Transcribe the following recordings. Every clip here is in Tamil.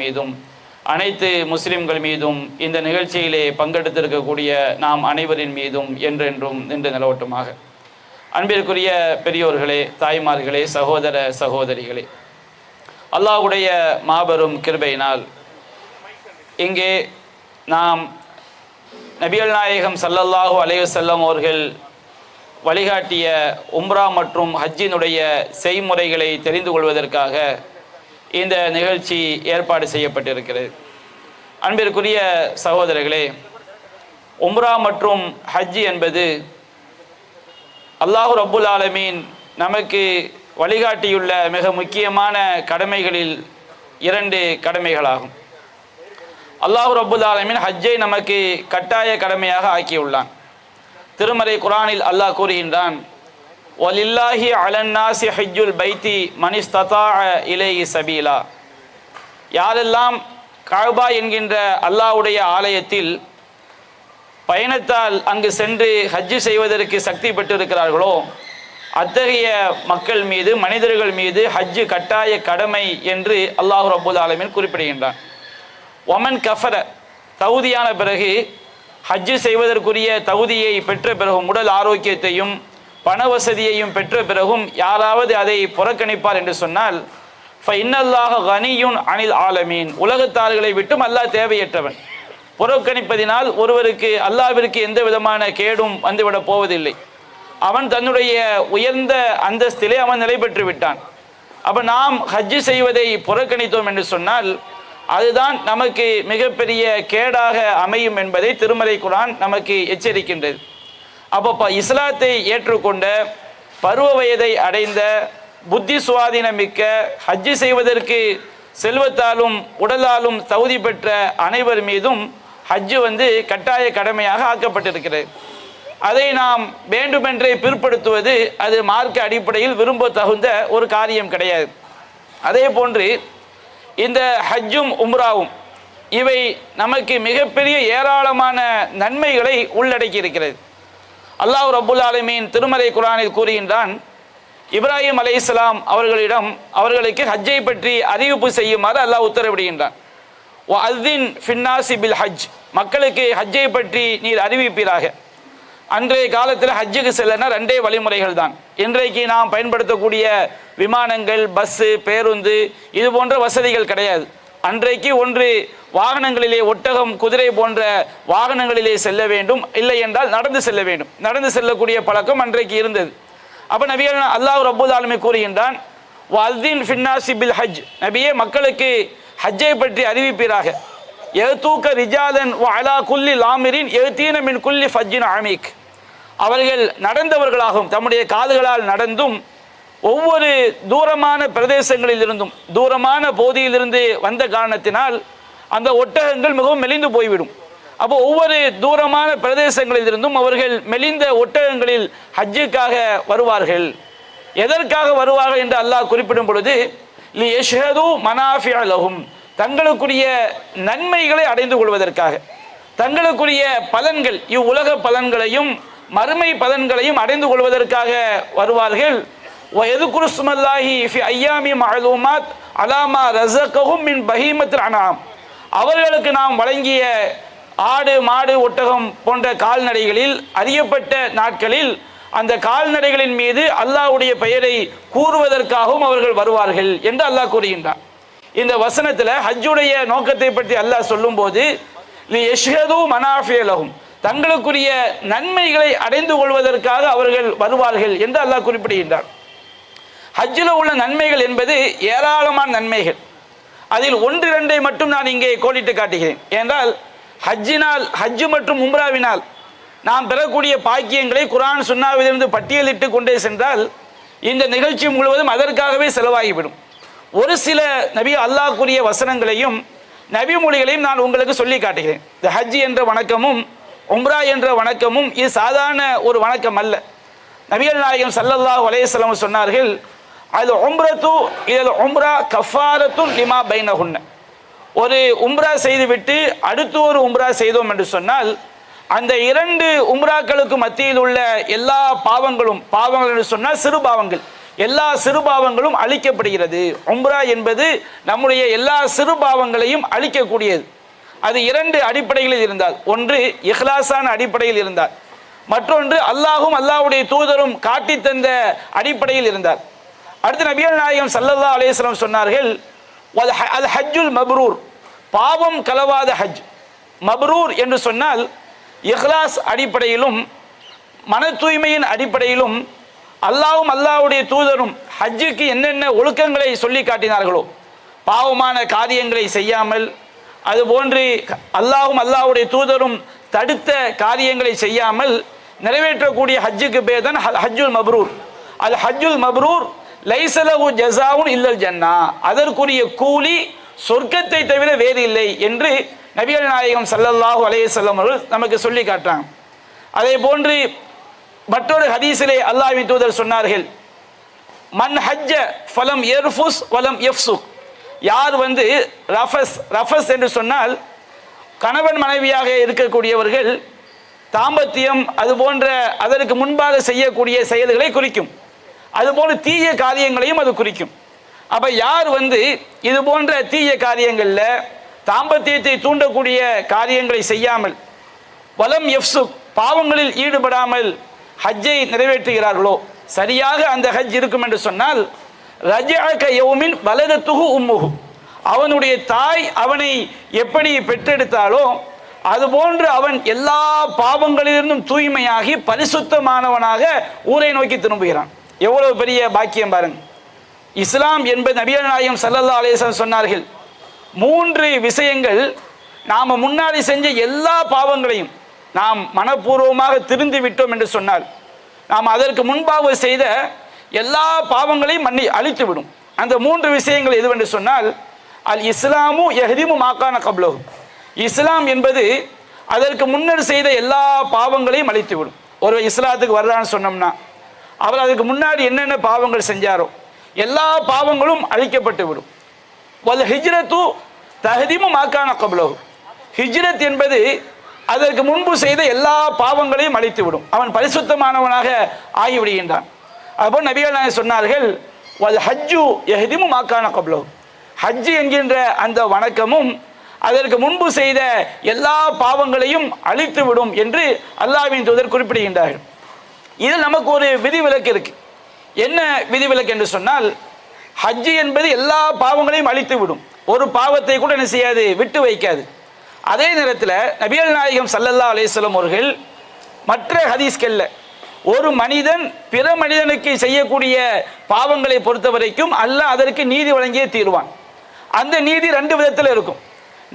மீதும் அனைத்து முஸ்லிம்கள் மீதும் இந்த நிகழ்ச்சியிலே பங்கெடுத்திருக்கக்கூடிய நாம் அனைவரின் மீதும் என்றென்றும் நின்று நிலவட்டுமாக. அன்பிற்குரிய பெரியோர்களே, தாய்மார்களே, சகோதர சகோதரிகளே, அல்லாஹ்வுடைய மாபெரும் கிருபையினால் இங்கே நாம் நபிகள் நாயகம் ஸல்லல்லாஹு அலைஹி வஸல்லம் அவர்கள் வழிகாட்டிய உம்ரா மற்றும் ஹஜ்ஜினுடைய செய்முறைகளை தெரிந்து கொள்வதற்காக இந்த நிகழ்ச்சி ஏற்பாடு செய்யப்பட்டிருக்கிறது. அன்பிற்குரிய சகோதரர்களே, உம்ரா மற்றும் ஹஜ் என்பது அல்லாஹ் ரப்புல் ஆலமீன் நமக்கு வழிகாட்டியுள்ள மிக முக்கியமான கடமைகளில் 2 கடமைகளாகும். அல்லாஹ் ரப்புல் ஆலமீன் ஹஜ்ஜை நமக்கு கட்டாய கடமையாக ஆக்கியுள்ளான். திருமறை குர்ஆனில் அல்லாஹ் கூறுகின்றான், வலில்லாஹி அலன்னாசி ஹஜ்ஜுல் பைத்தி மன் இஸ்ததாஅ இலைஹி சபீலா. யாரெல்லாம் கஅபா என்கின்ற அல்லாஹ்வுடைய ஆலயத்தில் பயணத்தால் அங்கு சென்று ஹஜ்ஜு செய்வதற்கு சக்தி பெற்றிருக்கிறார்களோ அத்தகைய மக்கள் மீது, மனிதர்கள் மீது ஹஜ்ஜு கட்டாய கடமை என்று அல்லாஹ் ரப்புல் ஆலமீன் குறிப்பிடுகின்றான். ஒமன் கஃபர, தகுதியான பிறகு, ஹஜ்ஜு செய்வதற்குரிய தகுதியை பெற்ற பிறகும், உடல் ஆரோக்கியத்தையும் பண வசதியையும் பெற்ற பிறகும் யாராவது அதை புறக்கணிப்பார் என்று சொன்னால், ஃபஇன்னல்லாஹ கனியுன் அனில் ஆலமீன், உலகத்தார்களை விட்டும் அல்லாஹ் தேவையற்றவன். புறக்கணிப்பதினால் ஒருவருக்கு, அல்லாஹ்விற்கு எந்த விதமான கேடும் வந்துவிடப் போவதில்லை. அவன் தன்னுடைய உயர்ந்த அந்தஸ்திலே அவன் நிலை பெற்று விட்டான். அப்போ நாம் ஹஜ்ஜு செய்வதை புறக்கணித்தோம் என்று சொன்னால் அதுதான் நமக்கு மிகப்பெரிய கேடாக அமையும் என்பதை திருமறை குர்ஆன் நமக்கு எச்சரிக்கின்றது. அப்போ இஸ்லாத்தை ஏற்றுக்கொண்ட, பருவ வயதை அடைந்த, புத்தி சுவாதீனமிக்க, ஹஜ்ஜு செய்வதற்கு செல்வத்தாலும் உடலாலும் தகுதி பெற்ற அனைவர் மீதும் ஹஜ்ஜு கட்டாய கடமையாக ஆக்கப்பட்டிருக்கிறது. அதை நாம் வேண்டுமென்றே பிற்படுத்துவது அது மார்க்க அடிப்படையில் விரும்ப தகுந்த ஒரு காரியம் கிடையாது. அதே போன்று இந்த ஹஜ்ஜும் உம்ராவும் இவை நமக்கு மிகப்பெரிய ஏராளமான நன்மைகளை உள்ளடக்கி இருக்கிறது. அல்லாஹ் ரப்புல் ஆலமீன் திருமறை குர்ஆனில் கூறுகின்றான், இப்ராஹிம் அலைஹிஸ்ஸலாம் அவர்களிடம் அவர்களுக்கு ஹஜ்ஜை பற்றி அறிவிப்பு செய்யுமாறு அல்லாஹ் உத்தரவிடுகின்றான். வஅذின் ஃபின்னாஸி பில் ஹஜ், மக்களுக்கு ஹஜ்ஜை பற்றி நீர் அறிவிப்பீராக. அன்றைய காலத்தில் ஹஜ்ஜுக்கு செல்லனா 2 வழிமுறைகள் தான். இன்றைக்கு நாம் பயன்படுத்தக்கூடிய விமானங்கள், பஸ்ஸு, பேருந்து இது போன்ற வசதிகள் கிடையாது. அன்றைக்கு ஒன்று வாகனங்களிலே, ஒட்டகம், குதிரை போன்ற வாகனங்களிலே செல்ல வேண்டும், இல்லை என்றால் நடந்து செல்ல வேண்டும். நடந்து செல்லக்கூடிய பழக்கம் அன்றைக்கு இருந்தது. அப்போ நபிகள் அல்லாஹ் ரப்புல் ஆலமீன் கூறுகின்றான், வஅذின் ஃபின்னாஸி பில் ஹஜ், நபியே மக்களுக்கு ஹஜ்ஜை பற்றி அறிவிப்பீராக. யதூக ரிஜாலன் வ அலா குல்லி லாமிரின் யதீன மின் குல்லி ஃபஜ்ஜின் அமீக், அவர்கள் நடந்தவர்களாகவும் தம்முடைய கால்களால் நடந்தும் ஒவ்வொரு தூரமான பிரதேசங்களிலிருந்தும், தூரமான பகுதியிலிருந்து வந்த காரணத்தினால் அந்த ஒட்டகங்கள் மிகவும் மெலிந்து போய்விடும். அப்போ ஒவ்வொரு தூரமான பிரதேசங்களிலிருந்தும் அவர்கள் மெலிந்த ஒட்டகங்களில் ஹஜ்ஜுக்காக வருவார்கள். எதற்காக வருவார்கள் என்று அல்லாஹ் குறிப்பிடும் பொழுது, லி யஷ்ஹது மனாஃபிஅ லஹும், தங்களுக்குரிய நன்மைகளை அடைந்து கொள்வதற்காக, தங்களுக்குரிய பலன்கள், இவ்வுலக பலன்களையும் மறுமை பலன்களையும் அடைந்து கொள்வதற்காக வருவார்கள். வயதுகுரு ஸ்மல்லாஹி ஃபி ஐயாமி மஅலூமாத் அலாமா ரஸகஹும் மின் பஹீமத்தில் அனாம், அவர்களுக்கு நாம் வழங்கிய ஆடு, மாடு, ஒட்டகம் போன்ற கால்நடைகளில் அறியப்பட்ட நாட்களில் அந்த கால்நடைகளின் மீது அல்லாஹ்வுடைய பெயரை கூறுவதற்காகவும் அவர்கள் வருவார்கள் என்று அல்லாஹ் கூறுகின்றான். இந்த வசனத்தில் ஹஜ்ஜுடைய நோக்கத்தை பற்றி அல்லாஹ் சொல்லும்போது, லி யஷ்ஹது மனாஃபிஅ லஹும், தங்களுக்குரிய நன்மைகளை அடைந்து கொள்வதற்காக அவர்கள் வருவார்கள் என்று அல்லாஹ் குறிப்பிடுகின்றார். ஹஜ்ஜில் உள்ள நன்மைகள் என்பது ஏராளமான நன்மைகள். அதில் 1-2 மட்டும் நான் இங்கே கோடிட்டு காட்டுகிறேன். ஏனென்றால் ஹஜ்ஜினால், ஹஜ்ஜு மற்றும் உம்ராவினால் நாம் பெறக்கூடிய பாக்கியங்களை குர்ஆன் சுன்னாவிலிருந்து பட்டியலிட்டு கொண்டே சென்றால் இந்த நிகழ்ச்சி முழுவதும் அதற்காகவே செலவாகிவிடும். ஒரு சில நபி அல்லாஹ் கூறிய வசனங்களையும் நபி மொழிகளையும் நான் உங்களுக்கு சொல்லி காட்டுகிறேன். இந்த ஹஜ் என்ற வணக்கமும் உம்ரா என்ற வணக்கமும் இது சாதாரண ஒரு வணக்கம் அல்ல. நபிகள் நாயகம் ஸல்லல்லாஹு அலைஹி வஸல்லம் சொன்னார்கள், அது உம்ரத்து இல் உம்ரா கஃபாரத்துன் லிமா பைனஹுன்ன, ஒரு உம்ரா செய்துவிட்டு அடுத்து ஒரு உம்ரா செய்தோம் என்று சொன்னால் அந்த 2 உம்ராக்களுக்கு மத்தியில் உள்ள எல்லா பாவங்கள் என்று சொன்னால் சிறு பாவங்கள் எல்லா சிறுபாவங்களும் அழிக்கப்படுகிறது. உம்ரா என்பது நம்முடைய எல்லா சிறுபாவங்களையும் அழிக்கக்கூடியது. அது இரண்டு அடிப்படைகளில் இருந்தால், ஒன்று இஹ்லாஸான அடிப்படையில் இருந்தால், மற்றொன்று அல்லாஹும் அல்லாஹ்வுடைய தூதரும் காட்டி தந்த அடிப்படையில் இருந்தார். அடுத்து நபிகள் நாயகம் ஸல்லல்லாஹு அலைஹி வஸல்லம் சொன்னார்கள், அல் ஹஜ்ஜுல் மப்ரூர், பாவம் கலவாத ஹஜ். மப்ரூர் என்று சொன்னால் இஹ்லாஸ் அடிப்படையிலும் மன தூய்மையின் அடிப்படையிலும் அல்லாஹ்வும் அல்லாஹ்வுடைய தூதரும் ஹஜ்ஜுக்கு என்னென்ன ஒழுக்கங்களை சொல்லி காட்டினார்களோ, பாவமான காரியங்களை செய்யாமல், அதுபோன்று அல்லாஹ்வும் அல்லாஹ்வுடைய தூதரும் தடுத்த காரியங்களை செய்யாமல் நிறைவேற்றக்கூடிய ஹஜ்ஜுக்கு பேர் தான் ஹஜ்ஜுல் மப்ரூர். அது ஹஜ்ஜுல் மப்ரூர் லைஸ லஹு ஜஸாஉன் இல்லல் ஜன்னா, அதற்குரிய கூலி சொர்க்கத்தை தவிர வேறு இல்லை என்று நபிகள் நாயகம் ஸல்லல்லாஹு அலைஹி வஸல்லம் அவர்கள் நமக்கு சொல்லி காட்டுறாங்க. அதே போன்று மற்றொரு ஹதீஸிலே அல்லாஹ்வின் தூதர் சொன்னார்கள், மன் ஹஜ்ஜ ஃபலம் யர்ஃபுஸ் வலம் யஃப்சுக், யார் ரஃபஸ் என்று சொன்னால் கணவன் மனைவியாக இருக்கக்கூடியவர்கள் தாம்பத்தியம் அது போன்ற அதற்கு முன்பாக செய்யக்கூடிய செயல்களை குறிக்கும். அதுபோன்று தீய காரியங்களையும் அது குறிக்கும். அப்போ யார் இது போன்ற தீய காரியங்களில் தாம்பத்தியத்தை தூண்டக்கூடிய காரியங்களை செய்யாமல், வலம் யஃப்சுக், பாவங்களில் ஈடுபடாமல் ஹஜ்ஜை நிறைவேற்றுகிறார்களோ, சரியாக அந்த ஹஜ் இருக்கும் என்று சொன்னால், ரஜஅக யௌமின் வலதத்துஹு உம்முஹு, அவனுடைய தாய் அவனை எப்படி பெற்றெடுத்தாலோ அதுபோன்று அவன் எல்லா பாவங்களிலிருந்தும் தூய்மையாகி பரிசுத்தமானவனாக ஊரை நோக்கி திரும்புகிறான். எவ்வளவு பெரிய பாக்கியம் பாருங்க. இஸ்லாம் என்பது நபிகள் நாயகம் ஸல்லல்லாஹு அலைஹி வஸல்லம் சொன்னார்கள், 3 விஷயங்கள் நாம் முன்னாடி செஞ்ச எல்லா பாவங்களையும் நாம் மனப்பூர்வமாக திருந்து விட்டோம் என்று சொன்னால், நாம் அதற்கு முன்பாக செய்த எல்லா பாவங்களையும் அழித்து விடும். அந்த 3 விஷயங்கள் எதுவென்று சொன்னால், அல் இஸ்லாமு யஹ்திமு மாகான கப்லஹு, இஸ்லாம் என்பது அதற்கு முன்னர் செய்த எல்லா பாவங்களையும் அழித்துவிடும். ஒரு இஸ்லாத்துக்கு வர்றான்னு சொன்னோம்னா அவர் அதுக்கு முன்னாடி என்னென்ன பாவங்கள் செஞ்சாரோ எல்லா பாவங்களும் அழிக்கப்பட்டு விடும். வல் ஹிஜ்ரத்து தஹ்திமு மாகான கப்லஹு, ஹிஜ்ரத் என்பது அதற்கு முன்பு செய்த எல்லா பாவங்களையும் அழித்துவிடும், அவன் பரிசுத்தமானவனாக ஆகிவிடுகின்றான். அதுபோல் நபிகள் நாயகம் சொன்னார்கள், வல் ஹஜ்ஜு யஹ்திமு மாகான கப்லஹு, ஹஜ் என்கின்ற அந்த வணக்கமும் அதற்கு முன்பு செய்த எல்லா பாவங்களையும் அழித்து விடும் என்று அல்லாஹ்வின் தூதர் குறிப்பிடுகின்றார்கள். இதில் நமக்கு ஒரு விதிவிலக்கு இருக்கு. என்ன விதிவிலக்கு என்று சொன்னால், ஹஜ் என்பது எல்லா பாவங்களையும் அழித்து விடும், ஒரு பாவத்தை கூட என்ன செய்யாது, விட்டு வைக்காது. அதே நேரத்தில் நபிகள் நாயகம் ஸல்லல்லாஹு அலைஹி வஸல்லம் அவர்கள் மற்ற ஹதீஸ்களில் ஒரு மனிதன் பிற மனிதனுக்கு செய்யக்கூடிய பாவங்களை பொறுத்த வரைக்கும் அல்லாஹ் அதற்கு நீதி வழங்கியே தீர்வான். அந்த நீதி 2 விதத்தில் இருக்கும்.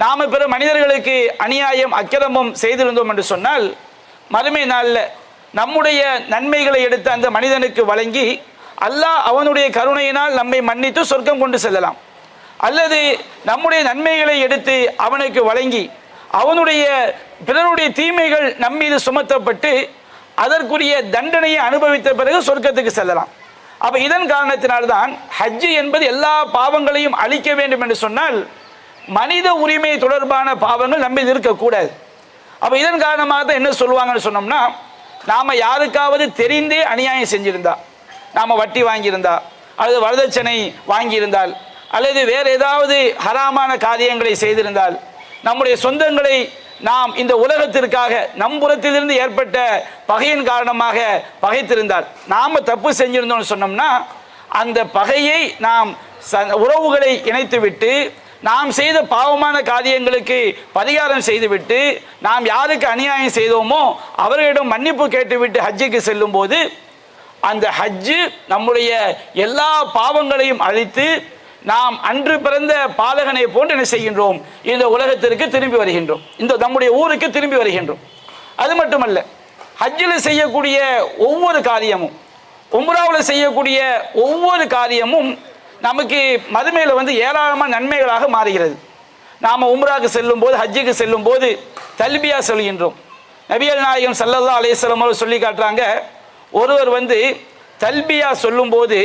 நாம் பிற மனிதர்களுக்கு அநியாயம் அக்கிரமம் செய்திருந்தோம் என்று சொன்னால், மறுமை நாளில் நம்முடைய நன்மைகளை எடுத்து அந்த மனிதனுக்கு வழங்கி அல்லாஹ் அவனுடைய கருணையினால் நம்மை மன்னித்து சொர்க்கம் கொண்டு செல்லலாம். அல்லது நம்முடைய நன்மைகளை எடுத்து அவனுக்கு வழங்கி அவனுடைய பிறருடைய தீமைகள் நம்மீது சுமத்தப்பட்டு அதற்குரிய தண்டனையை அனுபவித்த பிறகு சொர்க்கத்துக்கு செல்லலாம். அப்போ இதன் காரணத்தினால்தான் ஹஜ் என்பது எல்லா பாவங்களையும் அழிக்க வேண்டும் என்று சொன்னால் மனித உரிமை தொடர்பான பாவங்கள் நம்மில் இருக்கக்கூடாது. அப்போ இதன் காரணமாக தான் என்ன சொல்லுவாங்கன்னு சொன்னோம்னா, நாம் யாருக்காவது தெரிந்தே அநியாயம் செஞ்சிருந்தா, நாம் வட்டி வாங்கியிருந்தா, அல்லது வரதட்சணை வாங்கியிருந்தால், அல்லது வேறு ஏதாவது ஹராமான காரியங்களை செய்திருந்தால், நம்முடைய சொந்தங்களை நாம் இந்த உலகத்திற்காக நம்புறத்திலிருந்து ஏற்பட்ட பகையின் காரணமாக பகைத்திருந்தால், நாம் தப்பு செஞ்சிருந்தோம்னு சொன்னோம்னா, அந்த பகையை நாம் உறவுகளை இணைத்துவிட்டு நாம் செய்த பாவமான காரியங்களுக்கு பரிகாரம் செய்துவிட்டு நாம் யாருக்கு அநியாயம் செய்தோமோ அவர்களிடம் மன்னிப்பு கேட்டுவிட்டு ஹஜ்ஜுக்கு செல்லும் போது அந்த ஹஜ்ஜு நம்முடைய எல்லா பாவங்களையும் அழித்து நாம் அன்று பிறந்த பாலகனை போன்று என்ன செய்கின்றோம், இந்த உலகத்திற்கு திரும்பி வருகின்றோம், இந்த நம்முடைய ஊருக்கு திரும்பி வருகின்றோம். அது மட்டுமல்ல, ஹஜ்ஜில் செய்யக்கூடிய ஒவ்வொரு காரியமும், உம்ராவில் செய்யக்கூடிய ஒவ்வொரு காரியமும் நமக்கு மறுமையில் ஏராளமான நன்மைகளாக மாறுகிறது. நாம் உம்ராவுக்கு செல்லும் போது, ஹஜ்ஜுக்கு செல்லும் போது தல்பியா சொல்கின்றோம். நபிகள் நாயகம் ஸல்லல்லாஹு அலைஹி வஸல்லம் அவர்கள் சொல்லி காட்டுறாங்க, ஒருவர் தல்பியா சொல்லும்போது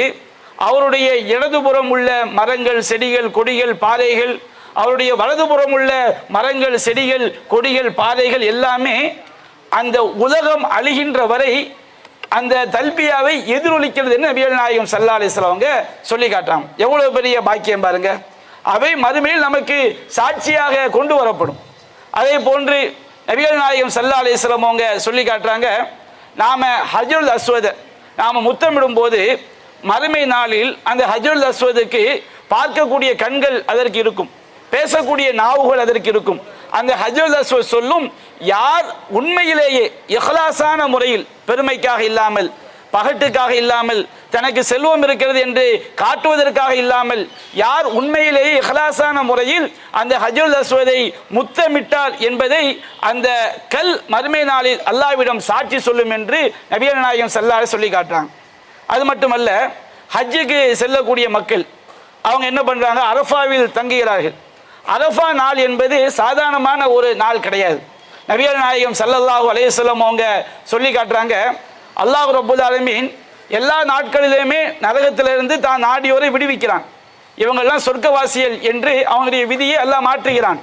அவருடைய இடதுபுறம் உள்ள மரங்கள் செடிகள் கொடிகள் பாறைகள், அவருடைய வலதுபுறம் உள்ள மரங்கள் செடிகள் கொடிகள் பாறைகள் எல்லாமே அந்த உலகம் அழிகின்ற வரை அந்த தல்பியாவை எதிரொலிக்கிறது என்று நபிகள் நாயகம் ஸல்லல்லாஹு அலைஹி வஸல்லம் அவங்க சொல்லி காட்டுறாங்க. எவ்வளவு பெரிய பாக்கியம் பாருங்க. அவை மறுமையில் நமக்கு சாட்சியாக கொண்டு வரப்படும். அதே போன்று நபிகள் நாயகம் ஸல்லல்லாஹு அலைஹி வஸல்லம் அவங்க சொல்லி காட்டுறாங்க, நாம ஹஜ்ருல் அஸ்வத நாம முத்தமிடும் போது மறுமை நாளில் அந்த ஹஜ்ருல் அஸ்வதுக்கு பார்க்கக்கூடிய கண்கள் அதற்கு இருக்கும், பேசக்கூடிய நாவுகள் அதற்கு இருக்கும். அந்த ஹஜ்ருல் அஸ்வத் சொல்லும், யார் உண்மையிலேயே இஹ்லாஸான முறையில், பெருமைக்காக இல்லாமல், பகட்டுக்காக இல்லாமல், தனக்கு செல்வம் இருக்கிறது என்று காட்டுவதற்காக இல்லாமல், யார் உண்மையிலேயே இஹ்லாஸான முறையில் அந்த ஹஜ்ருல் அஸ்வதை முத்தமிட்டார் என்பதை அந்த கல் மறுமை நாளில் அல்லாஹ்விடம் சாட்சி சொல்லும் என்று நபிகள் நாயகம் ஸல்லல்லாஹு அலைஹி சொல்லி காட்டுறாங்க. அது மட்டுமல்ல, ஹஜ்ஜுக்கு செல்லக்கூடிய மக்கள் அவங்க என்ன பண்றாங்க, அரஃபாவில் தங்குகிறார்கள். அரஃபா நாள் என்பது சாதாரணமான ஒரு நாள் கிடையாது. நபிகள் நாயகம் ஸல்லல்லாஹு அலைஹி வஸல்லம் அவங்க சொல்லி காட்டுறாங்க, அல்லாஹ் ரப்பல் ஆலமீன் எல்லா நாட்களிலுமே நரகத்திலிருந்து தான் நாடியோரை விடுவிக்கிறான். இவங்கெல்லாம் சொர்க்கவாசிகள் என்று அவங்களுடைய விதியை அல்லாஹ் மாற்றுகிறான்.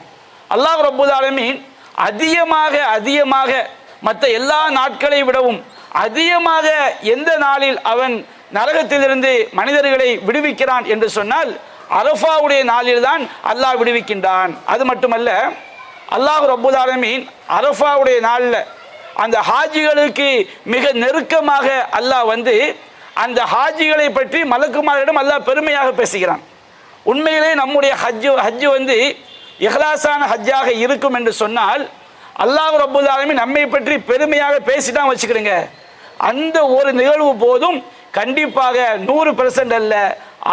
அல்லாஹ் ரப்பல் ஆலமீன் அதிகமாக மற்ற எல்லா நாட்களை விடவும் அதிகமாக எந்த நாளில் அவன் நரகத்திலிருந்து மனிதர்களை விடுவிக்கிறான் என்று சொன்னால் அரஃபாவுடைய நாளில் தான் அல்லாஹ் விடுவிக்கின்றான். அது மட்டுமல்ல, அல்லாஹ் ரப்பல் ஆலமீன் அரஃபாவுடைய நாளில் அந்த ஹாஜிகளுக்கு மிக நெருக்கமாக அல்லாஹ் வந்து அந்த ஹாஜிகளை பற்றி மலக்குமாரிடம் அல்லாஹ் பெருமையாக பேசுகிறான். உண்மையிலே நம்முடைய ஹஜ்ஜு வந்து இஹ்லாஸான ஹஜ்ஜாக இருக்கும் என்று சொன்னால் அல்லாஹ் ரப்பல் ஆலமீன் நம்மை பற்றி பெருமையாக பேசிதான் வச்சுக்கிறீங்க. அந்த ஒரு நிகழ்வு போதும் கண்டிப்பாக 100% அல்ல,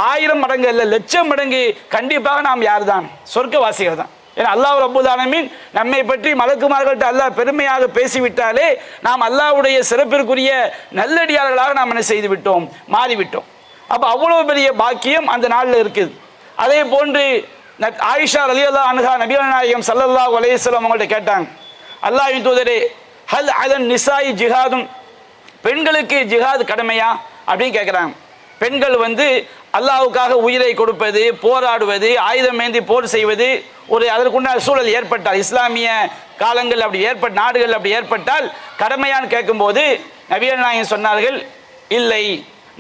1000 மடங்கு அல்ல, லட்சம் மடங்கு கண்டிப்பாக நாம் யார் தான், சொர்க்கவாசிகள் தான். ஏன்னா அல்லாஹ் ரப்பல் ஆலமீன் நம்மை பற்றி மலக்குமார்கள்ட்ட அல்லாஹ் பெருமையாக பேசிவிட்டாலே நாம் அல்லாஹ்வுடைய சிறப்பிற்குரிய நல்லடியார்களாக நாம் என்ன செய்து விட்டோம், மாறிவிட்டோம். அப்போ அவ்வளோ பெரிய பாக்கியம் அந்த நாளில் இருக்குது. அதே போன்று ஆயிஷா ரலியல்லாஹு அன்ஹா நபிகள் நாயகம் ஸல்லல்லாஹு அலைஹி வஸல்லம் அவங்கள்ட்ட கேட்டாங்க, அல்லாஹ்வின் தூதரே, ஹல் அலன் நிசாயி ஜிஹாதும், பெண்களுக்கு ஜிஹாத் கடமையா அப்படின்னு கேட்குறாங்க. பெண்கள் வந்து அல்லாஹ்வுக்காக உயிரை கொடுப்பது, போராடுவது, ஆயுதம் ஏந்தி போர் செய்வது, ஒரு அதற்குண்டான சூழல் ஏற்பட்டால், இஸ்லாமிய காலங்கள் அப்படி நாடுகள் அப்படி ஏற்பட்டால் கடமையான்னு கேட்கும்போது நபிகள் நாயகம் சொன்னார்கள், இல்லை,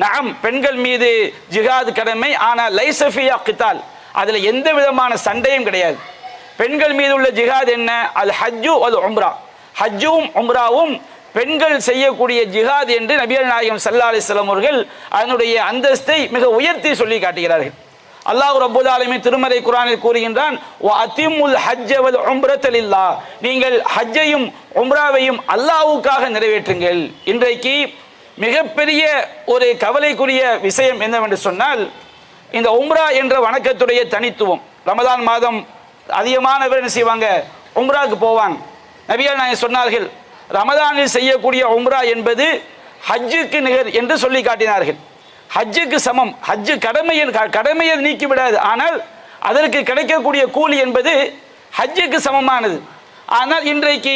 நஅம், பெண்கள் மீது ஜிஹாத் கடமை, ஆனால் லைஸஃபியா கித்தால், அதில் எந்த விதமான சண்டையும் கிடையாது. பெண்கள் மீது உள்ள ஜிஹாத் என்ன, அது ஹஜ்ஜு அது உம்ரா, ஹஜ்ஜும் உம்ராவும் பெண்கள் செய்யக்கூடிய ஜிஹாத் என்று நபிகள் நாயகம் ஸல்லல்லாஹு அலைஹி வஸல்லம் அவர்கள் அதனுடைய அந்தஸ்தை மிக உயர்த்தி சொல்லி காட்டுகிறார்கள். அல்லாஹ் ரப்பல் ஆலமீன் திருமறை குர்ஆனில் கூறுகின்றான், வ அதிம்முல் ஹஜ்ஜ வல் உம்ரத லில்லாஹ், நீங்கள் ஹஜ்ஜையும் உம்ராவையும் அல்லாஹ்வுக்காக நிறைவேற்றுங்கள். இன்றைக்கு மிகப்பெரிய ஒரு கவலைக்குரிய விஷயம் என்னவென்று சொன்னால், இந்த உம்ரா என்ற வணக்கத்துடைய தனித்துவம். ரமதான் மாதம் அதிகமான பேர் என்ன செய்வாங்க, உம்ராவுக்கு போவாங்க. நபிகள் நாயகம் சொன்னார்கள், ரமதானில் செய்யக்கூடிய உம்ரா என்பது ஹஜ்ஜுக்கு நிகர் என்று சொல்லி காட்டினார்கள். ஹஜ்ஜுக்கு சமம். ஹஜ்ஜு கடமையை நீக்கிவிடாது, ஆனால் அதற்கு கிடைக்கக்கூடிய கூலி என்பது ஹஜ்ஜுக்கு சமமானது. ஆனால் இன்றைக்கு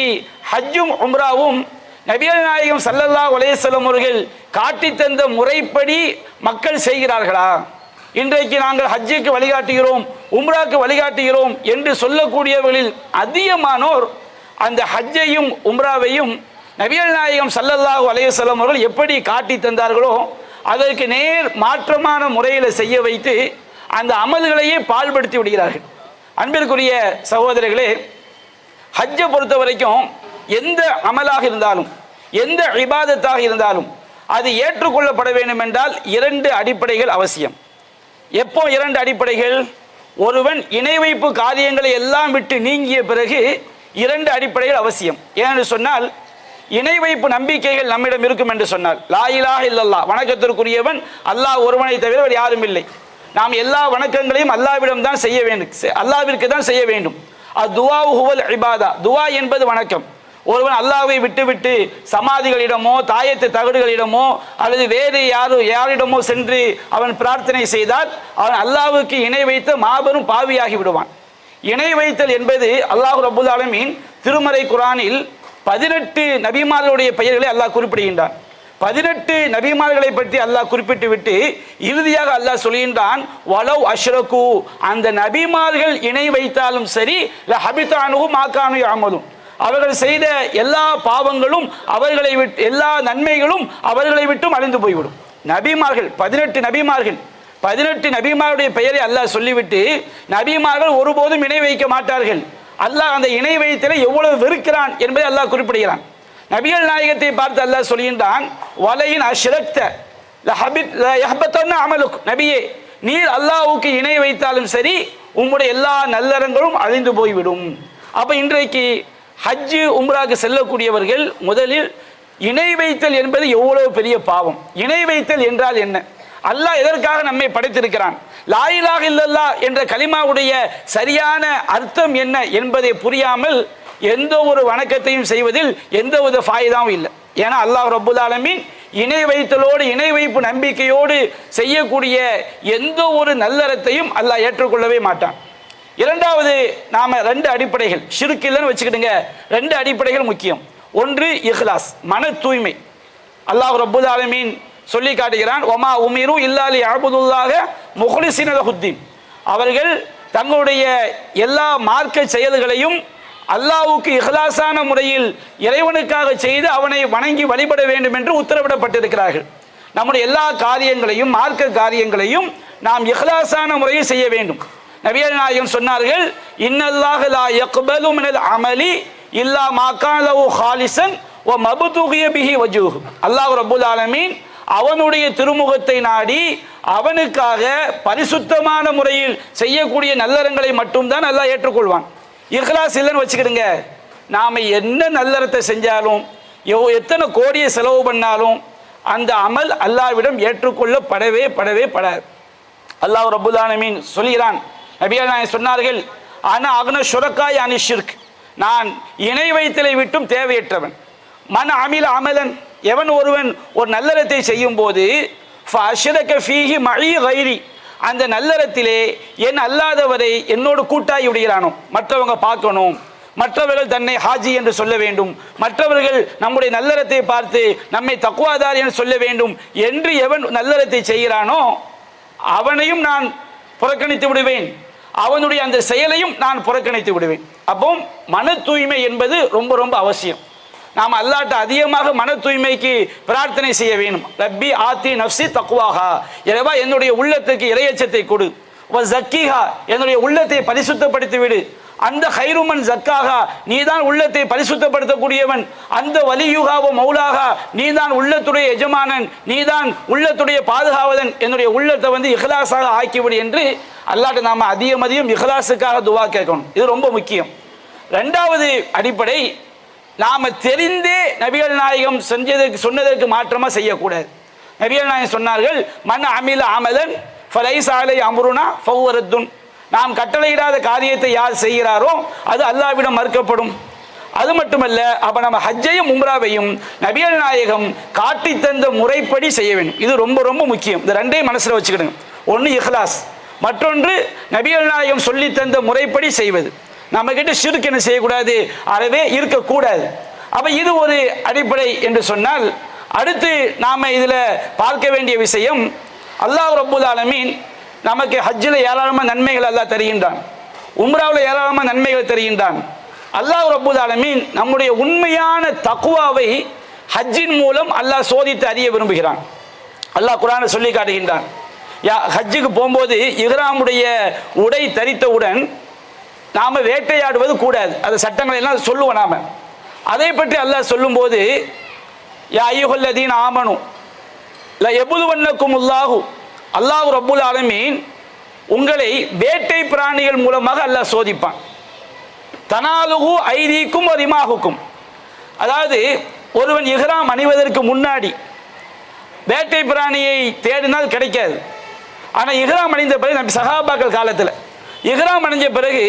ஹஜ்ஜும் உம்ராவும் நபிகள் நாயகம் ஸல்லல்லாஹு அலைஹி வஸல்லம் அவர்கள் காட்டி தந்த முறைப்படி மக்கள் செய்கிறார்களா? இன்றைக்கு நாங்கள் ஹஜ்ஜுக்கு வழிகாட்டுகிறோம், உம்ராக்கு வழிகாட்டுகிறோம் என்று சொல்லக்கூடியவர்களில் அதிகமானோர் அந்த ஹஜ்ஜையும் உம்ராவையும் நபிகள் நாயகம் ஸல்லல்லாஹு அலைஹி வஸல்லம் அவர்கள் எப்படி காட்டி தந்தார்களோ அதற்கு நேர் மாற்றமான முறையில் செய்ய வைத்து அந்த அமல்களையே பால்படுத்தி விடுகிறார்கள். அன்பிற்குரிய சகோதரர்களே, ஹஜ்ஜை பொறுத்த வரைக்கும் எந்த அமலாக இருந்தாலும், எந்த இபாதத்தாக இருந்தாலும் அது ஏற்றுக்கொள்ளப்பட வேண்டும் என்றால் 2 அடிப்படைகள் அவசியம். எப்போ 2 அடிப்படைகள்? ஒருவன் இணை வைப்பு காரியங்களை எல்லாம் விட்டு நீங்கிய பிறகு 2 அடிப்படைகள் அவசியம். ஏனென்று சொன்னால், இணை வைப்பு நம்பிக்கைகள் நம்மிடம் இருக்கும் என்று சொன்னால், லா இலாஹ இல்லல்லாஹ், வணக்கத்திற்குரியவன் அல்லாஹ் ஒருவனை தவிர வேறு யாரும் இல்லை, நாம் எல்லா வணக்கங்களையும் அல்லாஹ்விடம் தான் செய்ய வேண்டும், அல்லாஹ்விற்கு தான் செய்ய வேண்டும். துஆ ஹுவல் இபாதா, துஆ என்பது வணக்கம். ஒருவன் அல்லாஹ்வை விட்டுவிட்டு சமாதிகளிடமோ தாயத்து தகடுகளிடமோ அல்லது வேறு யாரிடமோ சென்று அவன் பிரார்த்தனை செய்தால் அவன் அல்லாஹ்வுக்கு இணை வைத்த மாபெரும் பாவியாகி விடுவான். இணை வைத்தல் என்பது அல்லாஹ் ரப்பல் ஆலமீன் திருமறை குர்ஆனில் 18 நபிமார்களுடைய பெயர்களை அல்லாஹ் குறிப்பிடுகின்றான். 18 நபிமார்களை பற்றி அல்லாஹ் குறிப்பிட்டு விட்டு இறுதியாக அல்லாஹ் சொல்கின்றான், வலவ் அஷ்ரகு, அந்த நபிமார்கள் இணை வைத்தாலும் சரி, ல ஹபித அன்ஹும் மா கானூ யஅமலூன், அவர்கள் செய்த எல்லா பாவங்களும் அவர்களை விட்டு, எல்லா நன்மைகளும் அவர்களை விட்டும் அழிந்து போய்விடும். நபிமார்கள் 18 நபிமார்கள், 18 நபிமாருடைய பெயரை அல்லாஹ் சொல்லிவிட்டு நபிமார்கள் ஒருபோதும் இணை வைக்க மாட்டார்கள். அல்லாஹ் அந்த இணை வைத்தலை எவ்வளவு வெறுக்கிறான் என்பதை அல்லாஹ் குறிப்பிடுகிறான். நபிகள் நாயகத்தை பார்த்து அல்லாஹ் சொல்கின்றான், வலையின் அஷ்ரக்த லஹபத்தன்ன அமலுக், நபியே நீர் அல்லாஹ்வுக்கு இணை வைத்தாலும் சரி உம்முடைய எல்லா நல்லறங்களும் அழிந்து போய்விடும். அப்போ இன்றைக்கு ஹஜ்ஜு உம்ராக்கு செல்லக்கூடியவர்கள் முதலில் இணை வைத்தல் என்பது எவ்வளவு பெரிய பாவம். இணை வைத்தல் என்றால் என்ன? அல்லாஹ் எதற்காக நம்மை படைத்திருக்கிறான்? லா இலாஹ இல்லல்லாஹ் என்ற கலிமாவுடைய சரியான அர்த்தம் என்ன என்பதை புரியாமல் எந்த ஒரு வணக்கத்தையும் செய்வதில் எந்த ஒரு ஃபாயிதாவும் இல்லை. ஏன்னா அல்லாஹ் ரப்புல் ஆலமீன் இணை வைத்தலோடு இணை வைப்பு நம்பிக்கையோடு செய்யக்கூடிய எந்த ஒரு நல்லறத்தையும் அல்லாஹ் ஏற்றுக்கொள்ளவே மாட்டான். இரண்டாவது, நாம 2 அடிப்படைகள், ஷிர்க் இல்லைன்னு வச்சுக்கிட்டுங்க, 2 அடிப்படைகள் முக்கியம். ஒன்று இஹ்லாஸ், மன தூய்மை. அல்லாஹ் ரப்புல் ஆலமீன் சொல்லி காட்டுகிறான், ஒமா உமிரு இல்லா லியஅபுதுல்லாஹ முஹ்லிஸீன லஹுத்தீன், அவர்கள் தங்களுடைய எல்லா மார்க்க செயல்களையும் அல்லாஹ்வுக்கு இஹ்லாஸான முறையில் இறைவனுக்காக செய்து அவனை வணங்கி வழிபட வேண்டும் என்று உத்தரவிடப்பட்டிருக்கிறார்கள். நம்முடைய எல்லா காரியங்களையும் மார்க்க காரியங்களையும் நாம் இஹ்லாஸான முறையில் செய்ய வேண்டும். நபிகள் நாயகம் சொன்னார்கள், இன்னல்லாஹ லா யக்பலு மினல் அமலி இல்லா மா கான லஹு ஹாலிஸன் வ மப்துகிய பிஹி வஜ்ஹு, அல்லாஹ் ரப்புல் ஆலமீன் அவனுடைய திருமுகத்தை நாடி அவனுக்காக பரிசுத்தமான முறையில் செய்யக்கூடிய நல்லறங்களை மட்டும்தான் அல்லாஹ் ஏற்றுக்கொள்வான். இஹ்லாஸ் இல்லைன்னு வச்சுக்கிடுங்க, நாம் என்ன நல்லறத்தை செஞ்சாலும் எத்தனை கோடியை செலவு பண்ணாலும் அந்த அமல் அல்லாஹ்விடம் ஏற்றுக்கொள்ளப்படவே படாது. அல்லாஹ் ரப்புல் ஆலமீன் சொல்கிறான், நபிகள் நாயகம் சொன்னார்கள், ஆனா அக்ன ஷுரக்காய் அனி ஷிர்க், நான் இணை வைத்தலை விட்டும் தேவையற்றவன். மன் அமில அமலன், எவன் ஒருவன் ஒரு நல்லறத்தை செய்யும் போது ஃபஅஷ்ரக ஃபீஹி மஇ கைரி, அந்த நல்லறத்திலே என் அல்லாதவரை என்னோடு கூட்டாகி விடுகிறானோ, மற்றவங்க பார்க்கணும், மற்றவர்கள் தன்னை ஹாஜி என்று சொல்ல வேண்டும், மற்றவர்கள் நம்முடைய நல்லறத்தை பார்த்து நம்மை தக்வாதார் என்று சொல்ல வேண்டும் என்று எவன் நல்லறத்தை செய்கிறானோ அவனையும் நான் புறக்கணித்து விடுவேன், அவனுடைய அந்த செயலையும் நான் புறக்கணித்து விடுவேன். அப்போ மன தூய்மை என்பது ரொம்ப ரொம்ப அவசியம். நாம் அல்லாஹ்ட்ட அதிகமாக மன தூய்மைக்கு பிரார்த்தனை செய்ய வேண்டும். ரப்பி ஆத்தி நஃப்ஸி தக்வாஹா, இறைவா என்னுடைய உள்ளத்துக்கு இறையச்சத்தை கொடு. வ ஜக்கிஹா, என்னுடைய உள்ளத்தை பரிசுத்தப்படுத்தி விடு. அந்த ஹைருமன் ஜக்காஹா, நீதான் உள்ளத்தை பரிசுத்தப்படுத்தக்கூடியவன். அந்த வலியுகாவ மௌலாகா, நீதான் உள்ளத்துடைய எஜமானன், நீதான் உள்ளத்துடைய பாதுகாவலன். என்னுடைய உள்ளத்தை இஹ்லாஸாக ஆக்கிவிடு என்று அல்லாஹ்ட்ட நாம் அதிகம் இஹ்லாஸுக்காக துவா கேட்கணும். இது ரொம்ப முக்கியம். 2வது அடிப்படை, நாம் தெரிந்தே நபிகள் நாயகம் சொன்னதற்கு மாற்றமாக செய்யக்கூடாது. நபிகள் நாயகம் சொன்னார்கள், மன் அமில அமலன் ஃபலைஸ அலை அம்ருனா ஃபஹுவ ரத்துன், நாம் கட்டளையிடாத காரியத்தை யார் செய்கிறாரோ அது அல்லாஹ்விடம் மறுக்கப்படும். அது மட்டுமல்ல, அப்போ நம்ம ஹஜ்ஜையும் உம்ராவையும் நபிகள் நாயகம் காட்டி தந்த முறைப்படி செய்ய வேண்டும். இது ரொம்ப ரொம்ப முக்கியம். இந்த 2ஐயும் மனசில் வச்சுக்கிடுங்க. ஒன்று இஹ்லாஸ், மற்றொன்று நபிகள் நாயகம் சொல்லி தந்த முறைப்படி செய்வது. நம்ம கிட்ட ஷிர்க் என்ன செய்யக்கூடாது, அறவே இருக்கக்கூடாது. அப்போ இது ஒரு அடிப்படை என்று சொன்னால், அடுத்து நாம் இதில் பார்க்க வேண்டிய விஷயம், அல்லாஹ் ரப்புல் ஆலமீன் நமக்கு ஹஜ்ஜில் ஏராளமான நன்மைகள் அல்லாஹ் தருகின்றான், உம்ராவில் ஏராளமான நன்மைகள் தருகின்றான். அல்லாஹ் ரப்புல் ஆலமீன் நம்முடைய உண்மையான தக்வாவை ஹஜ்ஜின் மூலம் அல்லாஹ் சோதித்து அறிய விரும்புகிறான். அல்லாஹ் குர்ஆனை சொல்லி காட்டுகின்றான், ஹஜ்ஜுக்கு போகும்போது இஹ்ராமுடைய உடை தரித்தவுடன் நாம் வேட்டையாடுவது கூடாது. அது சட்டங்களை எல்லாம் சொல்லுவோம் நாம். அதை பற்றி அல்லாஹ் சொல்லும்போது, யா அய்யுஹல்லதீன ஆமனு ல யபுலுவன்னகுமுல்லாஹு, அல்லாஹ் ரப்புல் ஆலமீன் உங்களை வேட்டை பிராணிகள் மூலமாக அல்லாஹ் சோதிப்பான். தனாலுகு ஐதீக்கும் ரிமாஹுக்கும், அதாவது ஒருவன் இஹ்ராம் அணிவதற்கு முன்னாடி வேட்டை பிராணியை தேடினால் கிடைக்காது. ஆனால் இஹ்ராம் அணிந்த பிறகு நம்ம சஹாபாக்கள் காலத்தில் இஹ்ராம் அணிஞ்ச பிறகு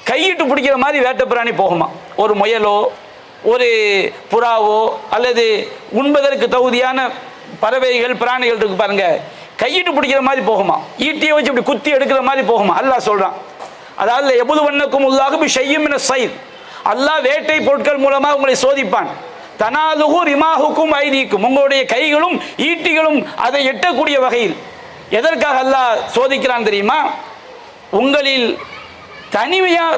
கையிட்டு பிடிக்கிற மாதிரி வேட்டை பிராணி போகுமா. ஒரு முயலோ ஒரு புறாவோ அல்லது உண்பதற்கு தகுதியான பறவைகள் பிராணிகள் இருக்கு பாருங்க, கையிட்டு பிடிக்கிற மாதிரி போகுமா, ஈட்டியை வச்சு இப்படி குத்தி எடுக்கிற மாதிரி போகுமா. அல்லாஹ் சொல்றான், அதாவது எபுது வண்ணக்கும் உள்ளாக ஷையும் சைத், அல்லாஹ் வேட்டை பொருட்கள் மூலமாக உங்களை சோதிப்பான். தனாலுகு ரிமாஹுக்கும் ஐதீக்கும், உங்களுடைய கைகளும் ஈட்டிகளும் அதை எட்டக்கூடிய வகையில். எதற்காக அல்லாஹ் சோதிக்கிறான் தெரியுமா? உங்களில்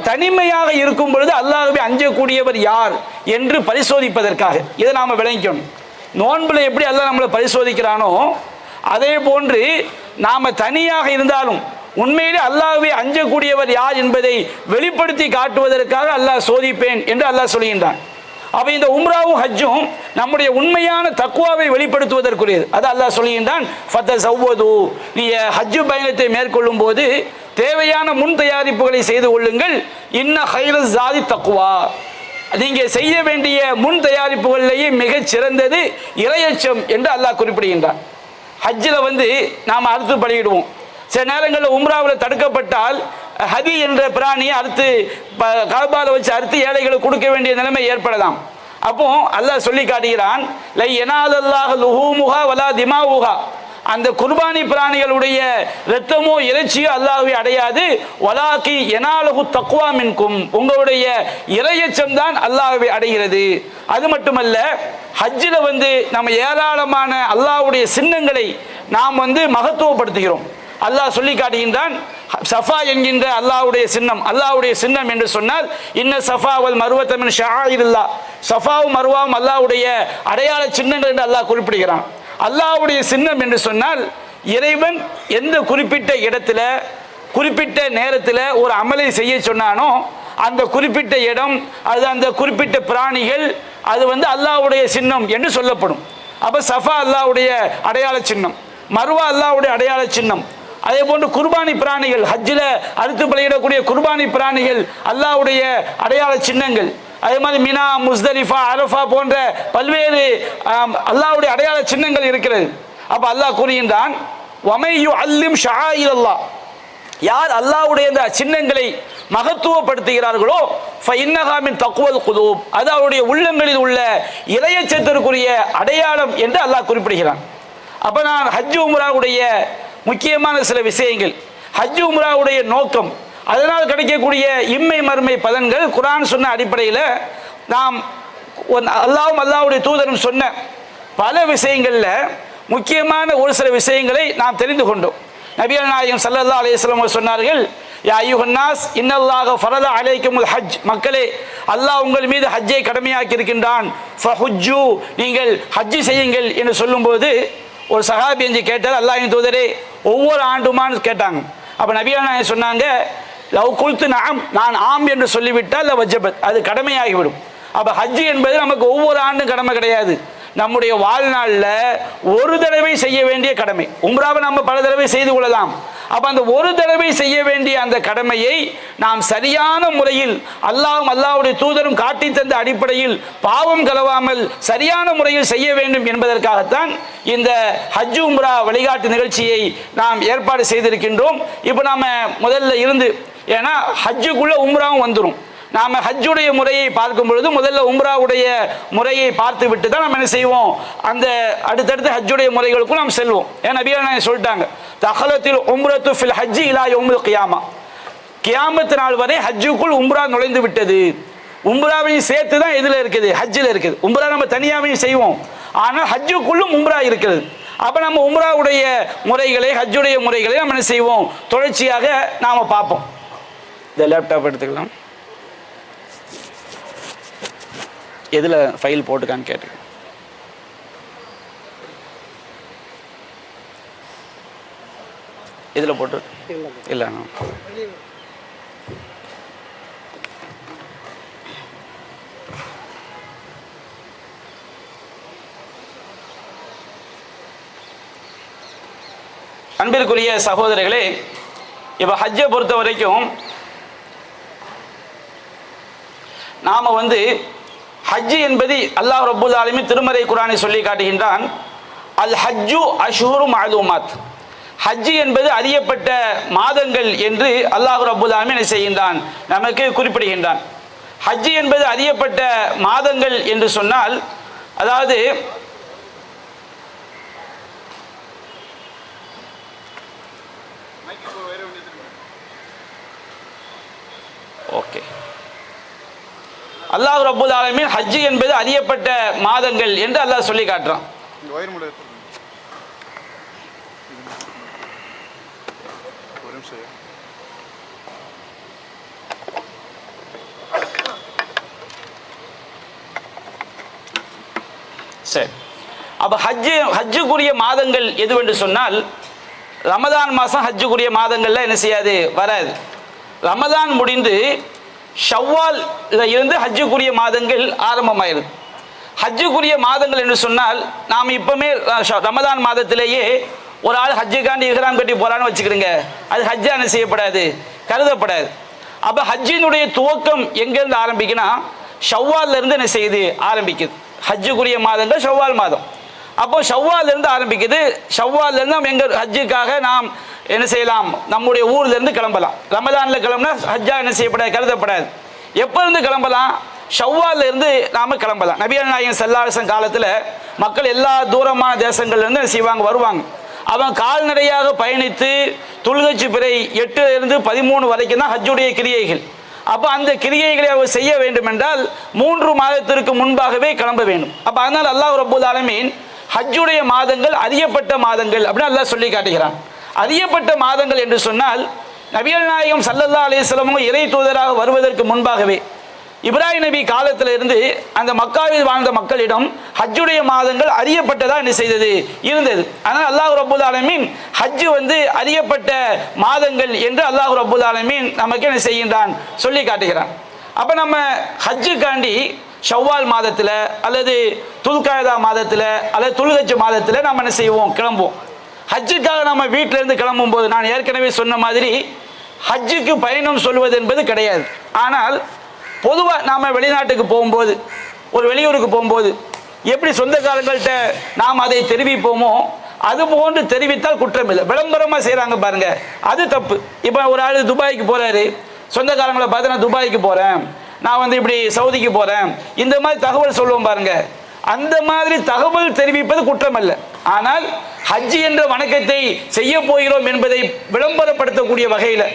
தனிமையாக இருக்கும் பொழுது அல்லாஹ்வை அஞ்சக்கூடியவர் யார் என்று பரிசோதிப்பதற்காக. இதை நாம் விளங்கிக்கணும். நோன்பில் எப்படி அல்லாஹ் நம்மளை பரிசோதிக்கிறானோ அதே போன்று நாம் தனியாக இருந்தாலும் உண்மையிலே அல்லாஹ்வை அஞ்சக்கூடியவர் யார் என்பதை வெளிப்படுத்தி காட்டுவதற்காக அல்லாஹ் சோதிப்பேன் என்று அல்லாஹ் சொல்கின்றான். அப்போ இந்த உம்ராவும் ஹஜ்ஜும் நம்முடைய உண்மையான தக்வாவை வெளிப்படுத்துவதற்குரியது. அது அல்லாஹ் சொல்கின்றான், ஃபதஸவ்வது, நீங்கள் ஹஜ்ஜு பயணத்தை மேற்கொள்ளும் போது தேவையான முன் தயாரிப்புகளை செய்து கொள்ளுங்கள். இன்ன ஹைரஸ் ஜாதி தக்வா, நீங்கள் செய்ய வேண்டிய முன் தயாரிப்புகளிலேயே மிகச் சிறந்தது இறையச்சம் என்று அல்லாஹ் குறிப்பிடுகின்றான். ஹஜ்ஜில் நாம் அறுத்து பலியிடுவோம். சில நேரங்களில் உம்ராவில் தடுக்கப்பட்டால் ஹதி என்ற பிராணியை அறுத்து கஅபால வச்சு அறுத்து ஏழைகளுக்கு கொடுக்க வேண்டிய நிலைமை ஏற்படலாம். அப்போ அல்லாஹ் சொல்லி காட்டுகிறான், லை யனாலல்லாஹு லுஹூமுஹா வலா திமாவுஹா, அந்த குர்பானி பிராணிகளுடைய இரத்தமோ இறைச்சியோ அல்லாஹ்வை அடையாது. வலாக்கி யனாலஹு தக்வா மின்கும், உங்களுடைய இறையச்சம் தான் அல்லாஹ்வை அடைகிறது. அது மட்டுமல்ல, ஹஜ்ஜில் நம்ம ஏராளமான அல்லாஹ்வுடைய சின்னங்களை நாம் மகத்துவப்படுத்துகிறோம். அல்லாஹ் சொல்லி காட்டுகின்றான், சஃபா என்கின்ற அல்லாஹ்வுடைய சின்னம். அல்லாஹ்வுடைய சின்னம் என்று சொன்னால் இன்ன சஃபா வல் மர்வத மின் ஷஆயிரில்லாஹ், சஃபாவும் மர்வாவும் அல்லாஹ்வுடைய அடையாள சின்னங்கள் என்று அல்லாஹ் குறிப்பிடுகிறான். அல்லாஹ்வுடைய சின்னம் என்று சொன்னால் இறைவன் எந்த குறிப்பிட்ட இடத்துல குறிப்பிட்ட நேரத்தில் ஒரு அமலை செய்ய சொன்னானோ அந்த குறிப்பிட்ட இடம், அது அந்த குறிப்பிட்ட பிராணிகள், அது அல்லாஹ்வுடைய சின்னம் என்று சொல்லப்படும். அப்போ சஃபா அல்லாஹ்வுடைய அடையாள சின்னம், மர்வா அல்லாஹ்வுடைய அடையாள சின்னம். அதே போன்று குர்பானி பிராணிகள், ஹஜ்ஜில் அறுத்து பலியிடக்கூடிய குர்பானி பிராணிகள் அல்லாஹ்வுடைய அடையாள சின்னங்கள். அதே மாதிரி மினா, முஸ்தலிஃபா, அரஃபா போன்ற பல்வேறு அல்லாஹ்வுடைய அடையாள சின்னங்கள் இருக்கிறது. அப்போ அல்லாஹ் கூறுகின்றான், வமை யுஅல்லிம் ஷஆயிரல்லாஹ், யார் அல்லாஹ்வுடைய இந்த சின்னங்களை மகத்துவப்படுத்துகிறார்களோ ஃபஇன்னஹா மின் தக்வல் குலூப், அது அவருடைய உள்ளங்களில் உள்ள இறையச்சத்திற்குரிய அடையாளம் என்று அல்லாஹ் குறிப்பிடுகிறான். அப்போ நான் ஹஜ் உம்ராவுடைய முக்கியமான சில விஷயங்கள், ஹஜ் உம்ராவுடைய நோக்கம், அதனால் கிடைக்கக்கூடிய இம்மை மறுமை பலன்கள், குர்ஆன் சொன்ன அடிப்படையில் நாம் அல்லாஹ்வும் அல்லாஹ்வுடைய தூதரும் சொன்ன பல விஷயங்களில் முக்கியமான ஒரு சில விஷயங்களை நாம் தெரிந்து கொண்டோம். நபிகள் நாயகம் ஸல்லல்லாஹு அலைஹி வஸல்லம் சொன்னார்கள், யா அய்யுஹன்னாஸ் இன்னல்லாஹ ஃபரத அலைக்குமுல் ஹஜ், மக்களே அல்லாஹ் உங்கள் மீது ஹஜ்ஜை கடமையாக்கி இருக்கின்றான். ஃபஹுஜ்ஜு, நீங்கள் ஹஜ்ஜி செய்யுங்கள் என்று சொல்லும்போது ஒரு சஹாபி என்று கேட்டார், அல்லாஹ்வின் தூதரே ஒவ்வொரு ஆண்டுமான்னு கேட்டாங்க. அப்போ நபிகள் நாயகம் சொன்னாங்க, லவ் குல்து நஅம், நான் ஆம் என்று சொல்லிவிட்டால் வஜபத், அது கடமையாகிவிடும். அப்போ ஹஜ்ஜி என்பது நமக்கு ஒவ்வொரு ஆண்டும் கடமை கிடையாது, நம்முடைய வாழ்நாளில் ஒரு தடவை செய்ய வேண்டிய கடமை. உம்ராவை நம்ம பல தடவை செய்து கொள்ளலாம். அப்போ அந்த ஒரு தடவை செய்ய வேண்டிய அந்த கடமையை நாம் சரியான முறையில் அல்லாஹ்வும் அல்லாஹ்வுடைய தூதரும் காட்டி தந்த அடிப்படையில் பாவம் கலவாமல் சரியான முறையில் செய்ய வேண்டும் என்பதற்காகத்தான் இந்த ஹஜ் உம்ரா வழிகாட்டு நிகழ்ச்சியை நாம் ஏற்பாடு செய்திருக்கின்றோம். இப்போ நாம் முதல்ல இருந்து, ஏன்னா ஹஜ்ஜுக்குள்ளே உம்ராவும் வந்துடும். நாம் ஹஜ்ஜுடைய முறையை பார்க்கும் பொழுது முதல்ல உம்ராவுடைய முறையை பார்த்து விட்டு தான் நம்ம என்ன செய்வோம், அந்த அடுத்தடுத்து ஹஜ்ஜுடைய முறைகளுக்கும் நாம் செல்வோம். ஏன் நபிகள் நாயகம் சொல்லிட்டாங்க, தஹலத்தில் உம்ரத்து ஃபில் ஹஜ்ஜி இலா யௌமுல் கியாமா, கியாமத் நாள் வரை ஹஜ்ஜுக்குள் உம்ரா நுழைந்து விட்டது. உம்ராவையும் சேர்த்து தான் எதில் இருக்குது, ஹஜ்ஜில் இருக்குது. உம்ரா நம்ம தனியாவையும் செய்வோம், ஆனால் ஹஜ்ஜுக்குள்ளும் உம்ரா இருக்கிறது. அப்போ நம்ம உம்ராவுடைய முறைகளை, ஹஜ்ஜுடைய முறைகளை நம்ம என்ன செய்வோம், தொடர்ச்சியாக நாம் பார்ப்போம். இந்த லேப்டாப் எடுத்துக்கலாம், எதில் ஃபைல் போட்டுக்கான்னு கேட்டு, இதில் போட்டு இல்லை. அன்பிற்குரிய சகோதரர்களே, இப்போ ஹஜ்ஜை பொறுத்த வரைக்கும் நாம் ஹஜ்ஜு என்பது அல்லாஹ் ரப்புல் ஆலமீன் திருமறை குர்ஆனை சொல்லி காட்டுகின்றான், அல் ஹஜ்ஜு அஷ்ஹுரு மஅலூமாத், ஹஜ்ஜு என்பது அறியப்பட்ட மாதங்கள் என்று அல்லாஹ் ரப்புல் ஆலமீன் செய்கின்றான், நமக்கு குறிப்பிடுகின்றான். ஹஜ்ஜு என்பது அறியப்பட்ட மாதங்கள் என்று சொன்னால், அதாவது ஓகே, அல்லாஹ் ரப்புல் ஆலமீன் ஹஜ்ஜு என்பது அறியப்பட்ட மாதங்கள் என்று அல்லாஹ் சொல்லி காட்டுறான். சரி, அப்போ ஹஜ்ஜுக்குரிய மாதங்கள் எதுவென்று சொன்னால், ரமதான் மாதம் ஹஜ்ஜுக்குரிய மாதங்கள்ல என்ன செய்யாது, வராது. ரமதான் முடிந்து ஷவ்வால் இருந்து ஹஜ்ஜுக்குரிய மாதங்கள் ஆரம்பமாயிருது. ஹஜ்ஜுக்குரிய மாதங்கள் என்று சொன்னால், நாம் இப்பவுமே ரமதான் மாதத்திலேயே ஒரு ஆள் ஹஜ்ஜுக்காண்டி இஹ்ராம் கட்டி போறான்னு வச்சுக்கிடுங்க, அது ஹஜ்ஜா என்ன செய்யப்படாது, கருதப்படாது. அப்போ ஹஜ்ஜினுடைய துவக்கம் எங்கேருந்து ஆரம்பிக்குன்னா, ஷவ்வால்ல இருந்து என்ன செய்யுது, ஆரம்பிக்குது. ஹஜ்ஜுக்குரிய மாதங்கள் ஷவ்வால் மாதம். அப்போ ஷவ்வால்ல இருந்து ஆரம்பிக்குது. ஷவ்வால்ல இருந்து நாம் எங்க ஹஜ்ஜுக்காக நாம் என்ன செய்யலாம், நம்முடைய ஊர்ல இருந்து கிளம்பலாம். ரமதான்ல கிளம்புனா ஹஜ்ஜா என்ன செய்யப்படாது, கருதப்படாது. எப்போ இருந்து கிளம்பலாம், ஷவ்வால்ல இருந்து நாம கிளம்பலாம். நபிகள் நாயகம் ஸல்லல்லாஹு அலைஹி வஸல்லம் காலத்துல மக்கள் எல்லா தூரமான தேசங்கள்ல இருந்து என்ன செய்வாங்க, வருவாங்க. அவன் கால்நடையாக பயணித்து துல்ஹஜ் பிறை 8 இருந்து 13 வரைக்கும் தான் ஹஜ்ஜுடைய கிரியைகள். அப்போ அந்த கிரியைகளை அவர் செய்ய வேண்டும் என்றால் 3 மாதத்திற்கு முன்பாகவே கிளம்ப வேண்டும். அப்போ அதனால் அல்லாஹ் ரப்பல் ஆலமீன் ஹஜ்ஜுடைய மாதங்கள் அறியப்பட்ட மாதங்கள் அப்படின்னு அல்லாஹ் சொல்லி காட்டுகிறான். அறியப்பட்ட மாதங்கள் என்று சொன்னால், நபிகள் நாயகம் ஸல்லல்லாஹு அலைஹி வஸல்லம் இறை தூதராக வருவதற்கு முன்பாகவே இப்ராஹிம் நபி காலத்தில் இருந்து அந்த மக்காவில் வாழ்ந்த மக்களிடம் ஹஜ்ஜுடைய மாதங்கள் அறியப்பட்டதா என்ன செய்தது, இருந்தது. அதனால் அல்லாஹ் ரப்பல் ஆலமீன் ஹஜ்ஜு அறியப்பட்ட மாதங்கள் என்று அல்லாஹ் ரப்பல் ஆலமீன் நமக்கு என்ன செய்கின்றான், சொல்லி காட்டுகிறான். அப்போ நம்ம ஹஜ்ஜுக்காண்டி ஷவ்வால் மாதத்தில் அல்லது துல்காயதா மாதத்தில் அல்லது துல்ஹஜ் மாதத்தில் நம்ம என்ன செய்வோம், கிளம்புவோம். ஹஜ்ஜுக்காக நம்ம வீட்டிலேருந்து கிளம்பும் போது நான் ஏற்கனவே சொன்ன மாதிரி ஹஜ்ஜுக்கு பயணம் சொல்வது என்பது கிடையாது. ஆனால் பொதுவாக நாம் வெளிநாட்டுக்கு போகும்போது, ஒரு வெளியூருக்கு போகும்போது எப்படி சொந்தக்காரங்கள்ட்ட நாம் அதை தெரிவிப்போமோ அது போன்று தெரிவித்தால் குற்றம் இல்லை. விளம்பரமாக செய்கிறாங்க பாருங்க, அது தப்பு. இப்போ ஒரு ஆள் துபாய்க்கு போகிறாரு, சொந்தக்காரங்களை பார்த்து நான் துபாய்க்கு போகிறேன், நான் இப்படி சவுதிக்கு போகிறேன், இந்த மாதிரி தகவல் சொல்லுவோம் பாருங்க, அந்த மாதிரி தகவல் தெரிவிப்பது குற்றம் அல்ல. ஆனால் ஹஜ் என்ற வணக்கத்தை செய்ய போகிறோம் என்பதை விளம்பரப்படுத்தக்கூடிய வகையில்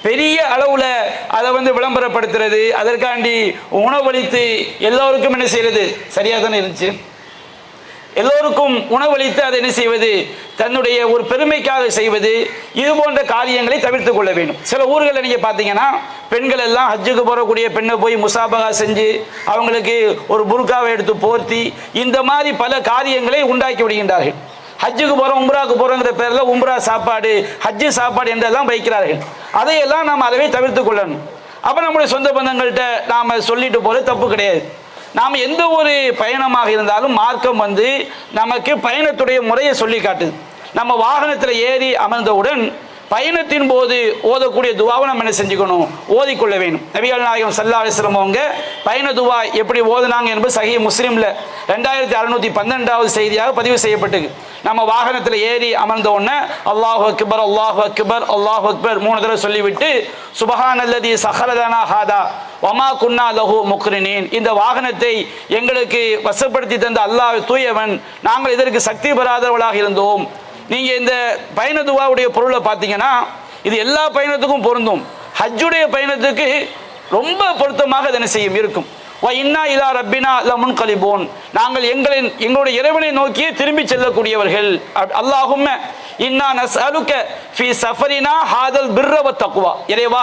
பெரிய அளவில் அதை விளம்பரப்படுத்துறது, அதற்காண்டி உணவளித்து எல்லோருக்கும் என்ன செய்யறது, சரியாக தானே இருந்துச்சு, எல்லோருக்கும் உணவளித்து அதை என்ன செய்வது, தன்னுடைய ஒரு பெருமைக்காக செய்வது, இது போன்ற காரியங்களை தவிர்த்து கொள்ள வேண்டும். சில ஊர்களில் நீங்கள் பார்த்தீங்கன்னா பெண்கள் எல்லாம் ஹஜ்ஜுக்கு போகக்கூடிய பெண்ணை போய் முசாபகா செஞ்சு அவங்களுக்கு ஒரு புர்காவை எடுத்து போர்த்தி இந்த மாதிரி பல காரியங்களை உண்டாக்கி விடுகின்றார்கள். ஹஜ்ஜுக்கு போகிறோம், உம்ராவுக்கு போகிறோங்கிற பேரில் உம்ரா சாப்பாடு, ஹஜ்ஜு சாப்பாடு என்றெல்லாம் வைக்கிறார்கள். அதையெல்லாம் நாம் அறவே தவிர்த்து கொள்ளணும். அப்போ நம்முடைய சொந்த பந்தங்கள்கிட்ட நாம் சொல்லிட்டு போகிறது தப்பு கிடையாது. நாம் எந்த ஒரு பயணமாக இருந்தாலும் மார்க்கம் நமக்கு பயணத்துடைய முறையை சொல்லி காட்டுது. நம்ம வாகனத்தில் ஏறி அமர்ந்தவுடன் பயணத்தின் போது ஓதக்கூடிய துவாவை நம்ம என்ன செஞ்சுக்கணும், ஓதிக்கொள்ள வேண்டும். நபிகள் நாயகம் ஸல்லல்லாஹு அலைஹி வஸல்லம் அவங்க பயண துவா எப்படி ஓதுனாங்க என்பது சஹீஹ் முஸ்லிம்ல 2612வது செய்தியாக பதிவு செய்யப்பட்டது. நம்ம வாகனத்தில் ஏறி அமர்ந்த உடனே அல்லாஹு அக்பர் அல்லாஹு அக்பர் அல்லாஹு அக்பர் 3 தடவை சொல்லிவிட்டு சுப்ஹானல்லதி சஹரலனா ஹாதா வமா குன்னா லஹு முக்ரினீன், இந்த வாகனத்தை எங்களுக்கு வசப்படுத்தி தந்த அல்லாஹ் தூயவன், நாங்கள் இதற்கு சக்தி பெறாதவர்களாக இருந்தோம். நீங்கள் இந்த பயண துவாவுடைய பொருளை பார்த்தீங்கன்னா இது எல்லா பயணத்துக்கும் பொருந்தும். ஹஜ்ஜுடைய பயணத்துக்கு ரொம்ப பொருத்தமாக இதனை செய்யும் இருக்கும். இன்னா இலா ரப்பினா லமுன்கலிபூன், நாங்கள் எங்களுடைய இறைவனை நோக்கியே திரும்பி செல்லக்கூடியவர்கள். அல்லாஹும்ம இன்னா நஸ்அலுக ஃபீ சஃபரினா ஹாதல் பிர்ர வ தக்வா, இறைவா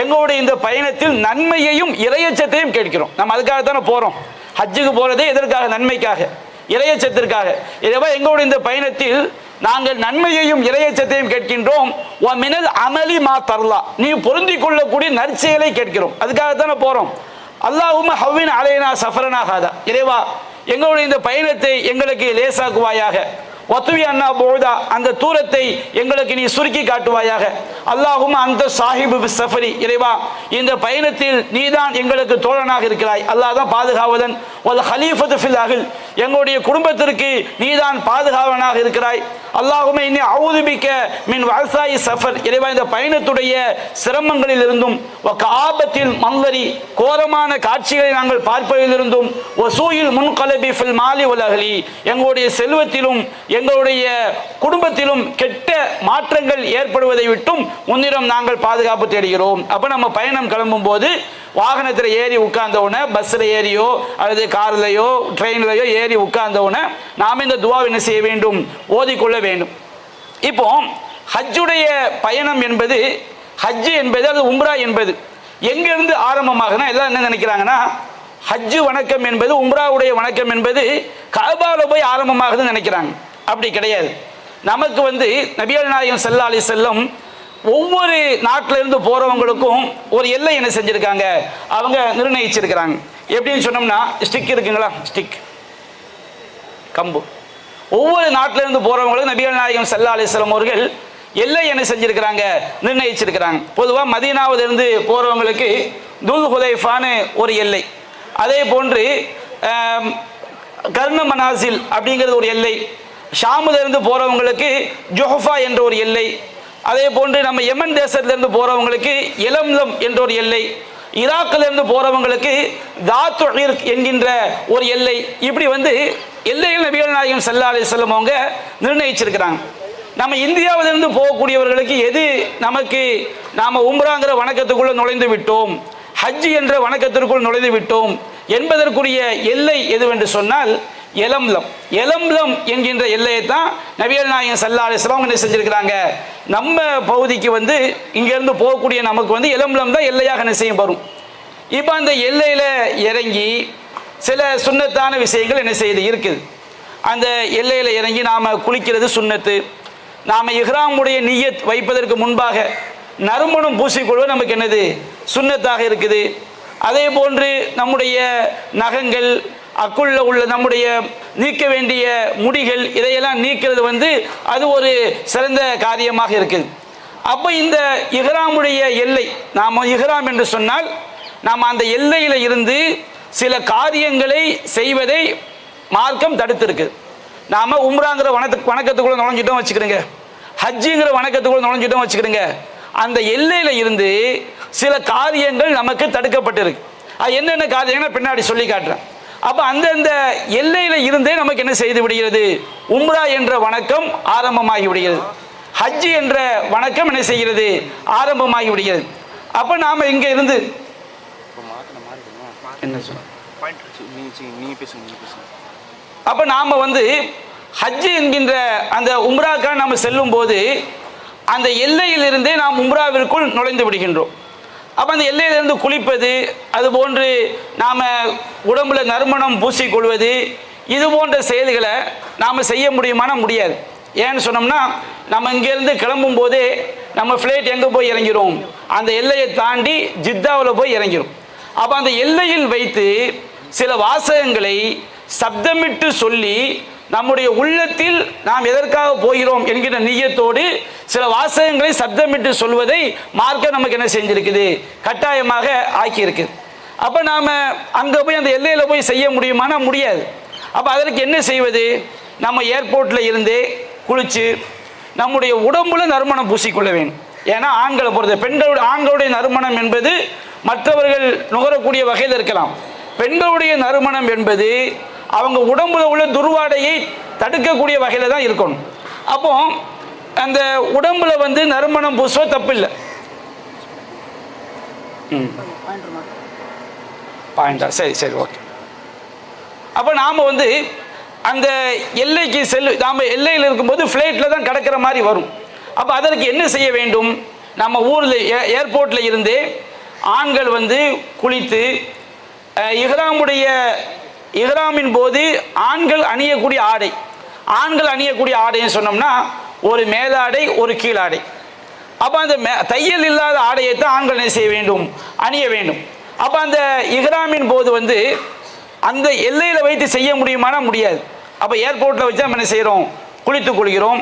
எங்களுடைய இந்த பயணத்தில் நன்மையையும் இறையச்சத்தையும் கேட்கிறோம். நம்ம அதுக்காக தானே போகிறோம். ஹஜ்ஜுக்கு போகிறதே எதற்காக, நன்மைக்காக, இறையச்சத்திற்காக. இறைவா எங்களுடைய இந்த பயணத்தில் நாங்கள் நன்மையையும் இறையச்சத்தையும் கேட்கின்றோம். வ மினல் அமலி மா தர்லா, நீ பொருந்திக் கொள்ளக்கூடிய நற்செயலை கேட்கிறோம். அதுக்காகத்தானே போகிறோம். அல்லாஹும்ம ஹவ்வின் அலைனா சஃபரனா ஹாதா, இறைவா எங்களுடைய இந்த பயணத்தை எங்களுக்கு லேசாக்குவாயாக. வத்துவி அண்ணா போதா, அந்த தூரத்தை எங்களுக்கு நீ சுருக்கி காட்டுவாயாக. அல்லாஹும்ம அந்த சாஹிபு சஃபரி, இறைவா இந்த பயணத்தில் நீதான் எங்களுக்கு தோழனாக இருக்கிறாய், அல்லாஹ் தான் பாதுகாவலன். வல் ஹலீஃபத்து ஃபில் அஹ்ல், எங்களுடைய குடும்பத்திற்கு நீதான் பாதுகாவலனாக இருக்கிறாய். அல்லாஹும்ம இன்னி அஊது பிக்க மின் வஅஸாயி சஃபர், இறைவா இந்த பயணத்துடைய சிரமங்களில் இருந்தும், வ கஆபத்தில் மன்லரி, கோரமான காட்சிகளை நாங்கள் பார்ப்பதிலிருந்தும், வ சூயில் முன்கலபி ஃபில் மாலி வல் அஹ்லி, எங்களுடைய செல்வத்திலும் எங்களுடைய குடும்பத்திலும் கெட்ட மாற்றங்கள் ஏற்படுவதை விட்டும் முன்னிடம் நாங்கள் பாதுகாப்பு தேடுகிறோம். அப்போ நம்ம பயணம் கிளம்பும் போது வாகனத்தில் ஏறி உட்கார்ந்தவுடனே, பஸ்ஸில் ஏறியோ அல்லது கார்லையோ ட்ரெயின்லையோ ஏறி உட்கார்ந்தவுடனே நாம் இந்த துவாவை என்ன செய்ய வேண்டும், ஓதிக்கொள்ள வேண்டும். இப்போ ஹஜ்ஜுடைய பயணம் என்பது, ஹஜ்ஜு என்பது அது உம்ரா என்பது எங்கிருந்து ஆரம்பமாகுனா, எல்லாம் என்ன நினைக்கிறாங்கன்னா ஹஜ்ஜு வணக்கம் என்பது, உம்ராவுடைய வணக்கம் என்பது கஅபாவில் போய் ஆரம்பமாகுதுன்னு நினைக்கிறாங்க. அப்படி கிடையாது. நமக்கு வந்து நபிகள் நாயகம் ஸல்லல்லாஹு அலைஹி வஸல்லம் ஒவ்வொரு நாட்டில இருந்து போறவங்களுக்கும் ஒரு எல்லை என்ன செஞ்சிருக்காங்க, அவங்க நிர்ணயிச்சிருக்கிறாங்க. எப்படின்னு சொன்னோம்னா, ஸ்டிக் இருக்குங்களா, ஸ்டிக் கம்பு, ஒவ்வொரு நாட்டில இருந்து போறவங்களுக்கும் நபிகள் நாயகம் ஸல்லல்லாஹு அலைஹி வஸல்லம் அவர்கள் எல்லை என்ன செஞ்சிருக்கிறாங்க, நிர்ணயிச்சிருக்கிறாங்க. பொதுவாக மதீனாவிலிருந்து போறவங்களுக்கு துல் ஹுலைஃபான்னு ஒரு எல்லை, அதே போன்று கர்ண மனாசில் அப்படிங்கிறது ஒரு எல்லை, ஷாமிலிருந்து போறவங்களுக்கு ஜுஹஃபா என்ற ஒரு எல்லை, அதே போன்று நம்ம யமன் தேசத்திலிருந்து போறவங்களுக்கு எலம்லம் என்ற ஒரு எல்லை, ஈராக்கிலிருந்து போறவங்களுக்கு தாத்து இர்க் என்கின்ற ஒரு எல்லை. இப்படி வந்து எல்லைகள் நபிகள் நாயகம் ஸல்லல்லாஹு அலைஹி வஸல்லம் அவங்க நிர்ணயிச்சிருக்கிறாங்க. நம்ம இந்தியாவிலிருந்து போகக்கூடியவர்களுக்கு எது நமக்கு, நாம உம்ராங்கிற வணக்கத்துக்குள்ள நுழைந்து விட்டோம், ஹஜ் என்ற வணக்கத்திற்குள் நுழைந்து விட்டோம் என்பதற்குரிய எல்லை எதுவென்று சொன்னால் எலம்லம். எலம்லம் என்கின்ற எல்லையை தான் நபிகள் நாயகம் ஸல்லல்லாஹு அலைஹி வஸல்லம் என்ன செஞ்சிருக்கிறாங்க, நம்ம பகுதிக்கு வந்து இங்கேருந்து போகக்கூடிய நமக்கு வந்து எலம்லம் தான் எல்லையாக என்ன செய்யும் வரும். இப்போ அந்த எல்லையில் இறங்கி சில சுன்னத்தான விஷயங்கள் என்ன செய்யுது இருக்குது. அந்த எல்லையில் இறங்கி நாம் குளிக்கிறது சுன்னத்து. நாம் இஹ்ராமுடைய நிய்யத் வைப்பதற்கு முன்பாக நறுமணம் பூசிக்கொள்வது நமக்கு என்னது சுன்னத்தாக இருக்குது. அதே போன்று நம்முடைய நகங்கள், அக்குள்ள உள்ள நம்முடைய நீக்க வேண்டிய முடிகள், இதையெல்லாம் நீக்கிறது வந்து அது ஒரு சிறந்த காரியமாக இருக்குது. அப்போ இந்த இஹ்ராமுடைய எல்லை, நாம் இஹ்ராம் என்று சொன்னால் நாம் அந்த எல்லையில் இருந்து சில காரியங்களை செய்வதை மார்க்கம் தடுத்திருக்கு. நாம் உம்ராங்கிற வணக்கத்துக்குள்ள நுழைஞ்சிட்டோம் வச்சுக்கிறோங்க, ஹஜ்ஜுங்கிற வணக்கத்துக்குள்ள நுழைஞ்சிட்டோம் வச்சுக்கிறோங்க, அந்த எல்லையில் இருந்து சில காரியங்கள் நமக்கு தடுக்கப்பட்டிருக்கு. அது என்னென்ன காரியங்கள் பின்னாடி சொல்லி காட்டுறேன். அப்போ அந்தந்த எல்லையில் இருந்தே நமக்கு என்ன செய்து விடுகிறது, உம்ரா என்ற வணக்கம் ஆரம்பமாகி விடுகிறது, ஹஜ் என்ற வணக்கம் என்ன செய்கிறது, ஆரம்பமாகி விடுகிறது. அப்போ நாம் இங்கே இருந்து என்ன சொல்ல, அப்போ நாம் வந்து ஹஜ் என்கின்ற அந்த உம்ராக்காக நாம் செல்லும் போது அந்த எல்லையிலிருந்தே நாம் உம்ராவிற்குள் நுழைந்து விடுகின்றோம். அப்போ அந்த எல்லையிலிருந்து குளிப்பது, அதுபோன்று நாம் உடம்புல நறுமணம் பூசிக்கொள்வது, இது போன்ற செயல்களை நாம் செய்ய முடியுமானா முடியாது. ஏன்னு சொன்னோம்னா, நம்ம இங்கேருந்து கிளம்பும் போதே நம்ம ஃப்ளைட் எங்கே போய் இறங்கிறோம், அந்த எல்லையை தாண்டி ஜித்தாவில் போய் இறங்கிறோம். அப்போ அந்த எல்லையில் வைத்து சில வாசகங்களை சப்தமிட்டு சொல்லி நம்முடைய உள்ளத்தில் நாம் எதற்காக போகிறோம் என்கிற நிய்யத்தோடு சில வாசகங்களை சப்தமிட்டு சொல்வதை மார்க்க நமக்கு என்ன செஞ்சிருக்குது, கட்டாயமாக ஆக்கியிருக்குது. அப்போ நாம் அங்கே போய் அந்த எல்லையில் போய் செய்ய முடியுமானா முடியாது. அப்போ அதற்கு என்ன செய்வது, நம்ம ஏர்போர்ட்டில் இருந்தே குளித்து நம்முடைய உடம்புல நறுமணம் பூசிக்கொள்ள வேண்டும். ஏன்னா ஆண்களை பொறுத்த ஆண்களுடைய நறுமணம் என்பது மற்றவர்கள் நுகரக்கூடிய வகையில் இருக்கலாம். பெண்களுடைய நறுமணம் என்பது அவங்க உடம்புல உள்ள துர்வாடையை தடுக்கக்கூடிய வகையில் தான் இருக்கணும். அப்போ அந்த உடம்புல வந்து நறுமணம் பூசுவது தப்பில்லை. பாயிண்டா, சரி சரி, ஓகே. அப்போ நாம் வந்து அந்த எல்லைக்கு நாம் எல்லையில் இருக்கும்போது ஃப்ளைட்டில் தான் கடக்கிற மாதிரி வரும். அப்போ அதற்கு என்ன செய்ய வேண்டும், நம்ம ஊரில் ஏர்போர்ட்டில் இருந்து ஆண்கள் வந்து குளித்து இஹ்ராமின் போது ஆண்கள் அணியக்கூடிய ஆடைன்னு சொன்னோம்னா ஒரு மேலாடை, ஒரு கீழாடை. அப்போ அந்த தையல் இல்லாத ஆடையை தான் ஆண்கள் என்ன செய்ய வேண்டும், அணிய வேண்டும். அப்போ அந்த இஹ்ராமின் போது வந்து அந்த எல்லையில் வைத்து செய்ய முடியுமானா முடியாது. அப்போ ஏர்போர்ட்டில் வச்சு நம்ம என்ன செய்கிறோம், குளித்துக் கொள்கிறோம்.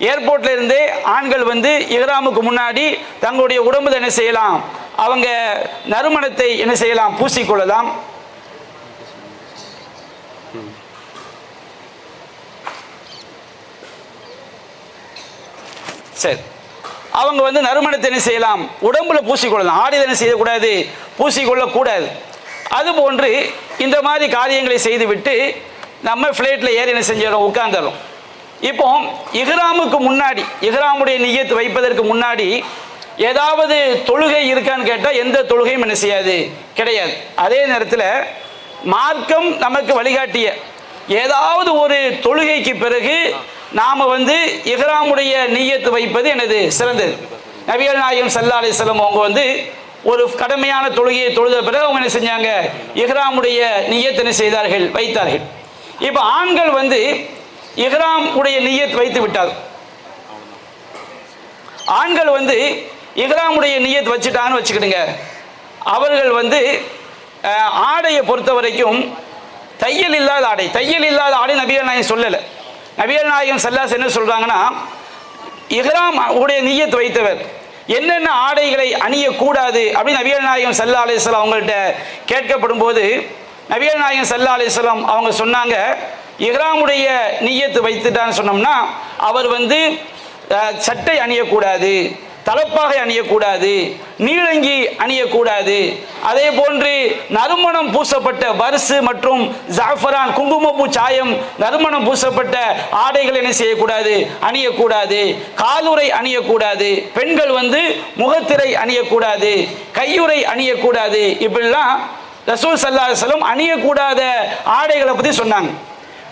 ஏர்போர்ட்டில் இருந்தே ஆண்கள் வந்து இஹ்ராமுக்கு முன்னாடி தங்களுடைய உடம்புல என்ன செய்யலாம், அவங்க நறுமணத்தை என்ன செய்யலாம், பூசிக்கொள்ளலாம். சரி, அவங்க வந்து நறுமணத்தை என்ன செய்யலாம், உடம்புல பூசிக்கொள்ளலாம். ஆடையில் என்ன செய்யக்கூடாது, பூசிக்கொள்ளக்கூடாது. அதுபோன்று இந்த மாதிரி காரியங்களை செய்துவிட்டு நம்ம ஃப்ளைட்டில் ஏறி என்ன செஞ்சிடறோம், உட்கார்ந்துறோம். இப்போ இஹ்ராமுக்கு முன்னாடி, இஹ்ராமுடைய நிய்யத் வைப்பதற்கு முன்னாடி ஏதாவது தொழுகை இருக்கான்னு கேட்டால் எந்த தொழுகையும் என்ன செய்யாது, கிடையாது. அதே நேரத்தில் மார்க்கம் நமக்கு வழிகாட்டிய ஏதாவது ஒரு தொழுகைக்கு பிறகு நாம் வந்து இஹ்ராமுடைய நிய்யத் வைப்பது எனது சிறந்தது. நபிகள் நாயகம் ஸல்லல்லாஹு அலைஹி வஸல்லம் அவங்க வந்து ஒரு கடமையான தொழுகையை தொழுத பிறகு அவங்க என்ன செஞ்சாங்க, இஹ்ராமுடைய நிய்யத் என்ன செய்தார்கள், வைத்தார்கள். இப்போ ஆண்கள் வந்து இஹ்ராம் உடைய நியத் வைத்து விட்டார், ஆண்கள் வந்து இஹ்ராமுடைய நியத் வச்சுட்டாங்கன்னு வச்சுக்கிடுங்க. அவர்கள் வந்து ஆடையை பொறுத்த வரைக்கும் தையல் இல்லாத ஆடை, தையல் இல்லாத ஆடை நபிகள் நாயகம் சொல்லலை. நபிகள் நாயகம் ஸல்லல்லாஹு என்ன சொல்றாங்கன்னா, இஹ்ராம் உடைய நியத் வைத்தவர் என்னென்ன ஆடைகளை அணியக்கூடாது அப்படின்னு நபிகள் நாயகம் ஸல்லல்லாஹு அலைஹி வஸல்லம் அவங்கள்ட்ட கேட்கப்படும் போது நபிகள் நாயகம் ஸல்லல்லாஹு அலைஹி வஸல்லம் அவங்க சொன்னாங்க, இஹ்ராமுடைய நியத்து வைத்துட்டான்னு சொன்னோம்னா அவர் வந்து சட்டை அணியக்கூடாது, தலப்பாகை அணியக்கூடாது, நீளங்கி அணியக்கூடாது, அதே போன்று நறுமணம் பூசப்பட்ட பர்சு மற்றும் ஜாஃபரான் குங்குமப்பூ சாயம் நறுமணம் பூசப்பட்ட ஆடைகள் என்ன செய்யக்கூடாது, அணியக்கூடாது, காலுறை அணியக்கூடாது, பெண்கள் வந்து முகத்திரை அணியக்கூடாது, கையுறை அணியக்கூடாது. இப்படிலாம் ரசூல் ஸல்லல்லாஹு அலைஹி வஸல்லம் அணியக்கூடாத ஆடைகளை பற்றி சொன்னாங்க.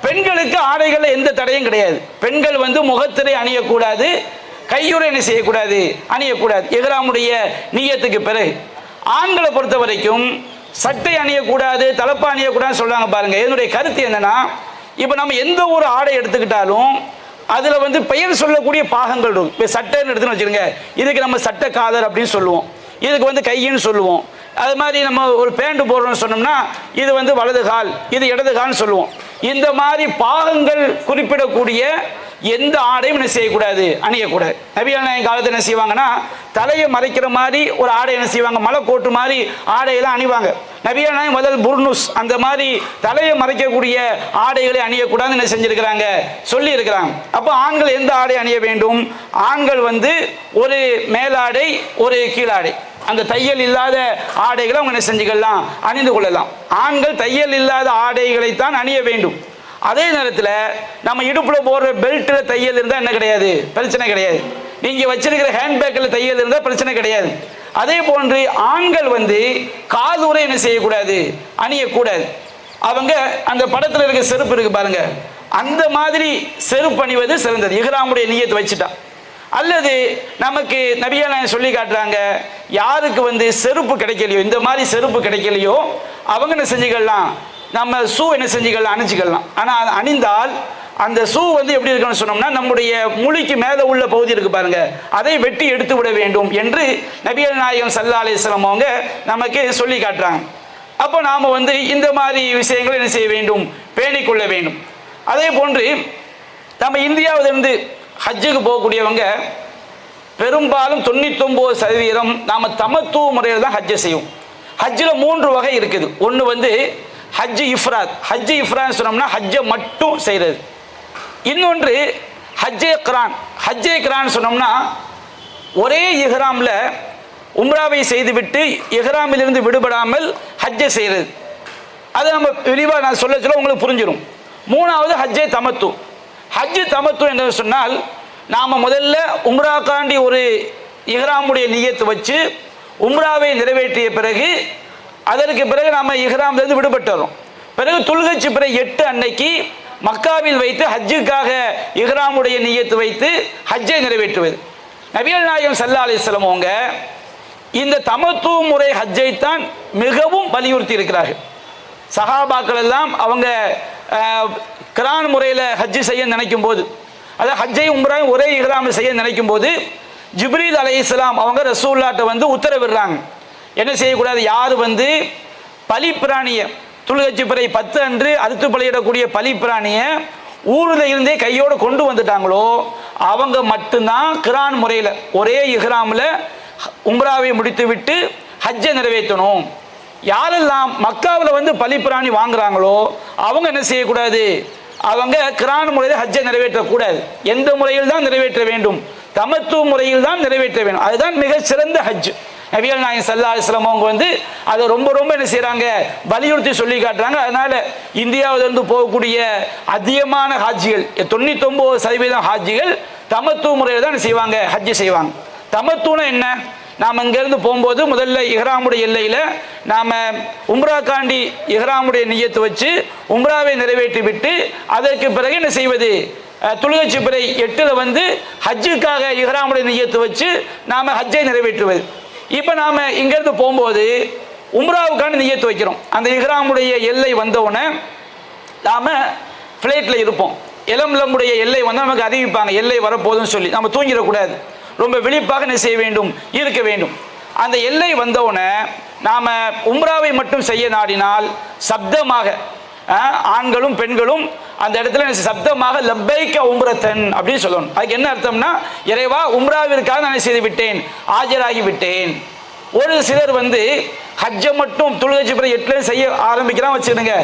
பெண்களுக்கு ஆடைகளில் எந்த தடையும் கிடையாது. பெண்கள் வந்து முகத்திரை அணியக்கூடாது, கையுறை என்ன செய்யக்கூடாது, அணியக்கூடாது இஹ்ராமுடைய நியத்துக்கு பிறகு. ஆண்களை பொறுத்த வரைக்கும் சட்டை அணியக்கூடாது, தலப்பா அணியக்கூடாதுன்னு சொல்றாங்க பாருங்க. என்னுடைய கருத்து என்னன்னா, இப்போ நம்ம எந்த ஒரு ஆடை எடுத்துக்கிட்டாலும் அதில் வந்து பெயர் சொல்லக்கூடிய பாகங்கள் இருக்கும். இப்போ சட்டைன்னு எடுத்துன்னு வச்சுருங்க, இதுக்கு நம்ம சட்டை காதர் அப்படின்னு சொல்லுவோம், இதுக்கு வந்து கையின்னு சொல்லுவோம். அது மாதிரி நம்ம ஒரு பேண்ட் போடுறோம்னு சொன்னோம்னா இது வந்து வலது கால், இது இடது கால்னு சொல்லுவோம். இந்த மாதிரி பாகங்கள் குறிப்பிடக்கூடிய எந்த ஆடையும் என்ன செய்யக்கூடாது, அணியக்கூடாது. நபிகள் நாயகம் காலத்தில் என்ன செய்வாங்கன்னா, தலையை மறைக்கிற மாதிரி ஒரு ஆடை என்ன செய்வாங்க, மலை கோட்டு மாதிரி ஆடையெல்லாம் அணிவாங்க. நபிகள் நாயகம் முதல் புர்னுஸ் அந்த மாதிரி தலையை மறைக்கக்கூடிய ஆடைகளை அணியக்கூடாதுன்னு என்ன செஞ்சிருக்கிறாங்க, சொல்லி இருக்கிறாங்க. அப்போ ஆண்கள் எந்த ஆடை அணிய வேண்டும், ஆண்கள் வந்து ஒரு மேலாடை ஒரு கீழாடை, அந்த தையல் இல்லாத ஆடைகளை அவங்க என்ன செஞ்சுக்கலாம், அணிந்து கொள்ளலாம். ஆண்கள் தையல் இல்லாத ஆடைகளைத்தான் அணிய வேண்டும். அதே நேரத்தில் நம்ம இடுப்பில் போடுற பெல்ட்டில் தையல் இருந்தால் என்ன கிடையாது, பிரச்சனை கிடையாது. நீங்கள் வச்சிருக்கிற ஹேண்ட்பேக்கில் தையல் இருந்தால் பிரச்சனை கிடையாது. அதே போன்று ஆண்கள் வந்து காலுறை என்ன செய்யக்கூடாது, அணியக்கூடாது. அவங்க அந்த படத்தில் இருக்க செருப்பு இருக்கு பாருங்க, அந்த மாதிரி செருப்பு அணிவது சிறந்தது இஹ்ராமுடைய நியத்தை வச்சுட்டா. அல்லது நமக்கு நபிகள் நாயகம் சொல்லி காட்டுறாங்க, யாருக்கு வந்து செருப்பு கிடைக்கலையோ, இந்த மாதிரி செருப்பு கிடைக்கலையோ அவங்க என்ன செஞ்சுக்கலாம், நம்ம ஷூ என்ன செஞ்சுக்கலாம், அணிஞ்சிக்கலாம். ஆனால் அது அணிந்தால் அந்த ஷூ வந்து எப்படி இருக்குன்னு சொன்னோம்னா, நம்முடைய முழிக்கு மேலே உள்ள பகுதி இருக்கு பாருங்க, அதை வெட்டி எடுத்து விட வேண்டும் என்று நபிகள் நாயகம் ஸல்லல்லாஹு அலைஹி வஸல்லம் அவங்க நமக்கு சொல்லி காட்டுறாங்க. அப்போ நாம் வந்து இந்த மாதிரி விஷயங்களை என்ன செய்ய வேண்டும், பேணிக்கொள்ள வேண்டும். அதே போன்று நம்ம இந்தியாவிலிருந்து ஹஜ்ஜுக்கு போகக்கூடியவங்க பெரும்பாலும் 99% நாம் தமத்துவ முறையில் தான் ஹஜ்ஜை செய்வோம். ஹஜ்ஜில் 3 வகை இருக்குது. ஒன்று வந்து ஹஜ்ஜு இஃப்ராத், ஹஜ்ஜு இஃப்ராத் சொன்னோம்னா ஹஜ்ஜை மட்டும் செய்கிறது. இன்னொன்று ஹஜ்ஜே கிரான், ஹஜ்ஜே கிரான் சொன்னோம்னா ஒரே இஹ்ராமில் உம்ராவை செய்துவிட்டு இஹ்ராமிலிருந்து விடுபடாமல் ஹஜ்ஜை செய்கிறது. அது நம்ம விரிவாக நான் சொல்ல உங்களுக்கு புரிஞ்சிடும். 3வது ஹஜ்ஜே தமத்து. ஹஜ்ஜு தமத்து என்று சொன்னால் நாம் முதல்ல உம்ராக்காண்டி ஒரு இஹ்ராமுடைய நியத்து வச்சு உம்ராவை நிறைவேற்றிய பிறகு அதற்கு பிறகு நாம் இஹ்ராம்லேருந்து விடுபட்டுறோம். பிறகு துல்ஹஜ் பிறை 8 அன்னைக்கு மக்காவில் வைத்து ஹஜ்ஜுக்காக இஹ்ராமுடைய நியத்து வைத்து ஹஜ்ஜை நிறைவேற்றுவது. நபிகள் நாயகம் ஸல்லல்லாஹு அலைஹி வஸல்லம் அவங்க இந்த தமத்துவ முறை ஹஜ்ஜை தான் மிகவும் வலியுறுத்தி இருக்கிறார்கள். சஹாபாக்கள் எல்லாம் அவங்க கிரான் முறையில் ஹஜ்ஜு செய்ய நினைக்கும் போது, அதாவது ஹஜ்ஜை உம்ராவை ஒரே இஹ்ராமில் செய்ய நினைக்கும் போது ஜிப்ரீல் அலைஹிஸ்ஸலாம் அவங்க ரசூலுல்லாஹ்ட்ட வந்து உத்தரவிடுறாங்க, என்ன செய்யக்கூடாது, யார் வந்து பலிப்பிராணியை துல்ஹஜ் பிறை 10 அன்று அறுத்து பலியிடக்கூடிய பலிப்பிராணியை ஊரில் இருந்தே கையோடு கொண்டு வந்துட்டாங்களோ அவங்க மட்டும்தான் கிரான் முறையில் ஒரே இஹ்ராமில் உம்ராவை முடித்து விட்டு ஹஜ்ஜை நிறைவேற்றணும். யாரெல்லாம் மக்காவில் வந்து பலிப்பிராணி வாங்குறாங்களோ அவங்க என்ன செய்யக்கூடாது, அவங்க கிரான் முறையில் ஹஜ்ஜை நிறைவேற்றக்கூடாது. எந்த முறையில் தான் நிறைவேற்ற வேண்டும், தமத்துவ முறையில் தான் நிறைவேற்ற வேண்டும். அதுதான் மிக சிறந்த ஹஜ். நபிகள் நாயகம் ஸல்லல்லாஹு அலைஹி வஸல்லம் அவங்க வந்து அதை ரொம்ப ரொம்ப என்ன செய்கிறாங்க, வலியுறுத்தி சொல்லி காட்டுறாங்க. அதனால் இந்தியாவிலிருந்து போகக்கூடிய அதிகமான ஹாஜிகள் 99% ஹாஜிகள் தமத்துவ முறையில் தான் செய்வாங்க, ஹஜ்ஜு செய்வாங்க. தமத்துவனா என்ன, நாம் இங்கேருந்து போகும்போது முதல்ல இஹ்ராமுடைய எல்லையில் நாம் உம்ராக்காண்டி இஹ்ராமுடைய நியத்து வச்சு உம்ராவை நிறைவேற்றி விட்டு அதற்கு பிறகு என்ன செய்வது, துல்ஹஜ் பிறை 8 வந்து ஹஜ்ஜுக்காக இஹ்ராமுடைய நியத்து வச்சு நாம் ஹஜ்ஜை நிறைவேற்றுவது. இப்போ நாம் இங்கேருந்து போகும்போது உம்ராவுக்கான நியத்து வைக்கிறோம். அந்த இஹ்ராமுடைய எல்லை வந்தவுடனே நாம் ஃப்ளைட்டில் இருப்போம். எலம்லமுடைய எல்லை வந்து நமக்கு அறிவிப்பாங்க, எல்லை வரப்போகுதுன்னு சொல்லி. நம்ம தூங்கிடக்கூடாது, ரொம்ப விழிப்பாக என்ன செய்ய வேண்டும், இருக்க வேண்டும். அந்த எல்லை வந்தவுடனே நாம் உம்ராவை மட்டும் செய்ய நாடினால் சப்தமாக ஆண்களும் பெண்களும் அந்த இடத்துல சப்தமாக லப்பைக்க உம்ரத்தன் அப்படின்னு சொல்லணும். அதுக்கு என்ன அர்த்தம்னா, இறைவா உம்ராவிற்காக நான் செய்து விட்டேன், ஆஜராகி விட்டேன். ஒரு சிலர் வந்து ஹஜ்ஜை மட்டும் துல்ஹஜ் 8 செய்ய ஆரம்பிக்கிறான் வச்சுருங்க,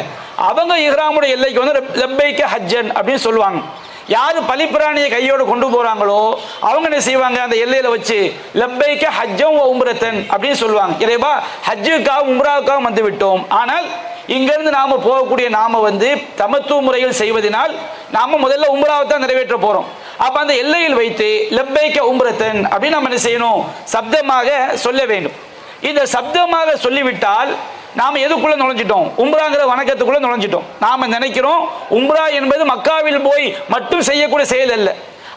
அவங்க இஹ்ராமுடைய எல்லைக்கு வந்து லப்பைக்க ஹஜ்ஜன் அப்படின்னு சொல்லுவாங்க. யார் பலிப்பிராணியை கையோடு கொண்டு போகிறாங்களோ அவங்க என்ன செய்வாங்க, அந்த எல்லையில் வச்சு லப்பைக்க ஹஜ்ஜம் உம்ரத்தன் அப்படின்னு சொல்லுவாங்க. இறைவா ஹஜ்ஜுக்காக உம்ராவுக்காக வந்து விட்டோம், ஆனால் இங்கிருந்து நாம் போகக்கூடிய நாம் வந்து தமத்துவ முறையில் செய்வதனால் நாம் முதல்ல உம்ராவை தான் நிறைவேற்ற போகிறோம். அப்போ அந்த எல்லையில் வைத்து லப்பைக்க உம்ரத்தன் அப்படின்னு நம்ம என்ன செய்யணும், சப்தமாக சொல்ல வேண்டும். இந்த சப்தமாக சொல்லிவிட்டால் நாம் எதுக்குள்ளே நுழைஞ்சிட்டோம், உம்ராங்கிற வணக்கத்துக்குள்ளே நுழைஞ்சிட்டோம். நாம் நினைக்கிறோம் உம்ரா என்பது மக்காவில் போய் மட்டும் செய்யக்கூடிய செயல் அல்ல,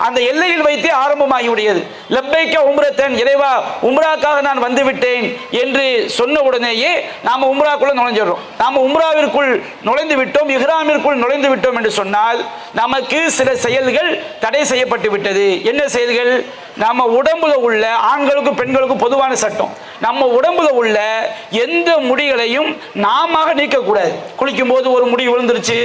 அந்த எல்லையில் வைத்தே ஆரம்பமாகி விடுகிறது. லப்பைக்க உம்ரத்தன், இறைவா உம்ராக்காக நான் வந்து விட்டேன் என்று சொன்ன உடனேயே நாம் உம்ராக்குள்ள நுழைஞ்சிடறோம். நாம் உம்ராவிற்குள் நுழைந்து விட்டோம், இஹ்ராமிற்குள் நுழைந்து விட்டோம் என்று சொன்னால் நமக்கு சில செயல்கள் தடை செய்யப்பட்டு விட்டது. என்ன செயல்கள்? நம்ம உடம்புல உள்ள ஆண்களுக்கும் பெண்களுக்கும் பொதுவான சட்டம், நம்ம உடம்புல உள்ள எந்த முடிகளையும் நாம நீக்கக்கூடாது. குளிக்கும் போது ஒரு முடி விழுந்துருச்சு,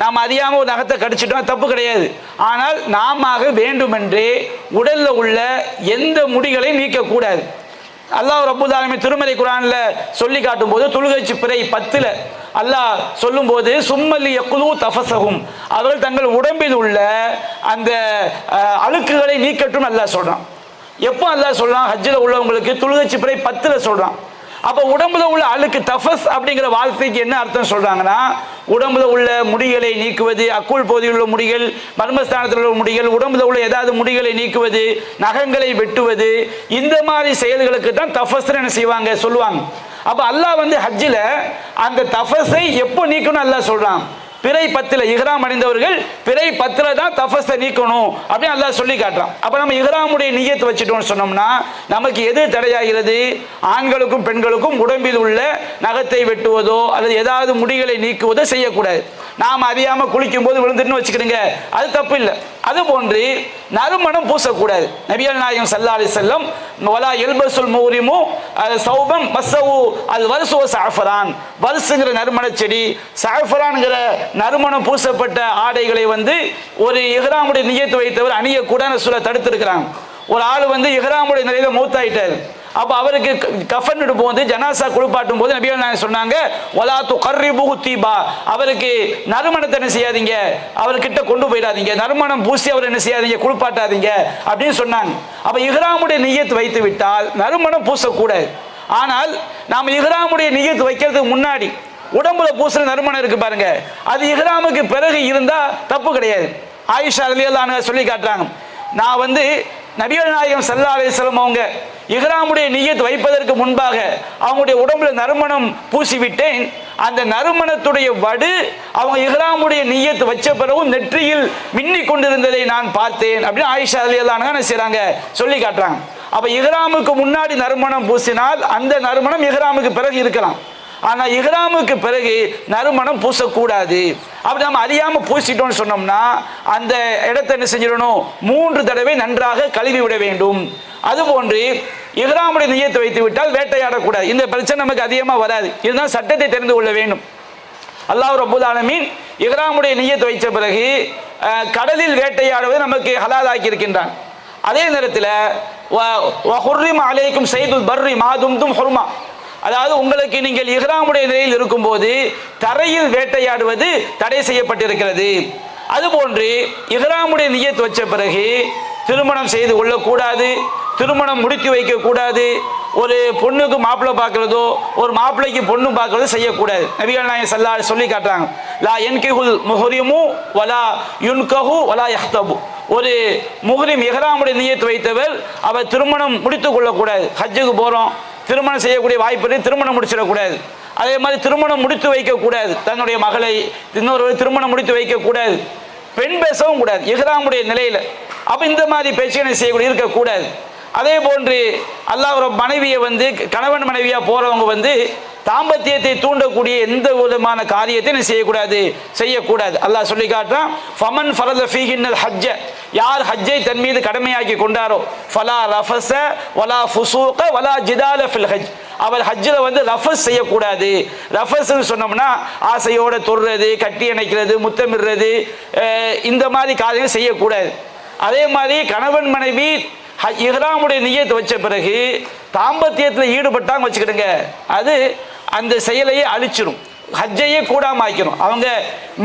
நாம் அறியாமல் ஒரு நகத்தை கடிச்சிட்டோம், தப்பு கிடையாது. ஆனால் நாம வேண்டுமென்றே உடலில் உள்ள எந்த முடிகளையும் நீக்கக்கூடாது. அல்லாஹ் ரப்பல் ஆலமீன் திருமறை குர்ஆனில் சொல்லி காட்டும் போது தொழுகைச் பிறை 10 அல்லாஹ் சொல்லும் போது சும்மலி யக்குலு தஃபஸஹும், அவர்கள் தங்கள் உடம்பில் உள்ள அந்த அழுக்குகளை நீக்கட்டும் அல்லாஹ் சொல்றான். எப்போ அல்லாஹ் சொல்றான்? ஹஜ்ஜில் உள்ளவங்களுக்கு தொழுகைச் பிறை 10 சொல்றான். அப்போ உடம்புல உள்ள அழுக்கு, தஃபஸ் அப்படிங்கிற வார்த்தைக்கு என்ன அர்த்தம் சொல்றாங்கன்னா, உடம்புல உள்ள முடிகளை நீக்குவது, அக்குள் பகுதியில் உள்ள முடிகள், மர்மஸ்தானத்தில் உள்ள முடிகள், உடம்புல உள்ள ஏதாவது முடிகளை நீக்குவது, நகங்களை வெட்டுவது, இந்த மாதிரி செயல்களுக்கு தான் தஃபஸ் என்ன செய்வாங்க, சொல்லுவாங்க. அப்போ அல்லாஹ் வந்து ஹஜ்ஜில் அந்த தஃபஸை எப்போ நீக்கணும் அல்லாஹ் சொல்றான்? பிறை 10 இஹ்ராம் அணிந்தவர்கள் பிறை 10 தான் தஃபஸை நீக்கணும் அப்படின்னு அல்லாஹ் சொல்லி காட்டுறான். அப்போ நம்ம இஹ்ராமுடைய நியத்தை வச்சுட்டோம்னு சொன்னோம்னா நமக்கு எது தடையாகிறது? ஆண்களுக்கும் பெண்களுக்கும் உடம்பில் உள்ள நகத்தை வெட்டுவதோ அல்லது ஏதாவது முடிகளை நீக்குவதோ செய்யக்கூடாது. நாம் அறியாமல் குளிக்கும் போது விழுந்துட்டுன்னு வச்சுக்கிறீங்க, அது தப்பு இல்லை. அதுபோன்று நறுமணம் பூசக்கூடாது. நபிகள் நாயகம் ஸல்லல்லாஹு அலைஹி வஸல்லம் வலா யல்பஸுல் முஹ்ரிமு சௌபம் மஸ்ஸவு அல் வர்ஸு ஸஅஃபரான், வர்ஸுங்கிற நறுமண செடி, ஸஅஃபரான்ங்கிற நறுமணம் பூசப்பட்ட ஆடைகளை வந்து ஒரு இஹ்ராமுடைய நியத்து வைத்தவர் அணியக்கூடாதுன்னு சொல்ல தடுத்திருக்கிறாங்க. ஒரு ஆள் வந்து இஹ்ராமுடைய நிலையில மௌத்தாயிட்டார். அப்போ அவருக்கு கஃபன் எடுப்போம் போது ஜனாசா குளிப்பாட்டும் போது நபிகள் நாயகம் சொன்னாங்க, வலா துகர்ரிபுஹு தீபா, அவருக்கு நறுமணத்தை என்ன செய்யாதீங்க, அவர்கிட்ட கொண்டு போயிடாதீங்க, நறுமணம் பூசி அவர் என்ன செய்யாதீங்க, குளிப்பாட்டாதீங்க அப்படின்னு சொன்னாங்க. அப்போ இஹ்ராமுடைய நியத்து வைத்து விட்டால் நறுமணம் பூசக்கூடாது. ஆனால் நாம் இஹ்ராமுடைய நியத்து வைக்கிறதுக்கு முன்னாடி உடம்புல பூசுற நறுமணம் இருக்கு பாருங்க, அது இஹ்ராமுக்கு பிறகு இருந்தா தப்பு கிடையாது. ஆயிஷா ரலியல்லாஹு அன்ஹா சொல்லி காட்டுறாங்க, நான் வந்து நபிகள் நாயகம் ஸல்லல்லாஹு அலைஹி வஸல்லம் அவங்க இஹ்ராமுடைய நியத் வைப்பதற்கு முன்பாக அவங்களுடைய உடம்புல நறுமணம் பூசிவிட்டேன், அந்த நறுமணத்துடைய வடு அவங்க இஹ்ராமுடைய நியத் வச்ச பிறகு நெற்றியில் மின்னி கொண்டிருந்ததை நான் பார்த்தேன் அப்படின்னு ஆயிஷா ரலியல்லாஹு அன்ஹா செய்றாங்க, சொல்லி காட்டுறாங்க. அப்ப இஹ்ராமுக்கு முன்னாடி நறுமணம் பூசினால் அந்த நறுமணம் இஹ்ராமுக்கு பிறகு இருக்கலாம், ஆனால் இஹ்ராமுக்கு பிறகு நறுமணம் பூசக்கூடாது. அப்படி நம்ம அறியாமல் பூசிட்டோம்னு சொன்னோம்னா அந்த இடத்தை என்ன செஞ்சிடணும், 3 தடவை நன்றாக கழுவி விட வேண்டும். அதுபோன்று இஹ்ராமுடைய நியத்தை வைத்து விட்டால் வேட்டையாடக்கூடாது. இந்த பிரச்சனை நமக்கு அதிகமாக வராது, இதுதான் சட்டத்தை தெரிந்து கொள்ள வேண்டும். அல்லாஹ் ரப்பல் ஆலமீன் இஹ்ராமுடைய நியத்தை வைத்த பிறகு கடலில் வேட்டையாடுவது நமக்கு ஹலால் ஆக்கி இருக்கின்றான். அதே நேரத்தில் வஹுர்ரிம அலைக்கும் ஸைதுல் பர்ரி மா தும்தும் ஹுர்மா, அதாவது உங்களுக்கு நீங்கள் இஹ்ராமுடைய நிலையில் இருக்கும்போது தரையில் வேட்டையாடுவது தடை செய்யப்பட்டிருக்கிறது. அதுபோன்று இஹ்ராமுடைய நியத் வச்ச பிறகு திருமணம் செய்து கொள்ளக்கூடாது, திருமணம் முடித்து வைக்கக்கூடாது, ஒரு பொண்ணுக்கு மாப்பிள்ளை பார்க்கறதோ ஒரு மாப்பிள்ளைக்கு பொண்ணு பார்க்கறதோ செய்யக்கூடாது. நபிகள் நாயகம் ஸல்லல்லாஹு அலைஹி சொல்லி காட்டுறாங்க, லா யன்கிஹுல் முஹ்ரிமு வலா யுன்கஹு வலா யஹ்தபு, ஒரு முஹ்ரிம் இஹ்ராமுடைய நியத் வைத்தவர் அவர் திருமணம் முடித்து கொள்ளக்கூடாது. ஹஜ்ஜுக்கு போகிறோம், திருமணம் செய்யக்கூடிய வாய்ப்பு, திருமணம் முடிச்சிடக்கூடாது. அதே மாதிரி திருமணம் முடித்து வைக்கக்கூடாது, தன்னுடைய மகளை இன்னொரு திருமணம் முடித்து வைக்கக்கூடாது, பெண் பேசவும் கூடாது இஹ்ராமுடைய நிலையில். அப்போ இந்த மாதிரி பேச்சுகளை செய்யக்கூடிய இருக்கக்கூடாது. அதே போன்று அல்லாஹ் ஒரு மனைவியை வந்து கணவன் மனைவியாக போகிறவங்க வந்து தாம்பத்தியத்தை தூண்டக்கூடிய எந்த விதமான காரியத்தை நீ செய்யக்கூடாது. அல்லாஹ் சொல்லி காட்டுறான், ஃபமன் ஃபரத ஃபீஹின்னல் ஹஜ்ஜ, யார் ஹஜ்ஜை தன் மீது கடமையாக்கி கொண்டாரோ, ஃபலா ரஃபஸ வலா ஃபுசூக வலா ஜிதால ஃபில் ஹஜ், அவர் ஹஜ்ஜில் வந்து ரஃபஸ் செய்யக்கூடாது. ரஃபஸ்ன்னு சொன்னோம்னா ஆசையோட தொடுறது, கட்டி அணைக்கிறது, முத்தமிடுறது, இந்த மாதிரி காரியங்கள் செய்யக்கூடாது. அதே மாதிரி கணவன் மனைவி இஹ்ராமுடைய நிய்யத் வச்ச பிறகு தாம்பத்தியத்தில் ஈடுபட்டாங்க வச்சுக்கிடுங்க, அது அந்த செயலையே அழிச்சிடும், ஹஜ்ஜையே கூடாம ஆக்கிடும். அவங்க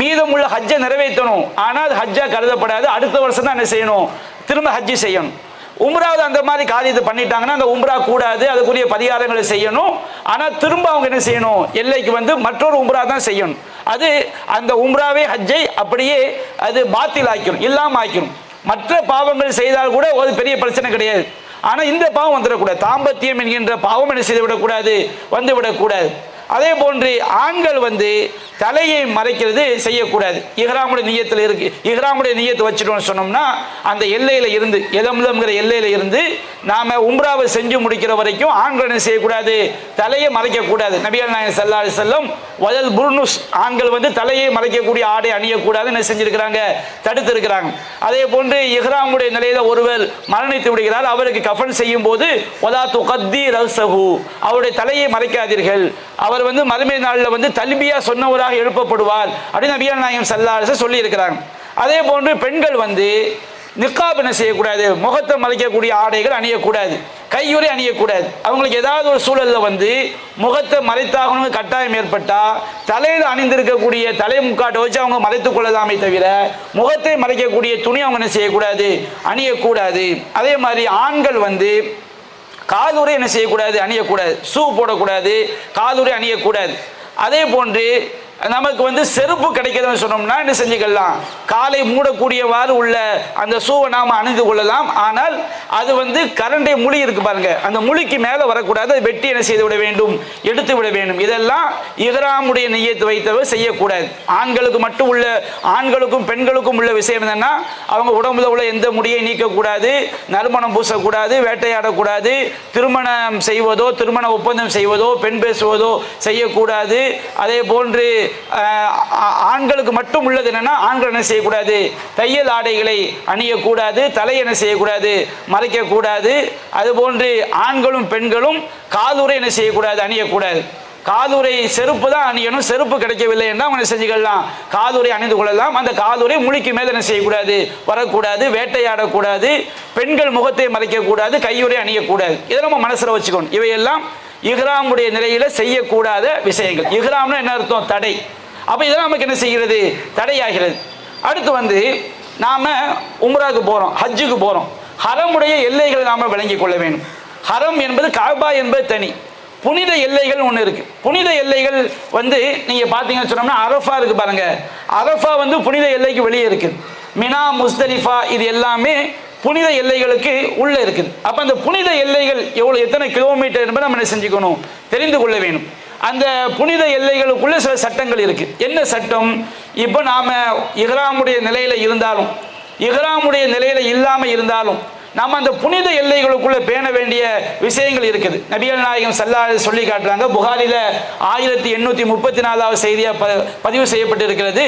மீதமுள்ள ஹஜ்ஜை நிறைவேற்றணும், ஆனால் அது ஹஜ்ஜா கருதப்படாது. அடுத்த வருஷம் தான் என்ன செய்யணும், திரும்ப ஹஜ்ஜி செய்யணும். உம்ராவது அந்த மாதிரி காரியத்தை பண்ணிட்டாங்கன்னா அந்த உம்ரா கூடாது, அதுக்குரிய பரிகாரங்களை செய்யணும். ஆனால் திரும்ப அவங்க என்ன செய்யணும், எல்லைக்கு வந்து மற்றொரு உம்ரா தான் செய்யணும். அது அந்த உம்ராவே ஹஜ்ஜை அப்படியே அது பாத்தில் ஆக்கிடும், இல்லாமல் ஆக்கிடும். மற்ற பாவங்கள் செய்தால் கூட ஒரு பெரிய பிரச்சனை கிடையாது. ஆனால் இந்த பாவம் வந்துடக்கூடாது. தாம்பத்தியம் என்கின்ற பாவம் என்ன செய்து விடக்கூடாது, வந்துவிடக்கூடாது. அதே போன்று ஆண்கள் வந்து தலையை மறைக்கிறது செய்யக்கூடாது. இஹ்ராமுடைய நிய்யத்தில் இருக்கு, இஹ்ராமுடைய நிய்யத்தை வச்சுட்டோம்னு சொன்னோம்னா அந்த எல்லையில இருந்து எதம்ங்கிற எல்லையில இருந்து நாம உம்ராவை செஞ்சு முடிக்கிற வரைக்கும் ஆண்கள் என்ன செய்யக்கூடாது, தலையை மறைக்கக்கூடாது. நபிகள் நாயகம் ஸல்லல்லாஹு அலைஹி வஸல்லம் வயல் புர்னுஸ், ஆண்கள் வந்து தலையை மறைக்கக்கூடிய ஆடை அணியக்கூடாது என்ன செஞ்சிருக்கிறாங்க, தடுத்து இருக்கிறாங்க. அதே போன்று இஹ்ராமுடைய நிலையில ஒருவர் மரணித்து விடுகிறார், அவருக்கு கஃபன் செய்யும் போது வலா துகத்தி ரஸஹு, அவருடைய தலையை மறைக்காதீர்கள், அவர் வந்து மறுமை நாளில் வந்து தல்பியா சொன்னவராக எழுப்பப்படுவார் அப்படின்னு நபிகள் நாயகம் ஸல்லல்லாஹு அலைஹி வஸல்லம் சொல்லி இருக்கிறாங்க. அதே போன்று பெண்கள் வந்து நிக்காப் என்ன செய்யக்கூடாது, முகத்தை மறைக்கக்கூடிய ஆடைகள் அணியக்கூடாது, கையுறை அணியக்கூடாது. அவங்களுக்கு ஏதாவது ஒரு சூழலில் வந்து முகத்தை மறைத்தாகணும்னு கட்டாயம் ஏற்பட்டா தலையில் அணிந்திருக்கக்கூடிய தலை முக்காட்டை வச்சு அவங்க மறைத்துக் கொள்ளலாமே தவிர முகத்தை மறைக்கக்கூடிய துணி அவங்க என்ன செய்யக்கூடாது, அணியக்கூடாது. அதே மாதிரி ஆண்கள் வந்து காதுரை என்ன செய்யக்கூடாது, அணியக்கூடாது, ஷூ போடக்கூடாது, காதுரை அணியக்கூடாது. அதே போன்று நமக்கு வந்து செருப்பு கிடைக்கிறதுன்னு சொன்னோம்னா என்ன செஞ்சுக்கலாம், காலை மூடக்கூடியவாறு உள்ள அந்த ஷூவை நாம் அணிந்து கொள்ளலாம். ஆனால் அது வந்து கரண்டை முழி இருக்கு பாருங்க, அந்த முழிக்கு மேலே வரக்கூடாது, அதை வெட்டி என்ன செய்து விட வேண்டும், எடுத்து விட வேண்டும். இதெல்லாம் இஹ்ராமுடைய நிய்யத் வைத்தவர் செய்யக்கூடாது. ஆண்களுக்கு மட்டும் உள்ள, ஆண்களுக்கும் பெண்களுக்கும் உள்ள விஷயம் என்னன்னா, அவங்க உடம்புல உள்ள எந்த முடியை நீக்கக்கூடாது, நறுமணம் பூசக்கூடாது, வேட்டையாடக்கூடாது, திருமணம் செய்வதோ திருமண ஒப்பந்தம் செய்வதோ பெண் பேசுவதோ செய்யக்கூடாது. அதே போன்று ஆண்களுக்கு மட்டும் உள்ளது என்னன்னா, ஆண்கள் என்ன செய்யக்கூடாது, தையல் ஆடைகளை அணியக்கூடாது, தலை என்ன செய்யக்கூடாது, மறைக்கக்கூடாது. அதுபோன்று ஆண்களும் பெண்களும் காதுரை என்ன செய்யக்கூடாது, அணியக்கூடாது. காதுரை செருப்பு தான் அணியணும், செருப்பு கிடைக்கவில்லை என்றால் அவங்க செஞ்சுக்கலாம், காதுரை அணிந்து கொள்ளலாம். அந்த காதுரை முழிக்கு மேலே என்ன செய்யக்கூடாது, வரக்கூடாது, வேட்டையாடக்கூடாது, பெண்கள் முகத்தை மறைக்கக்கூடாது, கையுறை அணியக்கூடாது. இதை நம்ம மனசில் வச்சுக்கணும். இவையெல்லாம் இஹ்ராமுடைய நிலையில செய்யக்கூடாத விஷயங்கள். இஹ்ராம்னா என்ன அர்த்தம், தடை. அப்ப இதெல்லாம் நமக்கு என்ன செய்கிறது, தடையாகிறது. அடுத்து வந்து நாம உம்ராக்கு போறோம், ஹஜ்ஜுக்கு போறோம், ஹரமுடைய எல்லைகளை நாம விளங்கிக் கொள்ள வேண்டும். ஹரம் என்பது கஅபா என்பது தனி, புனித எல்லைகள் ஒன்று இருக்கு. புனித எல்லைகள் வந்து நீங்க பாத்தீங்கன்னு சொன்னோம்னா அரஃபா இருக்கு பாருங்க, அரஃபா வந்து புனித எல்லைக்கு வெளியே இருக்கு. மினா, முஸ்தலிஃபா இது எல்லாமே புனித எல்லைகளுக்கு உள்ள இருக்குது. அப்ப அந்த புனித எல்லைகள் எவ்வளவு, எத்தனை கிலோமீட்டர் என்பதை நம்ம என்ன செஞ்சுக்கணும், தெரிந்து கொள்ள வேண்டும். அந்த புனித எல்லைகளுக்குள்ள சில சட்டங்கள் இருக்கு. என்ன சட்டம், இப்போ நாம இஹ்ராமுடைய நிலையில இருந்தாலும் இஹ்ராமுடைய நிலையில இல்லாம இருந்தாலும் நம்ம அந்த புனித எல்லைகளுக்குள்ள பேண வேண்டிய விஷயங்கள் இருக்குது. நபிகள் நாயகம் ஸல்லல்லாஹு அலைஹி சொல்லி காட்டுறாங்க. புகாரில 1834வது செய்தியா பதிவு செய்யப்பட்டு இருக்கிறது.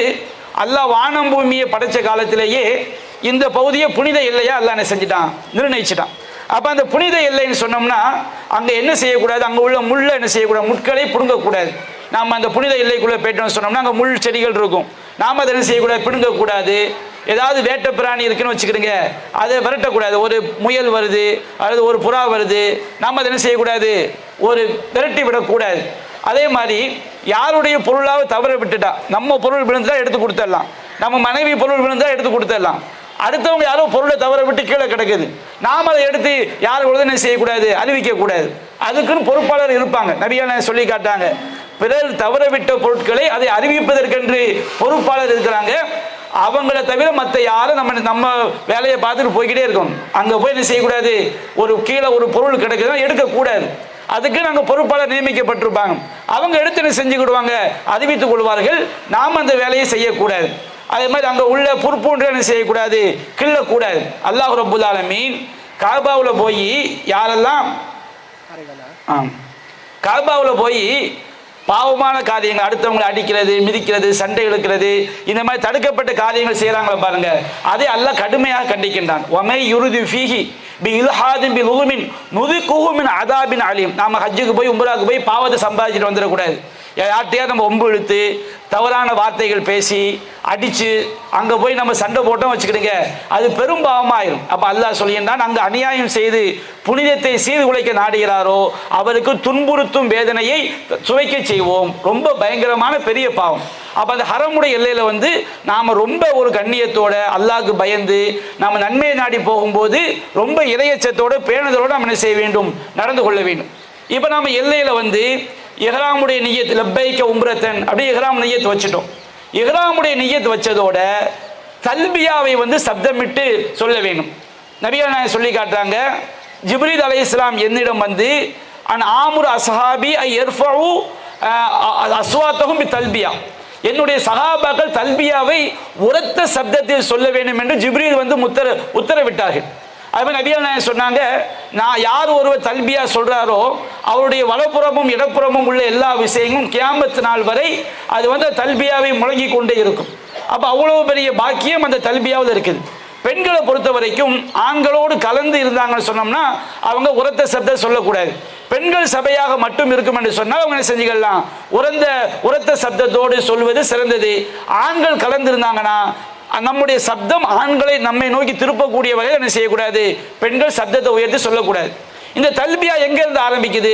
அல்லாஹ் வானம் பூமியை படைச்ச காலத்திலேயே இந்த பகுதியை புனித எல்லையா அல்லாஹ் என்ன செஞ்சுட்டான், நிர்ணயிச்சுட்டான். அப்ப அந்த புனித எல்லைன்னு சொன்னோம்னா அங்க என்ன செய்யக்கூடாது, அங்க உள்ள முள்ள என்ன செய்யக்கூடாது, முட்களை பிடுங்கக்கூடாது. நாம அந்த புனித எல்லைக்குள்ள போயிட்டோம்னு சொன்னோம்னா அங்க முள் செடிகள் இருக்கும், நாம அதை என்ன செய்யக்கூடாது, பிடுங்கக்கூடாது. ஏதாவது வேட்டை பிராணி இருக்குன்னு வச்சுக்கிடுங்க, அதை விரட்டக்கூடாது. ஒரு முயல் வருது அல்லது ஒரு புறா வருது, நாம அதை என்ன செய்யக்கூடாது, ஒரு விரட்டி விடக்கூடாது. அதே மாதிரி யாருடைய பொருளாக தவற விட்டுட்டா, நம்ம பொருள் விழுந்தா எடுத்து கொடுத்துடலாம், நம்ம மனைவி பொருள் விழுந்தா எடுத்து கொடுத்துடலாம். அடுத்தவங்க யாரோ பொருளை தவற விட்டு கீழே கிடக்குது, நாம் அதை எடுத்து யார் உடனே செய்யக்கூடாது, அறிவிக்க கூடாது. அதுக்குன்னு பொறுப்பாளர் இருப்பாங்க. நபிகள் சொல்லி காட்டாங்க, பிறர் தவற விட்ட பொருட்களை அதை அறிவிப்பதற்கென்று பொறுப்பாளர் இருக்கிறாங்க. அவங்கள தவிர மற்ற யாரும் நம்ம வேலையை பார்த்துட்டு போய்கிட்டே இருக்கணும். அங்கே போய் என்ன செய்யக்கூடாது, ஒரு கீழே ஒரு பொருள் கிடைக்குதுன்னா எடுக்கக்கூடாது. அதுக்கு நாங்கள் பொறுப்பாளர் நியமிக்கப்பட்டிருப்பாங்க, அவங்க எடுத்து செஞ்சுக்கிடுவாங்க, அறிவித்துக் கொள்வார்கள். நாம் அந்த வேலையை செய்யக்கூடாது. அதே மாதிரி அங்கே உள்ள பொறுப்பு என்ன செய்யக்கூடாது, கிள்ளக்கூடாது. அல்லாஹ் ரப்புல் ஆலமீன் காபாவில் போய் யாரெல்லாம் காபாவில் போய் பாவமான காரியங்கள், அடுத்தவங்களை அடிக்கிறது, மிதிக்கிறது, சண்டை இழுக்கிறது, இந்த மாதிரி தடுக்கப்பட்ட காரியங்கள் செய்கிறாங்களே பாருங்க, அதை அல்லாஹ் கடுமையாக கண்டிக்கின்றான். ஒமை யுருதி ஃபீஹி பி இல்ஹாதின் பி லுகுமின் நுதிகுஹு மின் அதாபின் அலீம். நாம ஹஜ்ஜுக்கு போய் உம்ராவுக்கு போய் பாவத்தை சம்பாதிச்சுட்டு வந்துடக்கூடாது. யார்கிட்டையாவது நம்ம ஒம்பு இழுத்து தவறான வார்த்தைகள் பேசி அடித்து அங்கே போய் நம்ம சண்டை போட்டோம் வச்சுக்கிடுங்க, அது பெரும் பாவமாயிரும். அப்போ அல்லாஹ் சொல்லியிருந்தான், அங்கே அநியாயம் செய்து புனிதத்தை சீது குலைக்க நாடுகிறாரோ அவருக்கு துன்புறுத்தும் வேதனையை சுவைக்க செய்வோம். ரொம்ப பயங்கரமான பெரிய பாவம். அப்போ அந்த ஹரமுடைய எல்லையில் வந்து நாம் ரொம்ப ஒரு கண்ணியத்தோட அல்லாஹ்க்கு பயந்து நம்ம நன்மையை நாடி போகும்போது ரொம்ப இறையச்சத்தோடு பேணுதலோடு நம்ம என்ன செய்ய வேண்டும், நடந்து கொள்ள வேண்டும். இப்போ நம்ம எல்லையில் வந்து இஹ்ராமுடைய நிய்யத் லப்பைக்க உம்ரத்தன் அப்படி இஹ்ராம் நிய்யத் வச்சுட்டோம். இஹ்ராமுடைய நிய்யத் வச்சதோட தல்பியாவை வந்து சப்தமிட்டு சொல்ல வேண்டும். நபிகள் நாயகம் சொல்லி காட்டுறாங்க, ஜிப்ரீல் அலைஹிஸ்ஸலாம் என்னிடம் வந்து அன் ஆமுர் அஸ்ஹாபி ஐ யர்ஃபஉ அஸ்வாத்தஹும் பி தல்பியா, என்னுடைய சஹாபாக்கள் தல்பியாவை உரத்த சப்தத்தில் சொல்ல வேண்டும் என்று ஜிப்ரீல் வந்து உத்தரவிட்டார்கள். அதுமாதிரி நபிகள் நாயகம் சொன்னாங்க, நான் யார் ஒருவர் தல்பியா சொல்றாரோ அவருடைய வலப்புறமும் இடப்புறமும் உள்ள எல்லா விஷயங்களும் கியாமத் நாள் வரை அது வந்து தல்பியாவை முழங்கி கொண்டே இருக்கும். அப்போ அவ்வளவு பெரிய பாக்கியம் அந்த தல்பியாவில் இருக்குது. பெண்களை பொறுத்த வரைக்கும் ஆண்களோடு கலந்து இருந்தாங்கன்னு சொன்னோம்னா அவங்க உரத்த சப்தம் சொல்லக்கூடாது. பெண்கள் சபையாக மட்டும் இருக்கும் என்று சொன்னால் அவங்க என்ன செஞ்சுக்கலாம், உரத்த சப்தத்தோடு சொல்வது சிறந்தது. ஆண்கள் கலந்து இருந்தாங்கன்னா நம்முடைய சப்தம் ஆண்களை நம்மை நோக்கி திருப்பக்கூடிய வகையில் என்ன செய்யக்கூடாது, பெண்கள் சப்தத்தை உயர்த்தி சொல்லக்கூடாது. இந்த தல்பியா எங்கேருந்து ஆரம்பிக்குது,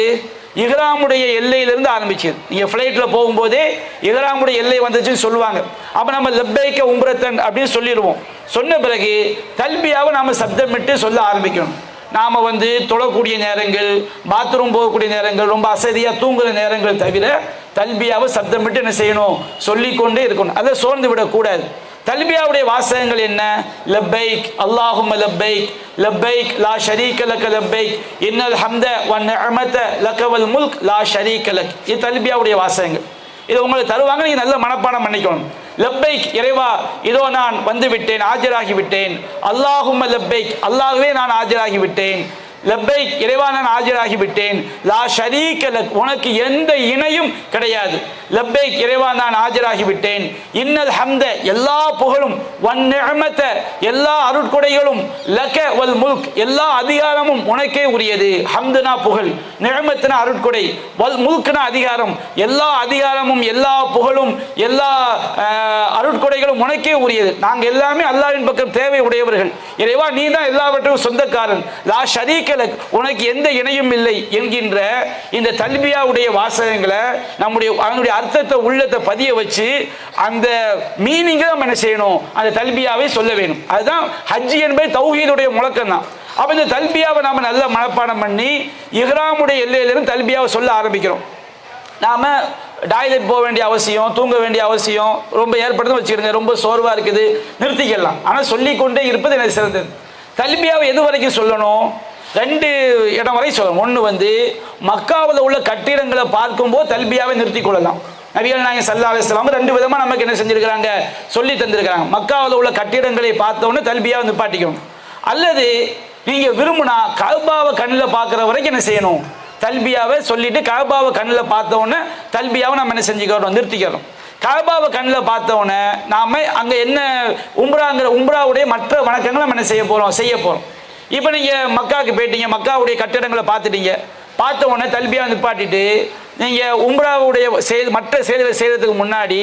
இஹ்ராமுடைய எல்லையிலிருந்து ஆரம்பிக்குது. நீங்கள் ஃப்ளைட்டில் போகும்போதே இஹ்ராமுடைய எல்லை வந்துச்சுன்னு சொல்லுவாங்க. அப்போ நம்ம லப்பைக்க உம்ரத்தன் அப்படின்னு சொல்லிடுவோம். சொன்ன பிறகு தல்பியாவை நாம் சப்தமிட்டு சொல்ல ஆரம்பிக்கணும். நாம் வந்து தொழக்கூடிய நேரங்கள், பாத்ரூம் போகக்கூடிய நேரங்கள், ரொம்ப அசதியாக தூங்குகிற நேரங்கள் தவிர தல்பியாவை சப்தமிட்டு என்ன செய்யணும், சொல்லிக்கொண்டே இருக்கணும். அதை சோர்ந்து விடக்கூடாது. தல்பியாவுடைய வாசகங்கள் என்ன, லப்பைக் அல்லாஹும்ம லப்பைக் லப்பைக் லா ஷரீக லக லப்பைக் இன்னல் ஹம்த வன் நிஅமத லக வல் முல்க் லா ஷரீக லக். இது தல்பியாவுடைய வாசகங்கள். இது உங்களுக்கு தருவாங்க, நீங்கள் நல்ல மனப்பாடம் பண்ணிக்கணும். லப்பைக் இறைவா இதோ நான் வந்து விட்டேன், ஆஜராகி விட்டேன். அல்லாஹும்ம லப்பைக் அல்லாஹ்வே நான் ஆஜராகி விட்டேன். லப்பைக் இறைவா நான் ஆஜராகி விட்டேன். லா ஷரீக லக் உனக்கு எந்த இணையும் கிடையாது. லப்பைக் இறைவா நான் ஆஜராகி விட்டேன். இன்னல் ஹம்த எல்லா புகழும், வன் நிஅமத எல்லா அருட்கொடைகளும், லக வல் முல்க் எல்லா அதிகாரமும் உனக்கே உரியது. ஹம்துனா புகழ், நிஅமத்னா அருட்கொடை, வல் முல்க்னா அதிகாரம். எல்லா அதிகாரமும் எல்லா புகழும் எல்லா அருட்கொடைகளும் உனக்கே உரியது. நாங்கள் எல்லாமே அல்லாஹ்வின் பக்கம் தேவை உடையவர்கள். இறைவா நீ தான் எல்லாவற்றுக்கும் சொந்தக்காரன். லா ஷரீக உனக்கு எந்த இணையும் இல்லை என்கின்ற இந்த தல்பியாவுடைய வாசகங்களை அதனுடைய அர்த்தத்தை உள்ளத்தை பதிய வச்சு அந்த மீனிங்கை நம்ம என்ன செய்யணும், அந்த தல்பியாவை சொல்ல வேணும். அதுதான் ஹஜ் என்பது தௌஹீதுடைய முழக்கம் தான். அப்போ இந்த தல்பியாவை நாம் நல்ல மனப்பாடம் பண்ணி இஹ்ராமுடைய எல்லையிலிருந்து தல்பியாவை சொல்ல ஆரம்பிக்கிறோம். நாம் டாய்லெட் போக வேண்டிய அவசியம், தூங்க வேண்டிய அவசியம் ரொம்ப ஏற்படுதுன்னு வச்சுக்கிடுங்க. ரொம்ப சோர்வாக இருக்குது, நிறுத்திக்கலாம். ஆனால் சொல்லிக்கொண்டே இருப்பது எனக்கு சிறந்தது. தல்பியாவை எது வரைக்கும் சொல்லணும், 2 இடம் வரை சொல்லணும். ஒன்று வந்து மக்காவில் உள்ள கட்டிடங்களை பார்க்கும்போது தல்பியாவை நிறுத்தி கொள்ளலாம். நபிகள் நாயகம் ஸல்லல்லாஹு அலைஹி வஸல்லம் 2 விதமாக நமக்கு என்ன செஞ்சிருக்கிறாங்க, சொல்லி தந்திருக்கிறாங்க. மக்காவில் உள்ள கட்டிடங்களை பார்த்தோன்னே தல்பியாவை நிப்பாட்டிக்கணும். அல்லது நீங்கள் விரும்புனா கஅபாவை கண்ணில் பார்க்குற வரைக்கும் என்ன செய்யணும், தல்பியாவை சொல்லிட்டு கஅபாவை கண்ணில் பார்த்தோன்னே தல்பியாவை நம்ம என்ன செஞ்சுக்கிறோம், நிறுத்திக்கிறோம். கஅபாவை கண்ணில் பார்த்தோன்னே நாம் அங்கே என்ன உம்ராவுடைய மற்ற வணக்கங்களை நம்ம என்ன செய்ய போகிறோம். இப்போ நீங்கள் மக்காவுக்கு போயிட்டீங்க, மக்காவுடைய கட்டிடங்களை பார்த்துட்டீங்க. பார்த்த உடனே தல்பியா நிப்பாட்டிட்டு நீங்கள் உம்ராவுடைய மற்ற செயல்களை செய்கிறதுக்கு முன்னாடி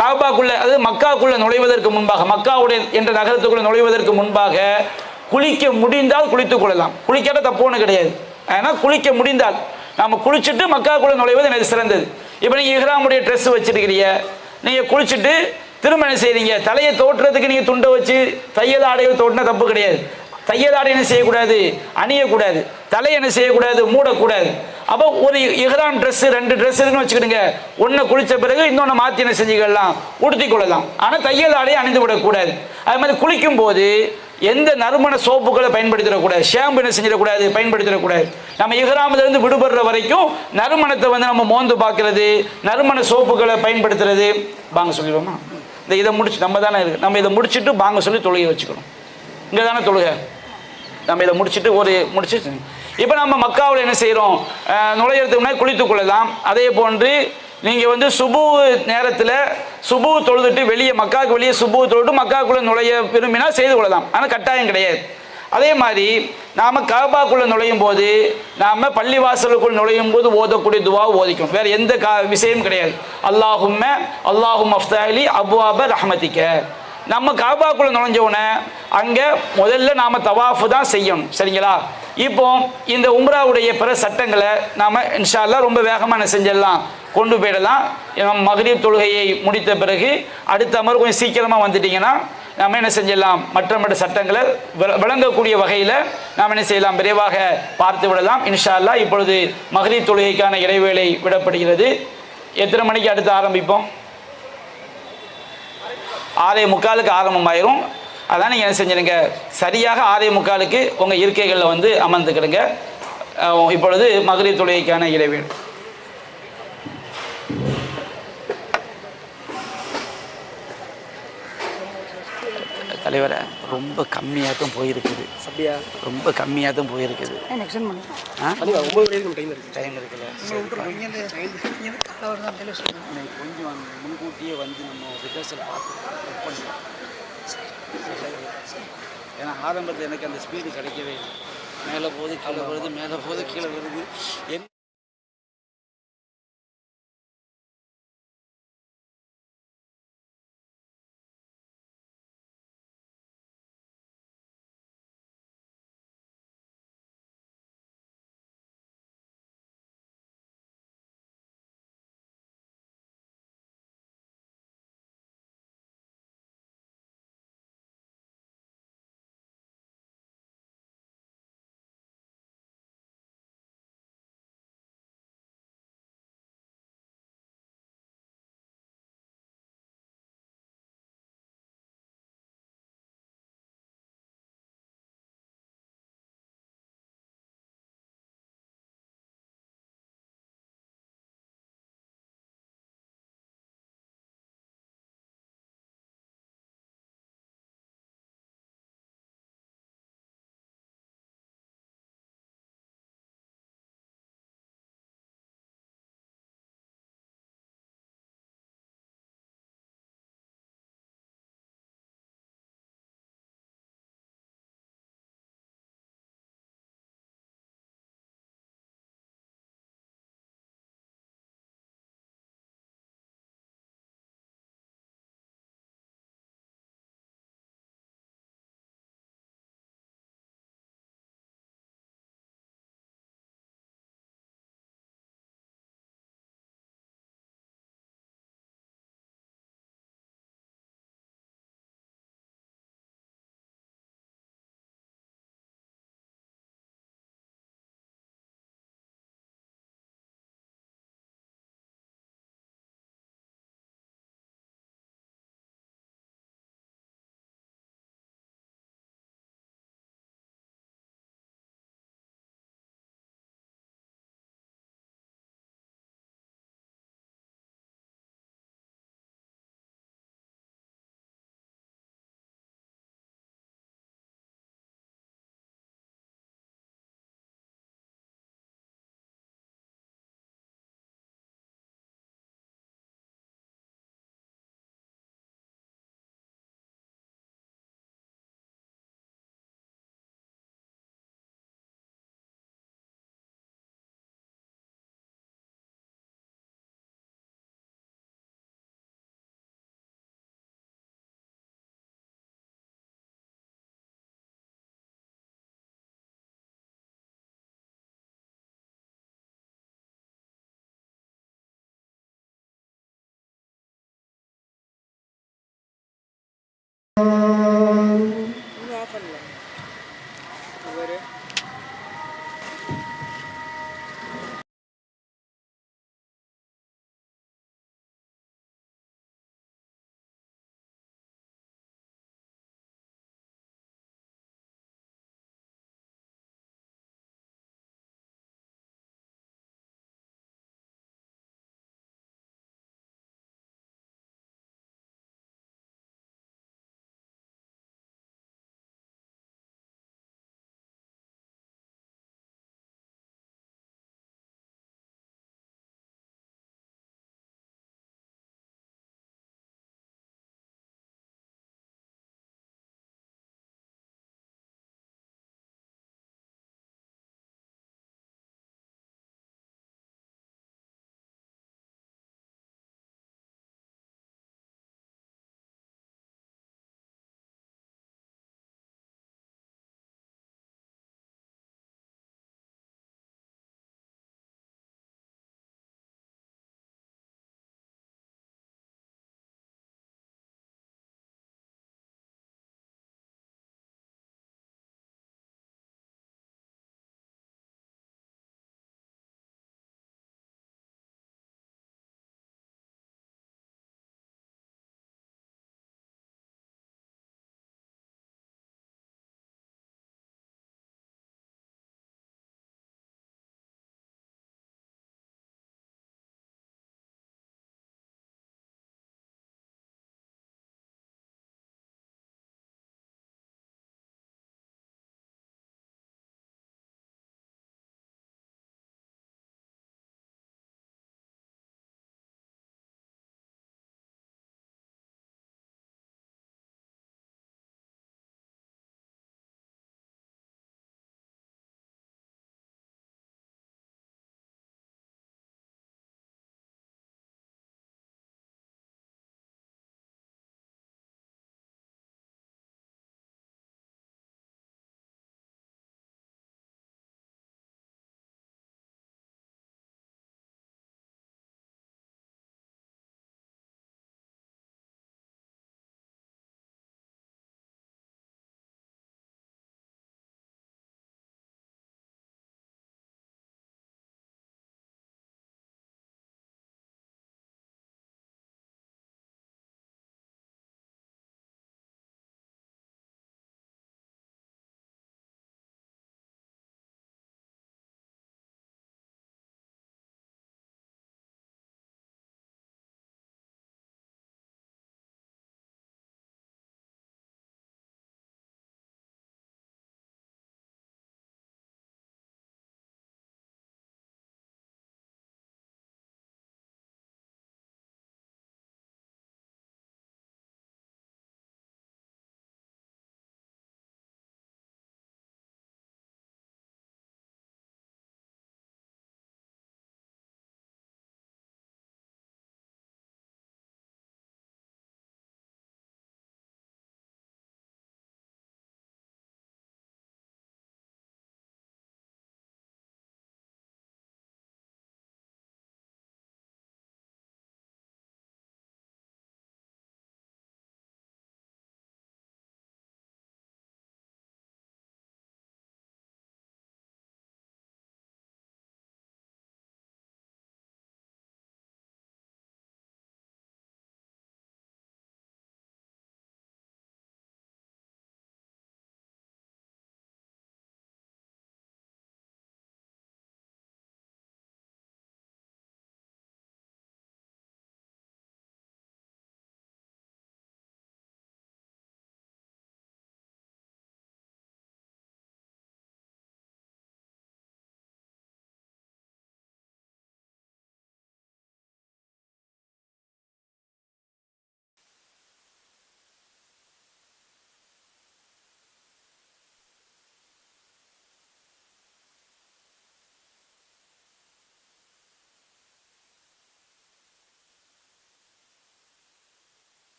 கஅபாக்குள்ளே, அதாவது மக்காவுக்குள்ளே நுழைவதற்கு முன்பாக, மக்காவுடைய என்ற நகரத்துக்குள்ளே நுழைவதற்கு முன்பாக குளிக்க முடிந்தால் குளித்துக் கொள்ளலாம். குளிக்காத தப்பு ஒன்றும் கிடையாது. ஆனால் குளிக்க முடிந்தால் நாம் குளிச்சுட்டு மக்காவுக்குள்ளே நுழைவது எனக்கு சிறந்தது. இப்போ நீங்கள் இஹ்ராமுடைய ட்ரெஸ் வச்சுருக்கிறீங்க, நீங்கள் குளிச்சுட்டு திரும்ப என்ன செய்கிறீங்க, தலையை தோட்டுறதுக்கு நீங்கள் துண்டை வச்சு தையல் ஆடைகள் தோட்டினா தப்பு கிடையாது. தையல் ஆடை என்ன செய்யக்கூடாது, அணியக்கூடாது. தலை என்ன செய்யக்கூடாது, மூடக்கூடாது. அப்போ ஒரு இஹ்ராம் ட்ரெஸ் 2 ட்ரெஸ் இருக்குன்னு வச்சுக்கிடுங்க. ஒன்று குளித்த பிறகு இன்னொன்று மாற்றி என்ன செஞ்சுக்கலாம், உடுத்தி கொள்ளலாம். ஆனால் தையல் ஆடையை அணிந்து விடக்கூடாது. அது மாதிரி குளிக்கும் போது எந்த நறுமண சோப்புகளை பயன்படுத்திடக்கூடாது, ஷாம்பு என்ன செஞ்சிடக்கூடாது, பயன்படுத்திடக்கூடாது. நம்ம இஹ்ராமிலிருந்து விடுபடுற வரைக்கும் நறுமணத்தை வந்து நம்ம மோந்து பார்க்கறது, நறுமண சோப்புகளை பயன்படுத்துறது. பாங்க சொல்லிடுவோமா, இதை முடிச்சு நம்ம தானே இருக்கு, நம்ம இதை முடிச்சுட்டு பாங்க சொல்லி தொழுகை வச்சுக்கணும். இங்கே தானே தொழுகை, நம்ம இதை முடிச்சு இப்போ நம்ம மக்காவில் என்ன செய்கிறோம், நுழையிறதுக்கு முன்னாடி குளித்துக் கொள்ளலாம். அதே போன்று நீங்கள் வந்து சுபு நேரத்தில் சுபு தொழுதுட்டு வெளியே மக்காவுக்கு வெளியே சுபு தொழுட்டு மக்காவுக்குள்ளே நுழைய விரும்பினா செய்து கொள்ளலாம், ஆனால் கட்டாயம் கிடையாது. அதே மாதிரி நாம் காபாக்குள்ளே நுழையும் போது நாம் பள்ளிவாசலுக்குள் நுழையும் போது ஓதக்கூடிய துவா ஓதிக்கும், வேறு எந்த விஷயம் கிடையாது. அல்லாஹும் அஃப்தாலி அபுவாப ரஹ்மதிக்க. நம்ம காபாக்குள்ளே நுழைஞ்சோடனே அங்கே முதல்ல நாம் தவாஃபு தான் செய்யணும், சரிங்களா? இப்போ இந்த உம்ராவுடைய பிற சட்டங்களை நாம் இன்ஷா அல்லாஹ் ரொம்ப வேகமாக செஞ்சிடலாம், கொண்டு போயிடலாம். மக்ரிப் தொழுகையை முடித்த பிறகு அடுத்த அமர் கொஞ்சம் சீக்கிரமாக வந்துட்டிங்கன்னா நாம் என்ன செஞ்சிடலாம், மற்ற சட்டங்களை விளங்கக்கூடிய வகையில் நாம் என்ன செய்யலாம், விரைவாக பார்த்து விடலாம் இன்ஷா அல்லாஹ். இப்பொழுது மக்ரிப் தொழுகைக்கான இடைவேளை விடப்படுகிறது. எத்தனை மணிக்கு அடுத்து ஆரம்பிப்போம்? 6:45 ஆரம்பமாயிரும். அதான் நீங்கள் என்ன செஞ்சிருங்க, சரியாக 6:45 உங்கள் இருக்கைகளில் வந்து அமர்ந்துக்கிடுங்க. இப்பொழுது மக்ரிப் தொழுகைக்கான இடைவேளை. தலைவரை ரொம்ப கம்மியாக தான் போயிருக்குது. அப்படியா? ரொம்ப கம்மியாக தான் போயிருக்குது. டைம் இருக்குல்ல, கொஞ்சம் முன்கூட்டியே வந்து நம்ம ரிஹர்சல் பார்த்து, ஏன்னா ஆரம்பத்தில் எனக்கு அந்த ஸ்பீடு கிடைக்கவே இல்லை. மேலே போகுது கீழே வருது, மேலே போகுது கீழே வருது.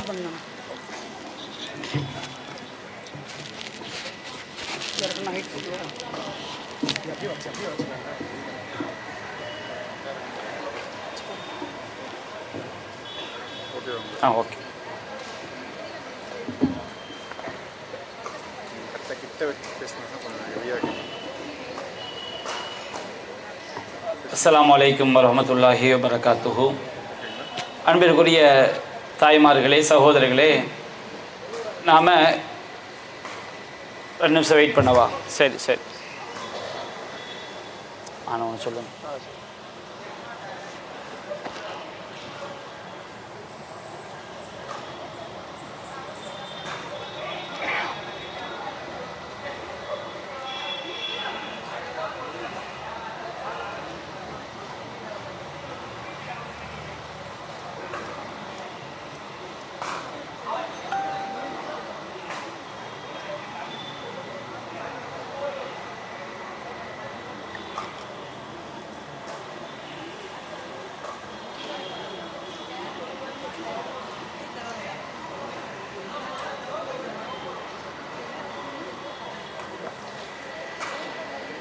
பண்ணணும். ஓகே. அஸ்ஸலாமு அலைக்கும் வரஹ்மத்துல்லாஹி வபரகாத்துஹு. அன்பிற்குரிய தாய்மார்களே, சகோதரர்களே, நாம் 2 நிமிஷம் வெயிட் பண்ணவா? சரி சரி, ஆனால் சொல்லுங்கள்.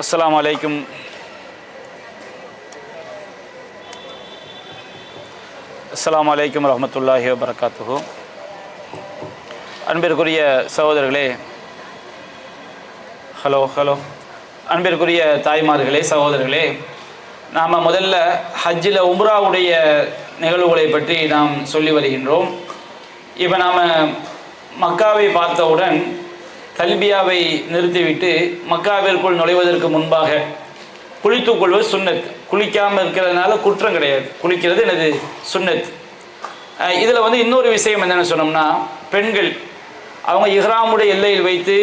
அஸ்ஸலாமு அலைக்கும். அஸ்ஸலாமு அலைக்கும் வரஹ்மத்துல்லாஹி வபரகாத்துஹு. அன்பிற்குரிய சகோதரர்களே, ஹலோ, அன்பிற்குரிய தாய்மார்களே, சகோதரர்களே, நாம் முதல்ல ஹஜ்ஜில் உம்ராவுடைய நிகழ்வுகளை பற்றி நாம் சொல்லி வருகின்றோம். இப்போ நாம் மக்காவை பார்த்தவுடன் தல்பியாவை நிறுத்திவிட்டு மக்காவிற்குள் நுழைவதற்கு முன்பாக குளித்துக் கொள்வது சுன்னத். குளிக்காமல் இருக்கிறதுனால குற்றம் கிடையாது, குளிக்கிறது எனது சுன்னத். இதில் வந்து இன்னொரு விஷயம் என்னென்னு சொன்னோம்னா, பெண்கள் அவங்க இஹ்ராமுடைய எல்லையில் வைத்து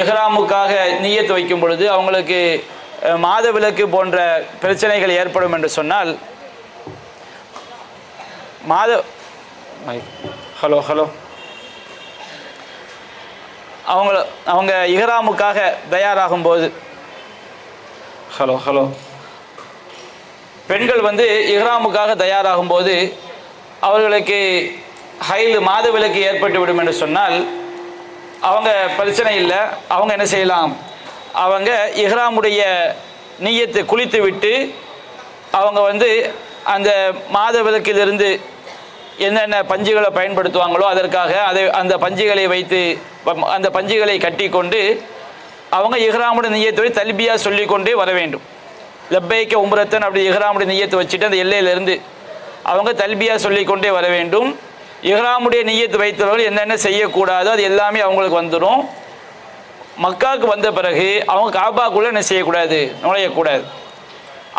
இஹ்ராமுக்காக நியத்து வைக்கும் பொழுது அவங்களுக்கு மாதவிலக்கு போன்ற பிரச்சனைகள் ஏற்படும் என்று சொன்னால் ஹலோ அவங்க இஹ்ராமுக்காக தயாராகும்போது ஹலோ பெண்கள் வந்து இஹ்ராமுக்காக தயாராகும்போது அவர்களுக்கு மாதவிலக்கு ஏற்பட்டுவிடும் என்று சொன்னால் அவங்க பிரச்சனை இல்லை. அவங்க என்ன செய்யலாம், அவங்க இஹ்ராமுடைய நியத்தை குளித்து விட்டு அவங்க வந்து அந்த மாதவிலக்கிலிருந்து என்னென்ன பஞ்சுகளை பயன்படுத்துவாங்களோ அதற்காக அந்த பஞ்சுகளை வைத்து அந்த பஞ்சுகளை கட்டி கொண்டு அவங்க இஹ்ராமுடைய நியத்தை தல்பியா சொல்லி கொண்டே வர வேண்டும். லப்பைக்க உம்ரத்தன் அப்படி இஹ்ராமுடைய நியத்தை வச்சுட்டு அந்த எல்லையிலிருந்து அவங்க தல்பியா சொல்லி கொண்டே வர வேண்டும். இஹ்ராமுடைய நியத்து வைத்தவர்கள் என்னென்ன செய்யக்கூடாதோ அது எல்லாமே அவங்களுக்கு வந்துடும். மக்காவுக்கு வந்த பிறகு அவங்க காபாக்குள்ளே என்ன செய்யக்கூடாது, நுழையக்கூடாது.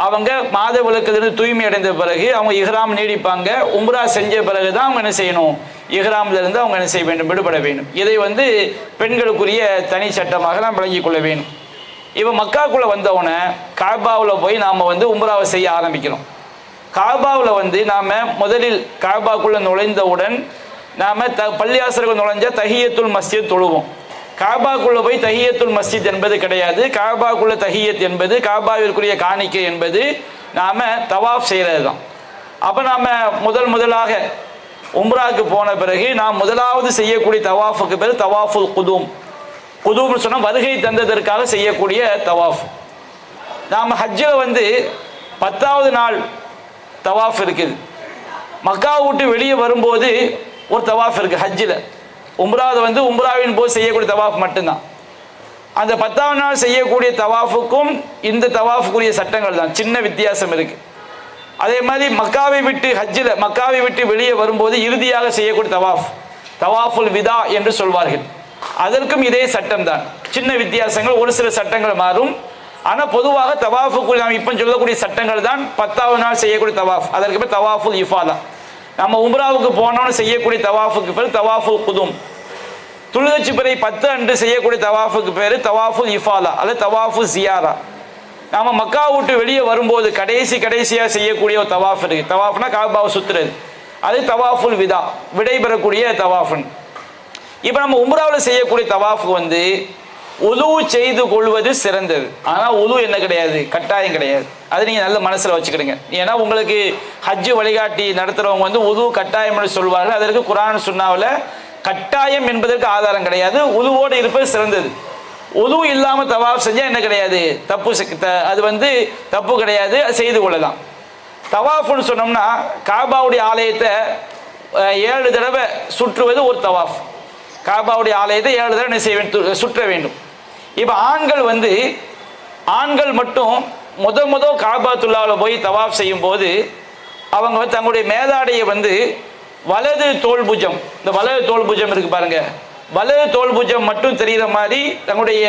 அவங்க மாதவிலக்கிலிருந்து தூய்மை அடைந்த பிறகு அவங்க இஹ்ராம் நீடிப்பாங்க. உம்ரா செஞ்ச பிறகு தான் அவங்க என்ன செய்யணும், இஹ்ராமிலிருந்து அவங்க என்ன செய்ய வேண்டும், விடுபட வேண்டும். இதை வந்து பெண்களுக்குரிய தனி சட்டமாக நாம் விளங்கிக் கொள்ள வேண்டும். இப்போ மக்காக்குள்ளே வந்தவுடனே காபாவில் போய் நாம் வந்து உம்ராவை செய்ய ஆரம்பிக்கிறோம். காபாவில் வந்து நாம் முதலில் காபாக்குள்ளே நுழைந்தவுடன் நாம் பள்ளியாசர்கள் நுழைஞ்ச தஹியத்துல் மஸ்ஜித் தொழுவோம். காபாக்குள்ளே போய் தஹியத்துல் மஸ்ஜித் என்பது கிடையாது. காபாக்குள்ள தஹியத் என்பது காபாவிற்குரிய காணிக்கை என்பது நாம் தவாஃப் செய்கிறது தான். அப்போ நாம் முதலாக உம்ராவுக்கு போன பிறகு நாம் முதலாவது செய்யக்கூடிய தவாஃபுக்கு பேர் தவாஃபுல் குதூம்னு சொன்னால் வருகை தந்ததற்காக செய்யக்கூடிய தவாஃப். நாம் ஹஜ்ஜில் வந்து 10வது நாள் தவாஃப் இருக்குது. மக்கா விட்டு வெளியே வரும்போது ஒரு தவாஃப் இருக்குது ஹஜ்ஜில். உம்ராவை வந்து உம்ராவின் போது செய்யக்கூடிய தவாஃப் மட்டும்தான். அந்த 10வது நாள் செய்யக்கூடிய தவாஃபுக்கும் இந்த தவாஃபுக்குரிய சட்டங்கள் தான், சின்ன வித்தியாசம் இருக்குது. அதே மாதிரி மக்காவை விட்டு வெளியே வரும்போது இறுதியாக செய்யக்கூடிய தவாஃபுல் விதா என்று சொல்வார்கள். அதற்கும் இதே சட்டம் தான், சின்ன வித்தியாசங்கள், ஒரு சில சட்டங்கள் மாறும். ஆனால் பொதுவாக தவாஃபுக்குரிய நாம் இப்போ சொல்லக்கூடிய சட்டங்கள் தான் 10வது நாள் செய்யக்கூடிய தவாஃப். அதற்கு பேர் தவாஃபுல் இஃபாதா. நம்ம உம்ராவுக்கு போனோன்னு செய்யக்கூடிய தவாஃபுக்கு பேர் தவாஃபுல் குதும். துல்ஹஜ் பிறை 10 அன்று செய்யக்கூடிய தவாஃபுக்கு பேர் தவாஃபுல் இஃபாதா அல்லது தவாஃபுல் ஜியாரா. நாம் மக்கா விட்டு வெளியே வரும்போது கடைசியாக செய்யக்கூடிய ஒரு தவாஃப் இருக்குது. தவாஃப்னா காபாவை சுற்றுறது, அது தவாஃபுல் விதா, விடைபெறக்கூடிய தவாஃபுன். இப்போ நம்ம உம்ராவில் செய்யக்கூடிய தவாஃபு வந்து உது செய்து கொள்வது சிறந்தது. ஆனால் உது என்ன கிடையாது, கட்டாயம் கிடையாது. அது நீங்கள் நல்ல மனசில் வச்சுக்கிடுங்க. ஏன்னா உங்களுக்கு ஹஜ்ஜு வழிகாட்டி நடத்துகிறவங்க வந்து உது கட்டாயம் என்று சொல்வார்கள். அதற்கு குர்ஆன் சுன்னாவில் கட்டாயம் என்பதற்கு ஆதாரம் கிடையாது. உதுவோடு இருப்பது சிறந்தது. உது இல்லாமல் தவாஃப் செஞ்சால் என்ன கிடையாது, தப்பு. அது வந்து தப்பு கிடையாது, செய்து கொள்ளலாம். தவாஃப்னு சொன்னோம்னா காபாவுடைய ஆலயத்தை 7 தடவை சுற்றுவது ஒரு தவாஃப். காபாவுடைய ஆலயத்தை 7 தடவை என்ன செய்ய வேண்டும், சுற்ற வேண்டும். இப்போ ஆண்கள் மட்டும் முத காபாத்துல்லாவில் போய் தவாஃப் செய்யும் போது அவங்க வந்து தங்களுடைய மேலாடையை வந்து வலது தோல் புஜம், இந்த வலது தோல் புஜம் இருக்கு பாருங்க, வலது தோல் புஜம் மட்டும் தெரிகிற மாதிரி தங்களுடைய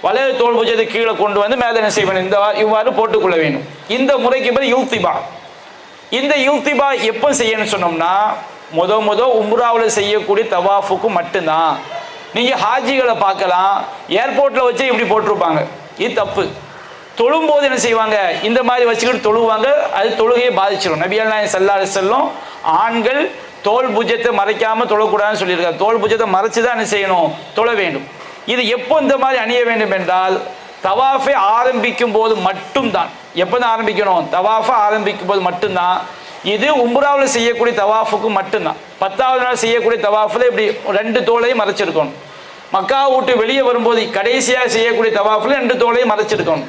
வலது தோல் புஜத்தை கீழே கொண்டு வந்து மேலே என்ன செய்ய வேண்டும், இவ்வாறு போட்டுக்கொள்ள வேண்டும். இந்த முறைக்கு பேர் யூத்திபா. இந்த யூத்திபா எப்போ செய்யணும்னு சொன்னோம்னா முத உம்ராவில் செய்யக்கூடிய தவாஃபுக்கு மட்டும்தான். நீங்கள் ஹாஜிகளை பார்க்கலாம், ஏர்போர்ட்டில் வச்சு இப்படி போட்டிருப்பாங்க. இது தப்பு. தொழும்போது என்ன செய்வாங்க, இந்த மாதிரி வச்சுக்கிட்டு தொழுவாங்க. அது தொழுகையை பாதிச்சிடும். நபிகள் நாயகம் ஸல்லல்லாஹு அலைஹி வஸல்லம் ஆண்கள் தோல் புஜத்தை மறைக்காமல் தொழக்கூடாதுன்னு சொல்லியிருக்காங்க. தோல் புஜத்தை மறைச்சு தான் என்ன செய்யணும், தொழ வேண்டும். இது எப்போ இந்த மாதிரி அணிய வேண்டும் என்றால் தவாஃபை ஆரம்பிக்கும் போது மட்டும்தான். எப்போ தான் ஆரம்பிக்கணும், தவாஃபை ஆரம்பிக்கும் போது மட்டும்தான். இது உம்ராவில் செய்யக்கூடிய தவாஃபுக்கு மட்டும்தான். 10வது நாள் செய்யக்கூடிய தவாஃபில் இப்படி 2 தோளையும் மறைச்சிருக்கணும். மக்கா விட்டு வெளியே வரும்போது கடைசியாக செய்யக்கூடிய தவாஃபில் 2 தோளையும் மறைச்சிருக்கணும்.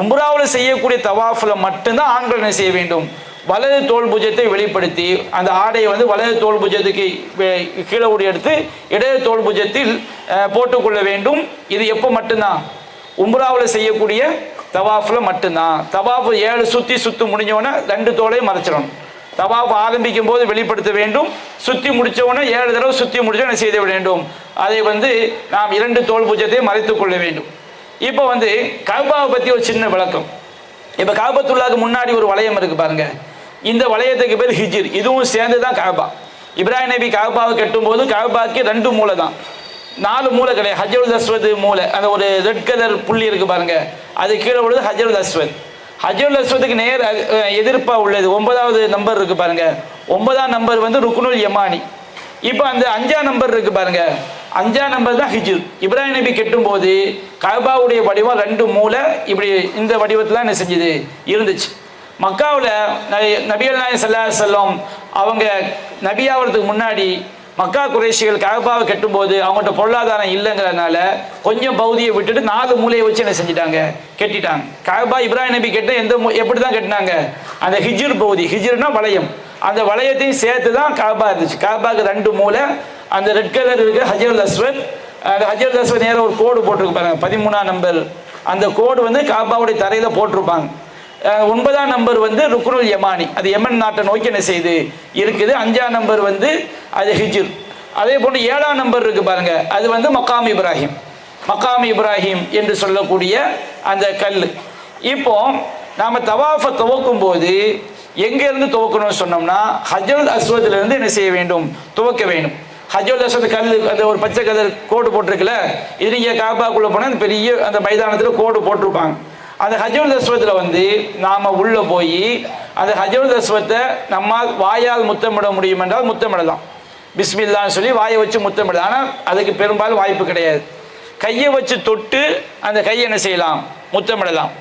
உம்ராவில் செய்யக்கூடிய தவாஃபில் மட்டும்தான் ஆண்கள் என்ன செய்ய வேண்டும், வலது தோல் புஜத்தை வெளிப்படுத்தி அந்த ஆடையை வந்து வலது தோல் புஜத்துக்கு கீழே ஊடி எடுத்து இடது தோல் புஜத்தில் போட்டுக்கொள்ள வேண்டும். இது எப்போ மட்டும்தான், உம்ராவில் செய்யக்கூடிய தவாஃபில் மட்டும்தான். தவாஃப் 7 சுற்றி முடிஞ்சவொடனே 2 தோளையும் மறைச்சிடணும். தவாஃப் ஆரம்பிக்கும் போது வெளிப்படுத்த வேண்டும். சுற்றி முடித்தவொடனே 7 தடவை சுற்றி முடிச்சவொடனே செய்த வேண்டும். அதை வந்து நாம் 2 தோல் பூஜ்ஜத்தை மறைத்து கொள்ள வேண்டும். இப்போ வந்து கஅபாவை பற்றி ஒரு சின்ன விளக்கம். இப்போ கஅபத்துல்லாஹ்க்கு முன்னாடி ஒரு வளையம் இருக்குது பாருங்க. இந்த வளையத்துக்கு பேர் ஹிஜ்ர். இதுவும் சேர்ந்து தான் கஅபா. இப்ராஹிம் நபி கஅபாவை கட்டும்போது கஅபாக்கு 2 மூலை தான், 4 மூலை கிடையாது. ஹஜ்ருல் அஸ்வத் மூலை, அந்த ஒரு ரெட் கலர் புள்ளி இருக்கு பாருங்க, அது கீழே உள்ளது ஹஜ்ருல் அஸ்வத். ஹஜ்ருல் அஸ்வத்துக்கு நேர் எதிர்ப்பா உள்ளது 9வது நம்பர் இருக்கு பாருங்க. 9ஆம் நம்பர் வந்து ருக்னுல் யமானி. இப்போ அந்த 5ஆம் நம்பர் இருக்கு பாருங்க, 5ஆம் நம்பர் தான் ஹிஜ்ர். இப்ராஹிம் நபி கட்டும் போது கஅபாவுடைய வடிவம் 2 மூலை இப்படி இந்த வடிவத்தில் என்ன செஞ்சது இருந்துச்சு. மக்காவில் நபிகள் நாயகம் ஸல்லல்லாஹு அலைஹி வஸல்லம் அவங்க நபியாகிறதுக்கு முன்னாடி மக்கா குறைஷிகள் கஅபாவை கட்டும்போது அவங்கள்ட்ட பொருளாதாரம் இல்லைங்கிறதுனால கொஞ்சம் பகுதியை விட்டுட்டு 4 மூலையை வச்சு என்ன செஞ்சிட்டாங்க, கட்டிட்டாங்க. கஅபா இப்ராஹிம் நபி கட்ட எப்படி தான் கட்டினாங்க, அந்த ஹிஜ்ர் பகுதி, ஹிஜ்ர்னா வளையம், அந்த வளையத்தையும் சேர்த்து தான் கஅபா இருந்துச்சு. கஅபாவுக்கு 2 மூலை, அந்த ரெட் கலர் இருக்கு ஹஜ்ருல் அஸ்வத். அந்த ஹஜ்ருல் அஸ்வத் நேரம் ஒரு கோடு போட்டிருக்கு பாருங்க, 13ஆம் நம்பர். அந்த கோடு வந்து கஅபாவுடைய தரையில் போட்டிருப்பாங்க. 9ஆம் நம்பர் வந்து ருக்னுல் யமானி, அது யமன் நாட்டை நோக்கி என்ன செய்யுது இருக்குது. 5ஆம் நம்பர் வந்து அது ஹிஜ்ர். அதே போன்று 7ஆம் நம்பர் இருக்கு பாருங்க, அது வந்து மக்காம் இப்ராஹிம். மக்காம் இப்ராஹிம் என்று சொல்லக்கூடிய அந்த கல். இப்போ நாம தவாஃபை துவக்கும் போது எங்கேருந்து துவக்கணும்னு சொன்னோம்னா ஹஜ்ருல் அஸ்வத்திலிருந்து என்ன செய்ய வேண்டும், துவக்க வேண்டும். ஹஜ்ருல் அஸ்வத் கல், அந்த ஒரு பச்சை கலர் கோடு போட்டிருக்குல்ல, இது நீங்கள் கஅபாக்குள்ளே போனால் அந்த பெரிய அந்த மைதானத்தில் கோடு போட்டிருப்பாங்க. அந்த ஹஜ்ருல் அஸ்வத்தில் வந்து நாம் உள்ளே போய் அந்த ஹஜ்ருல் அஸ்வத்தை நம்மால் வாயால் முத்தமிட முடியும் என்றால் முத்தமிடலாம். பிஸ்மில்லான்னு சொல்லி வாயை வச்சு முத்தமிடலாம். ஆனால் அதுக்கு பெரும்பாலும் வாய்ப்பு கிடையாது. கையை வச்சு தொட்டு அந்த கையை என்ன செய்யலாம், முத்தமிடலாம்.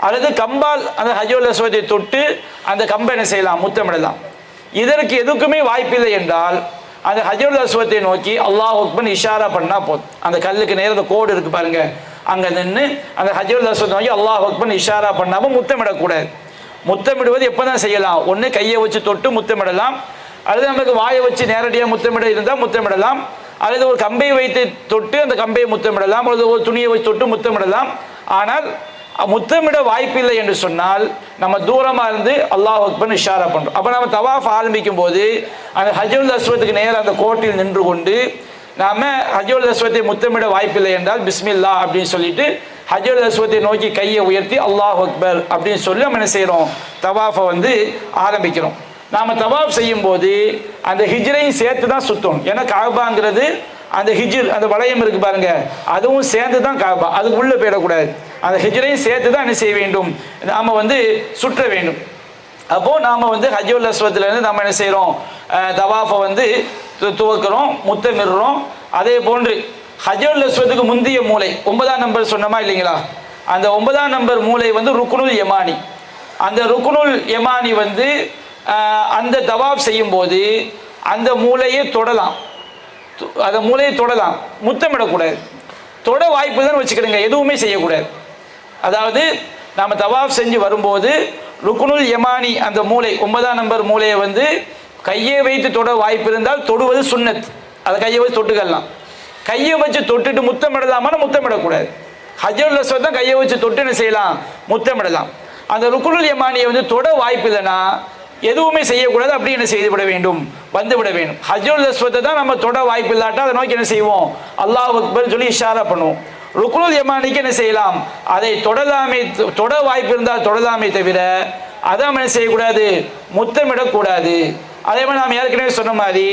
அல்லது கம்பால் அந்த ஹஜ்ருல் அஸ்வத்தை தொட்டு அந்த கம்பை என்ன செய்யலாம், முத்தமிடலாம். இதற்கு எதுக்குமே வாய்ப்பில்லை என்றால் அந்த ஹஜ்ருல் அஸ்வத்தை நோக்கி அல்லாஹ் அக்பர் இஷாரா பண்ணால் போதும். அந்த கல்லுக்கு நேரம் அந்த கோடு இருக்குது பாருங்க, அங்கே நின்று அந்த ஹஜ்ருல் அஸ்வத் நோக்கி அல்லாஹ் அக்பர் இஷாரா பண்ணாமல் முத்தமிடக்கூடாது. முத்தமிடுவது எப்போ தான் செய்யலாம், ஒன்று கையை வச்சு தொட்டு முத்தமிடலாம், அல்லது நமக்கு வாயை வச்சு நேரடியாக முத்தமிட இருந்தால் முத்தமிடலாம், அல்லது ஒரு கம்பை வைத்து தொட்டு அந்த கம்பையை முத்தமிடலாம், அல்லது ஒரு துணியை வச்சு தொட்டு முத்தமிடலாம். ஆனால் முத்தமிட வாய்ப்பில்லை என்று சொன்னால் நம்ம தூரமாக இருந்து அல்லாஹ் அக்பர் இஷாரா பண்ணுறோம். அப்போ நம்ம தவாஃப் ஆரம்பிக்கும் போது அந்த ஹஜ்ருல் அஸ்வத்துக்கு நேரம் அந்த கோட்டில் நின்று கொண்டு நாம் ஹஜ்ருல் அஸ்வத்தை முத்தமிட வாய்ப்பில்லை என்றால் பிஸ்மில்லா அப்படின்னு சொல்லிட்டு ஹஜ்ருல் அஸ்வத்தை நோக்கி கையை உயர்த்தி அல்லாஹ் அக்பர் அப்படின்னு சொல்லி நம்ம என்ன செய்கிறோம், தவாஃபை வந்து ஆரம்பிக்கிறோம். நாம் தவாஃப் செய்யும்போது அந்த ஹிஜ்ரையும் சேர்த்து தான் சுற்றணும். ஏன்னா கஅபாங்கிறது அந்த ஹிஜ்ர், அந்த வளையம் இருக்கு பாருங்க, அதுவும் சேர்ந்து தான் கஅபா, அதுக்கு உள்ளே போயிடக்கூடாது. அந்த ஹிஜ்ரையும் சேர்த்து தான் என்ன செய்ய வேண்டும், நாம் வந்து சுற்ற வேண்டும். அப்போது நாம் வந்து ஹஜ்ருல் அஸ்வத்திலேருந்து நம்ம என்ன செய்கிறோம், தவாஃபை வந்து துவக்கிறோம், முத்தமிடுறோம். அதே போன்று ஹஜருல் அஸ்வதுக்கு முந்தைய மூலை 9ஆம் நம்பர் சொன்னமா இல்லைங்களா, அந்த 9ஆம் நம்பர் மூலை வந்து ருக்குனுல் யமானி. அந்த ருக்குனுல் யமானி வந்து அந்த தவாப் செய்யும்போது அந்த மூலையை தொடலாம், அந்த மூலையை தொடலாம், முத்தமிடக்கூடாது. தொட வாய்ப்பு தான் வச்சுக்கிடுங்க, எதுவுமே செய்யக்கூடாது. அதாவது நாம் தவாப் செஞ்சு வரும்போது ருக்குனுல் யமானி அந்த மூலை 9ஆம் நம்பர் மூலையை வந்து கையை வைத்து தொட வாய்ப்பு இருந்தால் தொடுவது சுன்னத், அதை கையை வச்சு தொட்டுக்கலாம். கையை வச்சு தொட்டுட்டு முத்தமிடலாமான்னு முத்தமிடக்கூடாது. ஹஜருல் அஸ்வத் தான் கையை வச்சு தொட்டு என்ன செய்யலாம், முத்தமிடலாம். அந்த ருக்குனுல் யமானியை வந்து தொட வாய்ப்பு இல்லைன்னா எதுவுமே செய்யக்கூடாது, அப்படி என்ன செய்துவிட வேண்டும், வந்துவிட வேண்டும். ஹஜருல் அஸ்வத்தை தான் நம்ம தொட வாய்ப்பு இல்லாட்டா அதை நோக்கி என்ன செய்வோம், அல்லாஹ் அக்பர் சொல்லி இஷாரா பண்ணுவோம். ருக்குனுல் யமானிக்கு என்ன செய்யலாம், அதை தொடலாமே, தொட வாய்ப்பு இருந்தால் தொடலாமே தவிர அதை என்ன செய்யக்கூடாது, முத்தமிடக்கூடாது. அதே மாதிரி நாம் ஏற்கனவே சொன்ன மாதிரி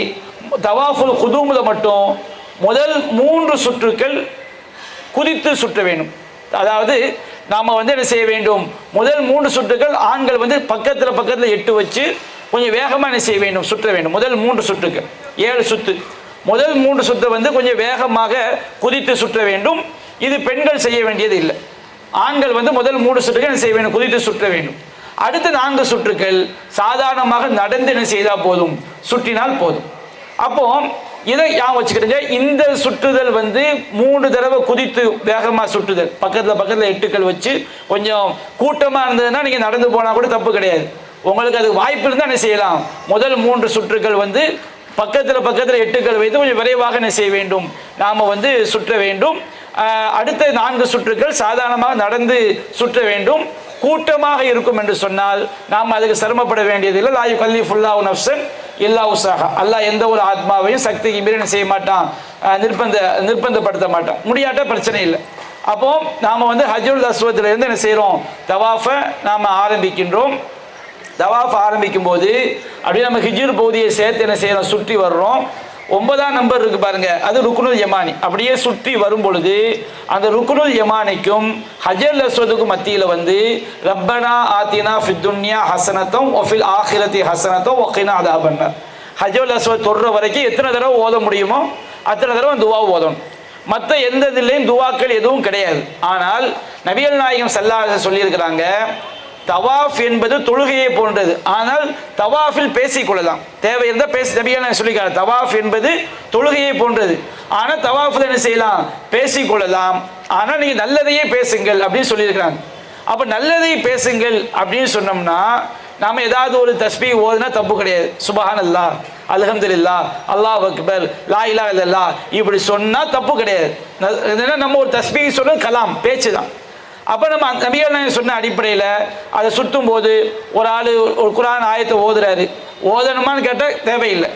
தவாஃபுல் குதூம்ல மட்டும் முதல் 3 சுற்றுக்கள் குதித்து சுற்ற வேண்டும். அதாவது நாம் வந்து என்ன செய்ய வேண்டும், முதல் 3 சுற்றுக்கள் ஆண்கள் வந்து பக்கத்தில் 8 வச்சு கொஞ்சம் வேகமாக என்ன செய்ய வேண்டும், சுற்ற வேண்டும். முதல் 3 சுற்றுக்கள் 7 சுற்று, முதல் 3 சுற்று வந்து கொஞ்சம் வேகமாக குதித்து சுற்ற வேண்டும். இது பெண்கள் செய்ய வேண்டியது இல்லை. ஆண்கள் வந்து முதல் 3 சுற்றுக்கள் என்ன செய்ய வேண்டும், குதித்து சுற்ற வேண்டும். அடுத்த 4 சுற்றுக்கள் சாதாரணமாக நடந்து என்ன செய்தால் போதும், சுற்றினால் போதும். அப்போ இதை ஞாபகம் வச்சுக்கிடுங்க. இந்த சுற்றுதல் வந்து 3 தடவை குதித்து வேகமாக சுற்றுதல், பக்கத்தில் 8 வச்சு கொஞ்சம் கூட்டமாக இருந்ததுன்னா நீங்கள் நடந்து போனால் கூட தப்பு கிடையாது. உங்களுக்கு அது வாய்ப்பு இருந்தால் என்ன செய்யலாம், முதல் 3 சுற்றுக்கள் வந்து பக்கத்தில் 8 வைத்து கொஞ்சம் விரைவாக என்ன செய்ய வேண்டும், நாம் வந்து சுற்ற வேண்டும். அடுத்த 4 சுற்றுக்கள் சாதாரணமாக நடந்து சுற்ற வேண்டும். கூட்டமாக இருக்கும் என்று சொன்னால் நாம் அதுக்கு சிரமப்பட வேண்டியதில்லை. லா யுகல்லிஃபுல்லாஹு நஃப்ஸன் இல்லா உஸாஹா. அல்லாஹ் எந்த ஒரு ஆத்மாவையும் சக்திக்கு மீறி என்ன செய்ய மாட்டான், நிர்பந்தப்படுத்த மாட்டான். முடியாட்ட பிரச்சனை இல்லை. அப்போ நாம் வந்து ஹஜருல் அஸ்வத்ல இருந்து என்ன செய்கிறோம், தவாஃபை நாம் ஆரம்பிக்கின்றோம். தவாஃப் ஆரம்பிக்கும் போது அப்படியே நம்ம ஹிஜ்ர் பகுதியை சேர்த்து என்ன செய்யறோம், சுற்றி வர்றோம். 9ஆம் நம்பர் இருக்கு பாருங்க, அது ருக்குனுல் யமானி. அப்படியே சுற்றி வரும் பொழுது அந்த ருக்குனுல் யமானிக்கும் ஹஜருல் அஸ்வதுக்கும் மத்தியில் வந்து ரப்பனா ஆத்தினா ஃபித் துன்யா ஹஸனத்தம் வ ஃபில் ஆখিরাতি ஹஸனத்தம் வ கினா அஸாபன்னார். ஹஜருல் அஸ்வத் தொடுற வரைக்கும் எத்தனை தடவை ஓத முடியுமோ அத்தனை தடவை துவா ஓதணும். மற்ற எந்த இதுலையும் துவாக்கள் எதுவும் கிடையாது. ஆனால் நபிகள் நாயகம் ஸல்லல்லாஹு அலைஹி வஸல்லம் சொல்லியிருக்கிறாங்க, தவாஃப் என்பது தொழுகையை போன்றது, ஆனால் தவாஃபில் பேசிக்கொள்ளலாம், தேவை இருந்தால் நபிகள் சொல்லிக்கிறார். தவாஃப் என்பது தொழுகையை போன்றது, ஆனால் தவாஃபில் என்ன செய்யலாம், பேசிக்கொள்ளலாம். ஆனால் நீங்கள் நல்லதையே பேசுங்கள் அப்படின்னு சொல்லியிருக்கிறாங்க. அப்போ நல்லதை பேசுங்கள் அப்படின்னு சொன்னோம்னா நாம் ஏதாவது ஒரு தஸ்பீஹ் ஓதுனா தப்பு கிடையாது. சுப்ஹானல்லாஹ், அல்ஹம்துலில்லாஹ், அல்லாஹ் அக்பர், லா இலாஹா இல்லல்லாஹ் இப்படி சொன்னால் தப்பு கிடையாது. நம்ம ஒரு தஸ்பீஹ் சொன்னால் கலாம், பேச்சு தான். அப்போ நம்ம நபிகள் நாயகம் சொன்ன அடிப்படையில் அதை சுற்றும் போது ஒரு ஆள் ஒரு குர்ஆன் ஆயத்தை ஓதுறாரு, ஓதணுமான்னு கேட்டால் தேவையில்லை.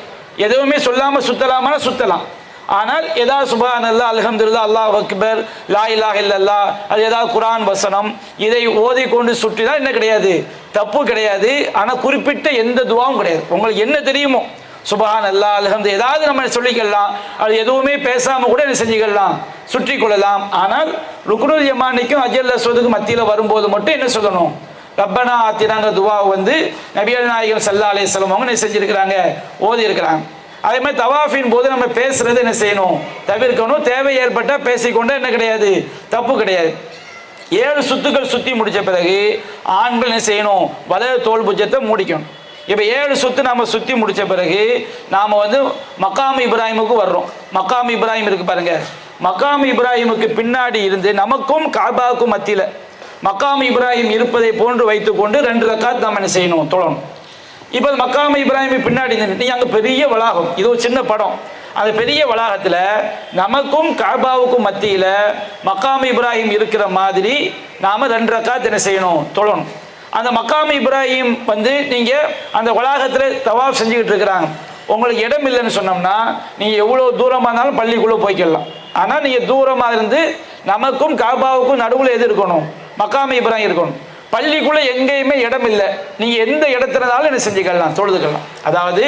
எதுவுமே சொல்லாமல் சுற்றலாமான்னு சுற்றலாம். ஆனால் ஏதாவது சுப்ஹானல்லாஹ், அல்ஹம்துலில்லாஹ், அல்லாஹ் அக்பர், லா இலாஹா இல்லல்லாஹ், அது ஏதாவது குர்ஆன் வசனம் இதை ஓதிக்கொண்டு சுற்றினால் என்ன கிடையாது, தப்பு கிடையாது. ஆனால் குறிப்பிட்ட எந்த துவாவும் கிடையாது. உங்களுக்கு என்ன தெரியுமோ சுப்ஹானல்லாஹ், அல்ஹம்து ஏதாவது நம்ம சொல்லிக்கலாம். அது எதுவுமே பேசாமல் கூட என்ன செஞ்சுக்கலாம், சுற்றி கொள்ளலாம். ஆனால் ருக்குனுல் யமானிக்கும் ஹஜருல் அஸ்வதுக்கும் மத்தியில் வரும்போது மட்டும் என்ன சொல்லணும், ரப்பனா ஆத்தினாங்க துவா வந்து நபிகள் நாயகம் ஸல்லல்லாஹு அலைஹி வஸல்லம் அவங்க என்ன செஞ்சிருக்கிறாங்க, ஓதி இருக்கிறாங்க. அதே மாதிரி தவாஃபின் போது நம்ம பேசுறது என்ன செய்யணும், தவிர்க்கணும். தேவை ஏற்பட்டால் பேசிக்கொண்டா என்ன கிடையாது, தப்பு கிடையாது. 7 சுத்துக்கள் சுற்றி முடித்த பிறகு ஆண்கள் என்ன செய்யணும், வலது தோல் புஜத்தை மூடிக்கணும். இப்போ 7 சுற்று நாம் சுற்றி முடித்த பிறகு நாம் வந்து மக்காம் இப்ராஹிமுக்கு வர்றோம். மக்காம் இப்ராஹிம் இருக்கு பாருங்க, மக்காம் இப்ராஹிமுக்கு பின்னாடி இருந்து நமக்கும் காபாவுக்கும் மத்தியில் மக்காம் இப்ராஹிம் இருப்பதை போன்று வைத்துக்கொண்டு 2 ரக்காத் நாம் என்ன செய்யணும், தொழணும். இப்போ மக்காம் இப்ராஹிம் பின்னாடி நீங்கள் அங்கே பெரிய வளாகம், இது ஒரு சின்ன படம். அந்த பெரிய வளாகத்தில் நமக்கும் காபாவுக்கும் மத்தியில் மக்காம் இப்ராஹிம் இருக்கிற மாதிரி நாம் 2 ரக்காத் என்ன செய்யணும், தொழணும். அந்த மக்காம் இப்ராஹிம் வந்து நீங்கள் அந்த வளாகத்தில் தவாஃப் செஞ்சுக்கிட்டு இருக்கிறாங்க. உங்களுக்கு இடம் இல்லைன்னு சொன்னோம்னா நீங்கள் எவ்வளோ தூரமாக இருந்தாலும் பள்ளிக்குள்ளே போய்க்கலாம். ஆனால் நீங்கள் தூரமாக இருந்து நமக்கும் காபாவுக்கும் நடுவில் எது இருக்கணும், மக்காம் இப்ராஹிம் இருக்கணும். பள்ளிக்குள்ளே எங்கேயுமே இடம் இல்லை, நீங்கள் எந்த இடத்துலனாலும் என்ன செஞ்சுக்கலாம், தொழுதுக்கலாம். அதாவது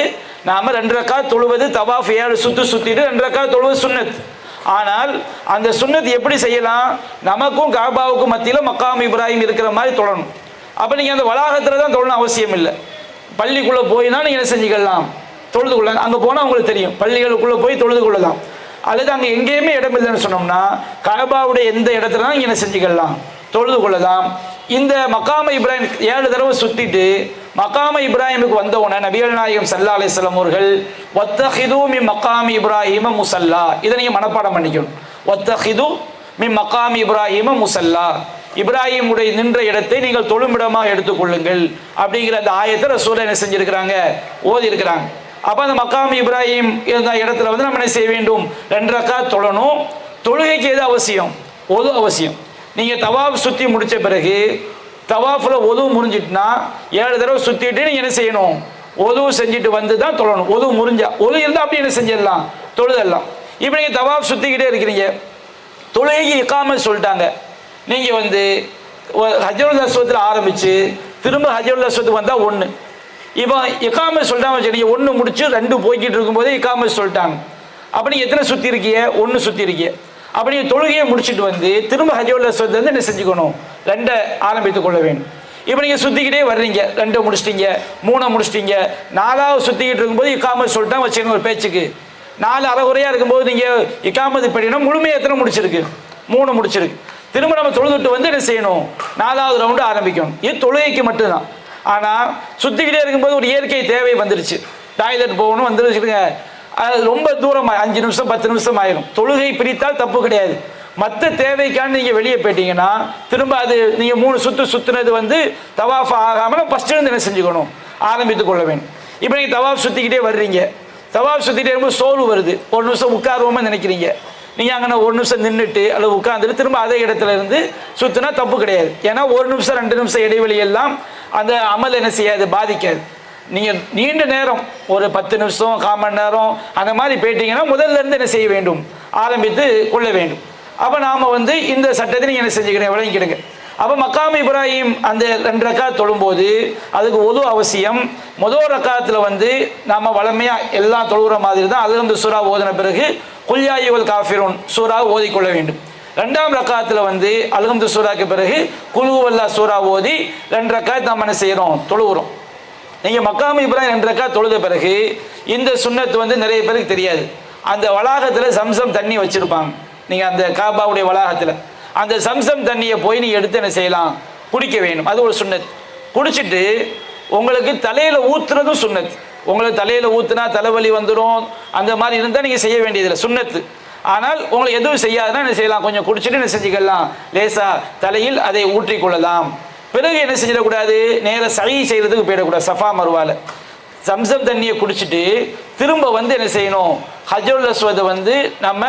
நாம் 2 ரக்காத் தொழுவது தவாஃப் 7 சுற்று சுற்றிட்டு 2 ரக்காத் தொழுவது சுன்னத். ஆனால் அந்த சுன்னத் எப்படி செய்யலாம், நமக்கும் காபாவுக்கும் மத்தியில் மக்காம் இப்ராஹிம் இருக்கிற மாதிரி தொழணும். அப்போ நீங்கள் அந்த வளாகத்தில் தான் தொழணும் அவசியம் இல்லை. பள்ளிக்குள்ளே போயினா நீங்கள் என்ன செஞ்சுக்கலாம், தொழுது கொள்ளலாம். அங்கே போனால் உங்களுக்கு தெரியும், பள்ளிகளுக்குள்ளே போய் தொழுது கொள்ளலாம். அல்லது அங்கே எங்கேயுமே இடம் இல்லைன்னு சொன்னோம்னா கஅபாவுடைய எந்த இடத்துல தான் என்ன செஞ்சுக்கலாம், தொழுது கொள்ளலாம். இந்த மக்காம இப்ராஹிம் 7 தடவை சுத்திட்டு மக்காம இப்ராஹிமுக்கு வந்தவுடனே நபிகள் நாயகம் ஸல்லல்லாஹு அலைஹி வஸல்லம் அவர்கள் வத்தஹிது மின் மக்காமி இப்ராஹிம முஸல்லா, இதை நீங்க மனப்பாடம் பண்ணிக்கணும். வத்தஹிது மின் மக்காமி இப்ராஹிம முஸல்லா, இப்ராஹிமுடைய நின்ற இடத்தை நீங்கள் தொழுமிடமாக எடுத்துக்கொள்ளுங்கள் அப்படிங்கிற அந்த ஆயத்தை ரசூல் என்ன செஞ்சிருக்கிறாங்க, ஓதி இருக்கிறாங்க. அப்போ அந்த மக்காமி இப்ராஹிம் இருந்த இடத்துல வந்து நம்ம என்ன செய்ய வேண்டும், 2 ரக்காத் தொழணும். தொழுகைக்கு எது அவசியம், ஒது அவசியம். நீங்கள் தவாஃப் சுற்றி முடித்த பிறகு தவாஃபில் ஒது முடிஞ்சிட்டுனா 7 தடவை சுற்றிட்டு நீங்கள் என்ன செய்யணும், ஒது செஞ்சுட்டு வந்து தான் தொழணும். ஒது முடிஞ்சா, ஒது இருந்தால் அப்படி என்ன செஞ்சிடலாம், தொழுதெல்லாம். இப்போ நீங்கள் தவாஃப் சுற்றிக்கிட்டே இருக்கிறீங்க, தொழுகைக்கு இக்காமத் சொல்லிட்டாங்க. நீங்கள் வந்து ஹஜ்ருல் அஸ்வத்தில் ஆரம்பித்து திரும்ப ஹஜ்ருல் அஸ்வத்துக்கு வந்தால் 1. இப்போ இக்காமத் சொல்லிட்டாங்க வச்சு, நீங்கள் 1 முடிச்சு 2 போய்கிட்டு இருக்கும்போதே இக்காமத் சொல்லிட்டாங்க. அப்போ நீங்கள் எத்தனை சுற்றி இருக்கீங்க, 1 சுற்றி இருக்கீங்க. அப்போ நீங்கள் தொழுகையை முடிச்சுட்டு வந்து திரும்ப ஹஜ்ருல் அஸ்வத் வந்து என்ன செஞ்சுக்கணும், 2 ஆரம்பித்து கொள்ள வேண்டும். இப்போ நீங்கள் சுற்றிக்கிட்டே வர்றீங்க, 2 முடிச்சிட்டீங்க, 3 முடிச்சிட்டீங்க, 4வது சுற்றிக்கிட்டு இருக்கும்போது இக்காமத் சொல்லிட்டாங்க வச்சுக்கணும். ஒரு பேச்சுக்கு 4 அரைகுறையாக இருக்கும்போது நீங்கள் இக்காமத் படிக்கணும். முழுமையாக எத்தனை முடிச்சிருக்கு, 3 முடிச்சிருக்கு. திரும்ப நம்ம தொழுதுட்டு வந்து என்ன செய்யணும், 4வது ரவுண்டு ஆரம்பிக்கணும். இது தொழுகைக்கு மட்டும்தான். ஆனால் சுற்றிக்கிட்டே இருக்கும்போது ஒரு இயற்கை தேவை வந்துருச்சு, டாய்லெட் போகணும் வந்துருச்சுங்க, அது ரொம்ப தூரமாக 5 நிமிஷம் 10 நிமிஷம் ஆயிரும். தொழுகை பிரித்தால் தப்பு கிடையாது. மற்ற தேவைக்கான நீங்கள் வெளியே போயிட்டீங்கன்னா திரும்ப அது நீங்கள் 3 சுற்று சுற்றுனது வந்து தவாஃப் ஆகாமல் ஃபஸ்ட்டு இருந்து என்ன செஞ்சுக்கணும், ஆரம்பித்து கொள்ள வேண்டும். இப்போ நீங்கள் தவாஃப் சுற்றிக்கிட்டே வர்றீங்க, தவாஃப் சுற்றிக்கிட்டே இருக்கும்போது சோர்வு வருது, 1 நிமிஷம் உட்காருவோமா நினைக்கிறீங்க. நீங்கள் அங்கே 1 நிமிஷம் நின்றுட்டு அல்லது உட்காந்துட்டு திரும்ப அதே இடத்துல இருந்து சுற்றினா தப்பு கிடையாது. ஏன்னா 1 நிமிஷம் 2 நிமிஷம் இடைவெளி எல்லாம் அந்த அமல் என்ன செய்யாது, பாதிக்காது. நீங்கள் நீண்ட நேரம் ஒரு 10 நிமிஷம் 1/4 மணி நேரம் அந்த மாதிரி போயிட்டீங்கன்னா முதல்ல இருந்து என்ன செய்ய வேண்டும், ஆரம்பித்து கொள்ள வேண்டும். அப்போ நாம் வந்து இந்த சட்டத்தை நீங்கள் என்ன செஞ்சுக்கிறேன், விளங்கிக்கிடுங்க. அப்போ மக்காம் இப்ராஹிம் அந்த 2 ரக்காத் தொழும்போது அதுக்கு ஒது அவசியம். முதல் ரக்காத்தில் வந்து நாம் வளமையாக எல்லாம் தொழுகிற மாதிரி தான் அதிலிருந்து சூறா ஓதின பிறகு குல் யா அய்யுஹல் காஃபிரூன் சூறா ஓதிக்கொள்ள வேண்டும். 2ஆம் ரக்காத்தில் வந்து அல்ஹம்து சூறாக்கு பிறகு குல் ஹுவல்லாஹ் சூறா ஓதி 2 ரக்காத் நாம் என்ன செய்கிறோம், தொழுகிறோம். நீங்கள் மக்காம் இப்ராஹிம் 2 ரக்காத் தொழுத பிறகு இந்த சுன்னத்து வந்து நிறைய பேருக்கு தெரியாது. அந்த வளாகத்தில் சம்சம் தண்ணி வச்சுருப்பாங்க. நீங்கள் அந்த காபாவுடைய வளாகத்தில் அந்த சம்சம் தண்ணியை போய் நீங்கள் எடுத்து என்ன செய்யலாம், குடிக்க வேண்டும். அது ஒரு சுன்னத். குடிச்சிட்டு உங்களுக்கு தலையில் ஊற்றுறதும் சுன்னத். உங்களுக்கு தலையில் ஊற்றுனா தலைவலி வந்துடும், அந்த மாதிரி இருந்தால் நீங்கள் செய்ய வேண்டியதில்லை, சுன்னத்து. ஆனால் உங்களுக்கு எதுவும் செய்யாதுன்னா என்ன செய்யலாம், கொஞ்சம் குடிச்சிட்டு என்ன செஞ்சுக்கலாம், லேசாக தலையில் அதை ஊற்றிக்கொள்ளலாம். பிறகு என்ன செஞ்சிடக்கூடாது, நேராக சகி செய்கிறதுக்கு போயிடக்கூடாது. சஃபா மருவாவில் சம்சம் தண்ணியை குடிச்சிட்டு திரும்ப வந்து என்ன செய்யணும், ஹஜ்ருல் அஸ்வதை வந்து நம்ம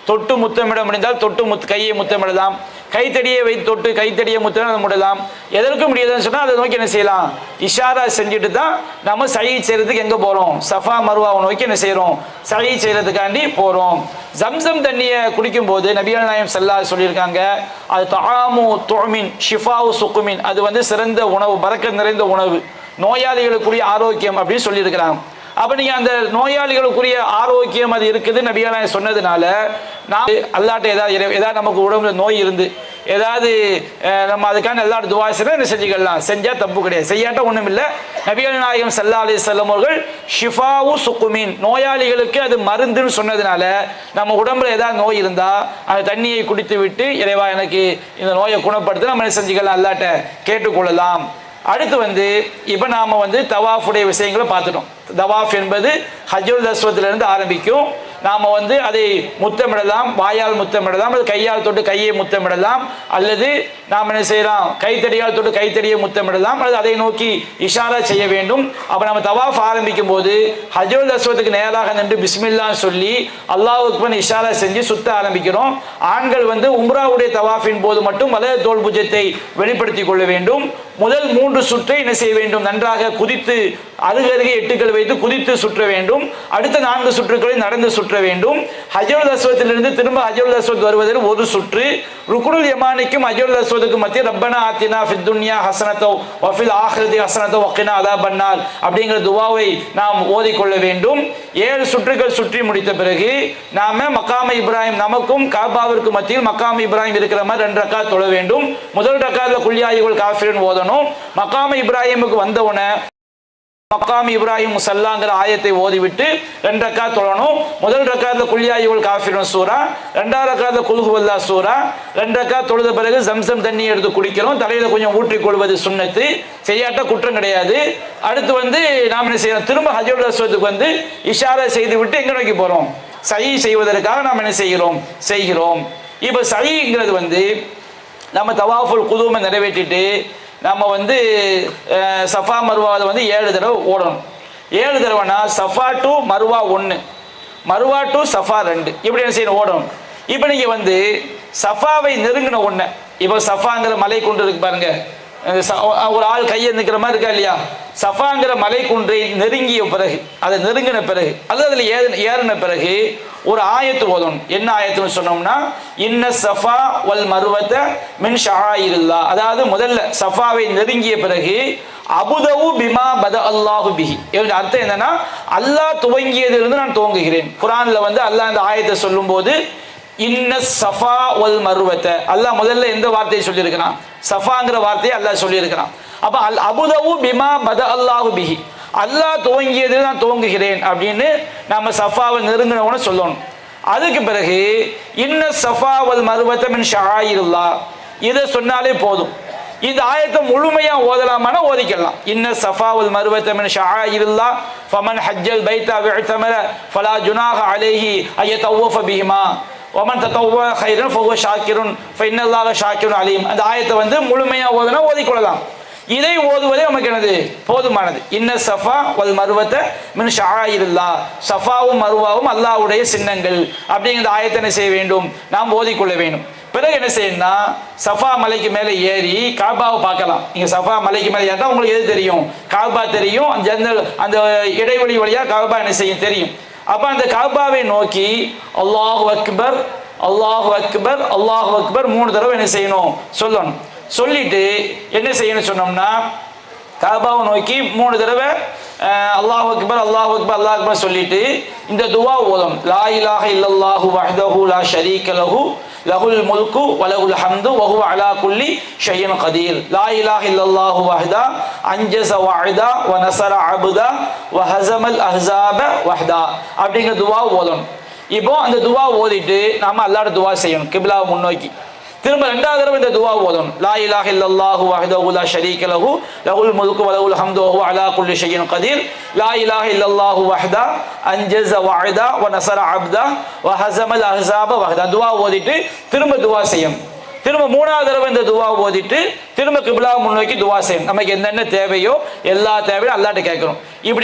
தொட்டு முத்தமிட முடிந்தால் தொட்டு கையை முத்தமிடலாம், கைத்தடியை வைத்து தொட்டு கைத்தடியை முத்தமிடலாம். எதற்கும் முடியாதுன்னு சொன்னால் அதை நோக்கி என்ன செய்யலாம், இஷாரா செஞ்சுட்டு தான் நம்ம சகி செய்கிறதுக்கு எங்கே போகிறோம், சஃபா மருவாவை நோக்கி என்ன செய்கிறோம், சகி செய்கிறதுக்காண்டி போகிறோம். ஜம்சம் தண்ணியை குடிக்கும்போது நபிகள் நாயகம் ஸல்லல்லாஹு அலைஹி சொல்லியிருக்காங்க, அது தஆமு துஅமின் ஷிஃபாவு சுக்குமின், அது வந்து சிறந்த உணவு, பரக்கத் நிறைந்த உணவு, நோயாளிகளுக்குரிய ஆரோக்கியம் அப்படின்னு சொல்லியிருக்கிறாங்க. அப்போ நீங்கள் அந்த நோயாளிகளுக்குரிய ஆரோக்கியம் அது இருக்குது நபிகள் நாயகம் சொன்னதுனால நான் அல்லாட்ட ஏதாவது நமக்கு உடம்புல நோய் இருந்து ஏதாவது நம்ம அதுக்கான எல்லாரும் துவா செய்யணும், என்ன செஞ்சுக்கலாம், செஞ்சால் தப்பு கிடையாது, செய்யாட்ட ஒன்றும் இல்லை. நபிகள் நாயகம் ஸல்லல்லாஹு அலைஹி வஸல்லம் அவர்கள் ஷிஃபாவு சுக்குமின், நோயாளிகளுக்கு அது மருந்துன்னு சொன்னதுனால நம்ம உடம்புல ஏதாவது நோய் இருந்தால் அந்த தண்ணியை குடித்து விட்டு இறைவா எனக்கு இந்த நோயை குணப்படுத்த நம்ம என்ன செஞ்சுக்கலாம், அல்லாட்ட கேட்டுக்கொள்ளலாம். அடுத்து வந்து இப்போ நாம் வந்து தவாஃபுடைய விஷயங்களை பார்த்துட்டோம். தவாஃப் என்பது ஹஜ்ருல் அஸ்வத்திலிருந்து ஆரம்பிக்கும். நாம் வந்து அதை முத்தமிடலாம், வாயால் முத்தமிடலாம், அல்லது கையால் தொட்டு கையை முத்தமிடலாம், அல்லது நாம் என்ன செய்யலாம், கைத்தடியால் தொட்டு கைத்தடியை முத்தமிடலாம், அல்லது அதை நோக்கி இஷாரா செய்ய வேண்டும். அப்போ நம்ம தவாஃப் ஆரம்பிக்கும் போது ஹஜ்ருல் அஸ்வத்துக்கு நேராக நின்று பிஸ்மில்லான்னு சொல்லி அல்லாஹ் அக்பர் இஷாரா செஞ்சு சுத்த ஆரம்பிக்கிறோம். ஆண்கள் வந்து உம்ராவுடைய தவாஃபின் போது மட்டும் வலது தோள் புஜத்தை வெளிப்படுத்தி கொள்ள வேண்டும். முதல் 3 சுற்றை என்ன செய்ய வேண்டும், நன்றாக குதித்து அருகருகே எட்டுக்கள் வைத்து குதித்து சுற்ற வேண்டும். அடுத்த 4 சுற்றுக்களை நடந்து சுற்ற வேண்டும். ஹஜ்ருல் அஸ்வத்திலிருந்து திரும்ப ஹஜ்ருல் அஸ்வத் வருவதில் 1 சுற்று. ருக்குனுல் யமானிக்கும் ஹஜ்ருல் அஸ்வதுக்கும் மத்திய ரப்பனா ஆத்தினா ஃபித் துன்யா ஹஸனத்தோ வ ஃபில் ஆখিরাতি ஹஸனத்தோ வ கினா அஸாபன்னார் அப்படிங்கிற துஆவை நாம் ஓதிக்கொள்ள வேண்டும். 7 சுற்றுகள் சுற்றி முடித்த பிறகு நாம மக்காம இப்ராஹிம், நமக்கும் காபாவிற்கு மத்தியில் மக்காம இப்ராஹிம் இருக்கிற மாதிரி 2 ரக்காத் தொழ வேண்டும். முதல் ரக்காத்தில் குல் யா அய்யுஹல் காஃபிரூன் ஓதணும். மக்காம இப்ராஹிமுக்கு வந்தவுடனே மக்காம் இப்ராஹிம் முசல்லாங்கிற ஆயத்தை ஓதிவிட்டு 2 ரக்காத் தொழணும். முதல் ரக்காத்துல குல்யா யுல் காஃபிரூன் சூரா, 2வது ரக்காத்துல குல் ஹுவல்லாஹ் சூரா. 2 ரக்காத் தொழுத பிறகு ஜம்சம் தண்ணி எடுத்து குடிக்கிறோம். தலையில கொஞ்சம் ஊற்றிக் கொள்வது சுன்னத்து, செய்யாட்ட குற்றம் கிடையாது. அடுத்து நாம் என்ன செய்யறோம், திரும்ப ஹஜ்ருல் அஸ்வதுக்கு இஷாரா செய்து விட்டு எங்க நோக்கி போறோம், சயி செய்வதற்காக நாம் என்ன செய்கிறோம். இப்போ சயிங்கிறது நம்ம தவாஃபுல் குதூமை நிறைவேற்றிட்டு நம்ம சஃபா மருவாவில் 7 தடவை ஓடணும். 7 தடவைனா சஃபா டு மருவா 1, மருவா டு சஃபா 2, இப்படி என்ன செய்யணும், ஓடணும். இப்போ நீங்கள் சஃபாவை நெருங்கின உடனே, இப்போ சஃபாங்கிற மலை குன்று இருக்கு பாருங்க, ஒரு ஆள் கையை நிற்கிற மாதிரி இருக்கா இல்லையா, சஃபாங்கிற மலை குன்றை நெருங்கிய பிறகு, அதை நெருங்கின பிறகு அல்லது அதில் ஏறின பிறகு ஒரு ஆயத்து ஓதணும். என்ன ஆயத்துன்னு சொன்னோம்னா, இன்ன சஃபா வல் மருவத மின் ஷஆயிரில்லாஹ், அதாவது முதல்ல சஃபாவை நெருங்கிய பிறகு அபுதவு பிமா பத அல்லாஹு பிஹி, அர்த்தம் என்னன்னா அல்லாஹ் துவங்கியதிலிருந்து நான் துவங்குகிறேன். குர்ஆன்ல அல்லாஹ் இந்த ஆயத்தை சொல்லும் போது இன்ன சஃபா வல் மருவத, அல்லாஹ் முதல்ல எந்த வார்த்தையை சொல்லியிருக்கிறான், சஃபாங்கிற வார்த்தையை அல்லாஹ் சொல்லியிருக்கிறான். அப்ப அல் அபுதவு பிமா பத அல்லாஹு பிஹி, அல்லாஹ் துவங்கியதில் நான் துவங்குகிறேன் அப்படின்னு நம்ம சஃபாவை நெருங்கினவன சொல்லணும். அதுக்கு பிறகு இன்ன சஃபா வல் மருவத மின் ஷஆயிரில்லாஹ், இதை சொன்னாலே போதும். இந்த ஆயத்தை முழுமையா ஓதலாமான ஓதிக்கலாம். இன்ன சஃபா வல் மருவத மின் ஷஆயிரில்லாஹ் ஃபமன் ஹஜ்ஜல் பைத வஅதமர ஃபலா ஜுனாஹ அலைஹி அயதவஃப பிஹிமா வமன் தத்தவ்வ கைரன் ஃபஹுவ ஷாக்கிருன் ஃபஇன்னல்லாஹ ஷாக்கிருன் அலீம். அந்த ஆயத்தை முழுமையா ஓதுனா ஓதிக்கொள்ளலாம். இதை ஓதுவதே நமக்கு என்னது, போதுமானது. இன்ன சஃபா வல் மருவத மின் ஷஆயிரில்லாஹ், சஃபாவும் மருவாவும் அல்லாஹ்வுடைய சின்னங்கள் அப்படிங்கிற ஆயத்தை என்ன செய்ய வேண்டும், நாம் ஓதிக்கொள்ள வேண்டும். பிறகு என்ன செய்யணும்னா, சஃபா மலைக்கு மேலே ஏறி காபாவை பார்க்கலாம். நீங்க சஃபா மலைக்கு மேலே ஏறினா உங்களுக்கு எது தெரியும், காபா தெரியும். அந்த இடைவெளி வழியா காபா என்ன செய்யும் தெரியும். அப்ப அந்த காபாவை நோக்கி அல்லாஹு அக்பர் அல்லாஹு அக்பர் அல்லாஹு அக்பர் 3 தடவை என்ன செய்யணும், சொல்லணும். சொல்லிட்டு என்ன செய்யணும் சொன்னோம்னா, காபாவை நோக்கி 3 தடவை அல்லாஹு அக்பர் அல்லாஹு அக்பர் அல்லாஹ் அக்பர் சொல்லிட்டு இந்த துவா ஓதணும். லா இலாஹ இல்லல்லாஹு வஹ்தஹு லா ஷரீக லஹு லஹுல் முல்கு வலஹுல் ஹம்து வஹுவ அலா குல்லி ஷைஇன் கதீர். லா இலாஹ இல்லல்லாஹு வஹ்தா அன்ஜஸ வஅதா வ நஸர அப்தா வ ஹஸமல் அஹ்ஸாப வஹ்தா அப்படிங்கிற துவா ஓதணும். இப்போ அந்த துவா ஓதிட்டு நாம அல்லாஹ்வோட துவா செய்யணும் கிப்லாவை முன்னோக்கி. திரும்ப 2வது தடவை இந்த துவா ஓதணும். லா இலாஹ இல்லல்லாஹு வஹ்தஹு லா ஷரீக லஹு லஹுல் முல்கு வலஹுல் ஹம்து வஹுவ அலா குல்லி ஷைஇன் கதீர். லா இலாஹ இல்லல்லாஹு வஹ்தா அன்ஜஸ வஅதா வ நஸர அப்தா வ ஹஸமல் அஹ்ஸாப வஹ்தா துவா ஓதிட்டு திரும்ப துவா செய்யணும். திரும்ப 3வது தடவை இந்த துவா ஓதிட்டு திரும்ப கிப்லாவை முன்னோக்கி துவா செய்யணும். நமக்கு என்னென்ன தேவையோ எல்லா தேவையும் அல்லாஹ்ட்ட கேட்கணும். இப்படி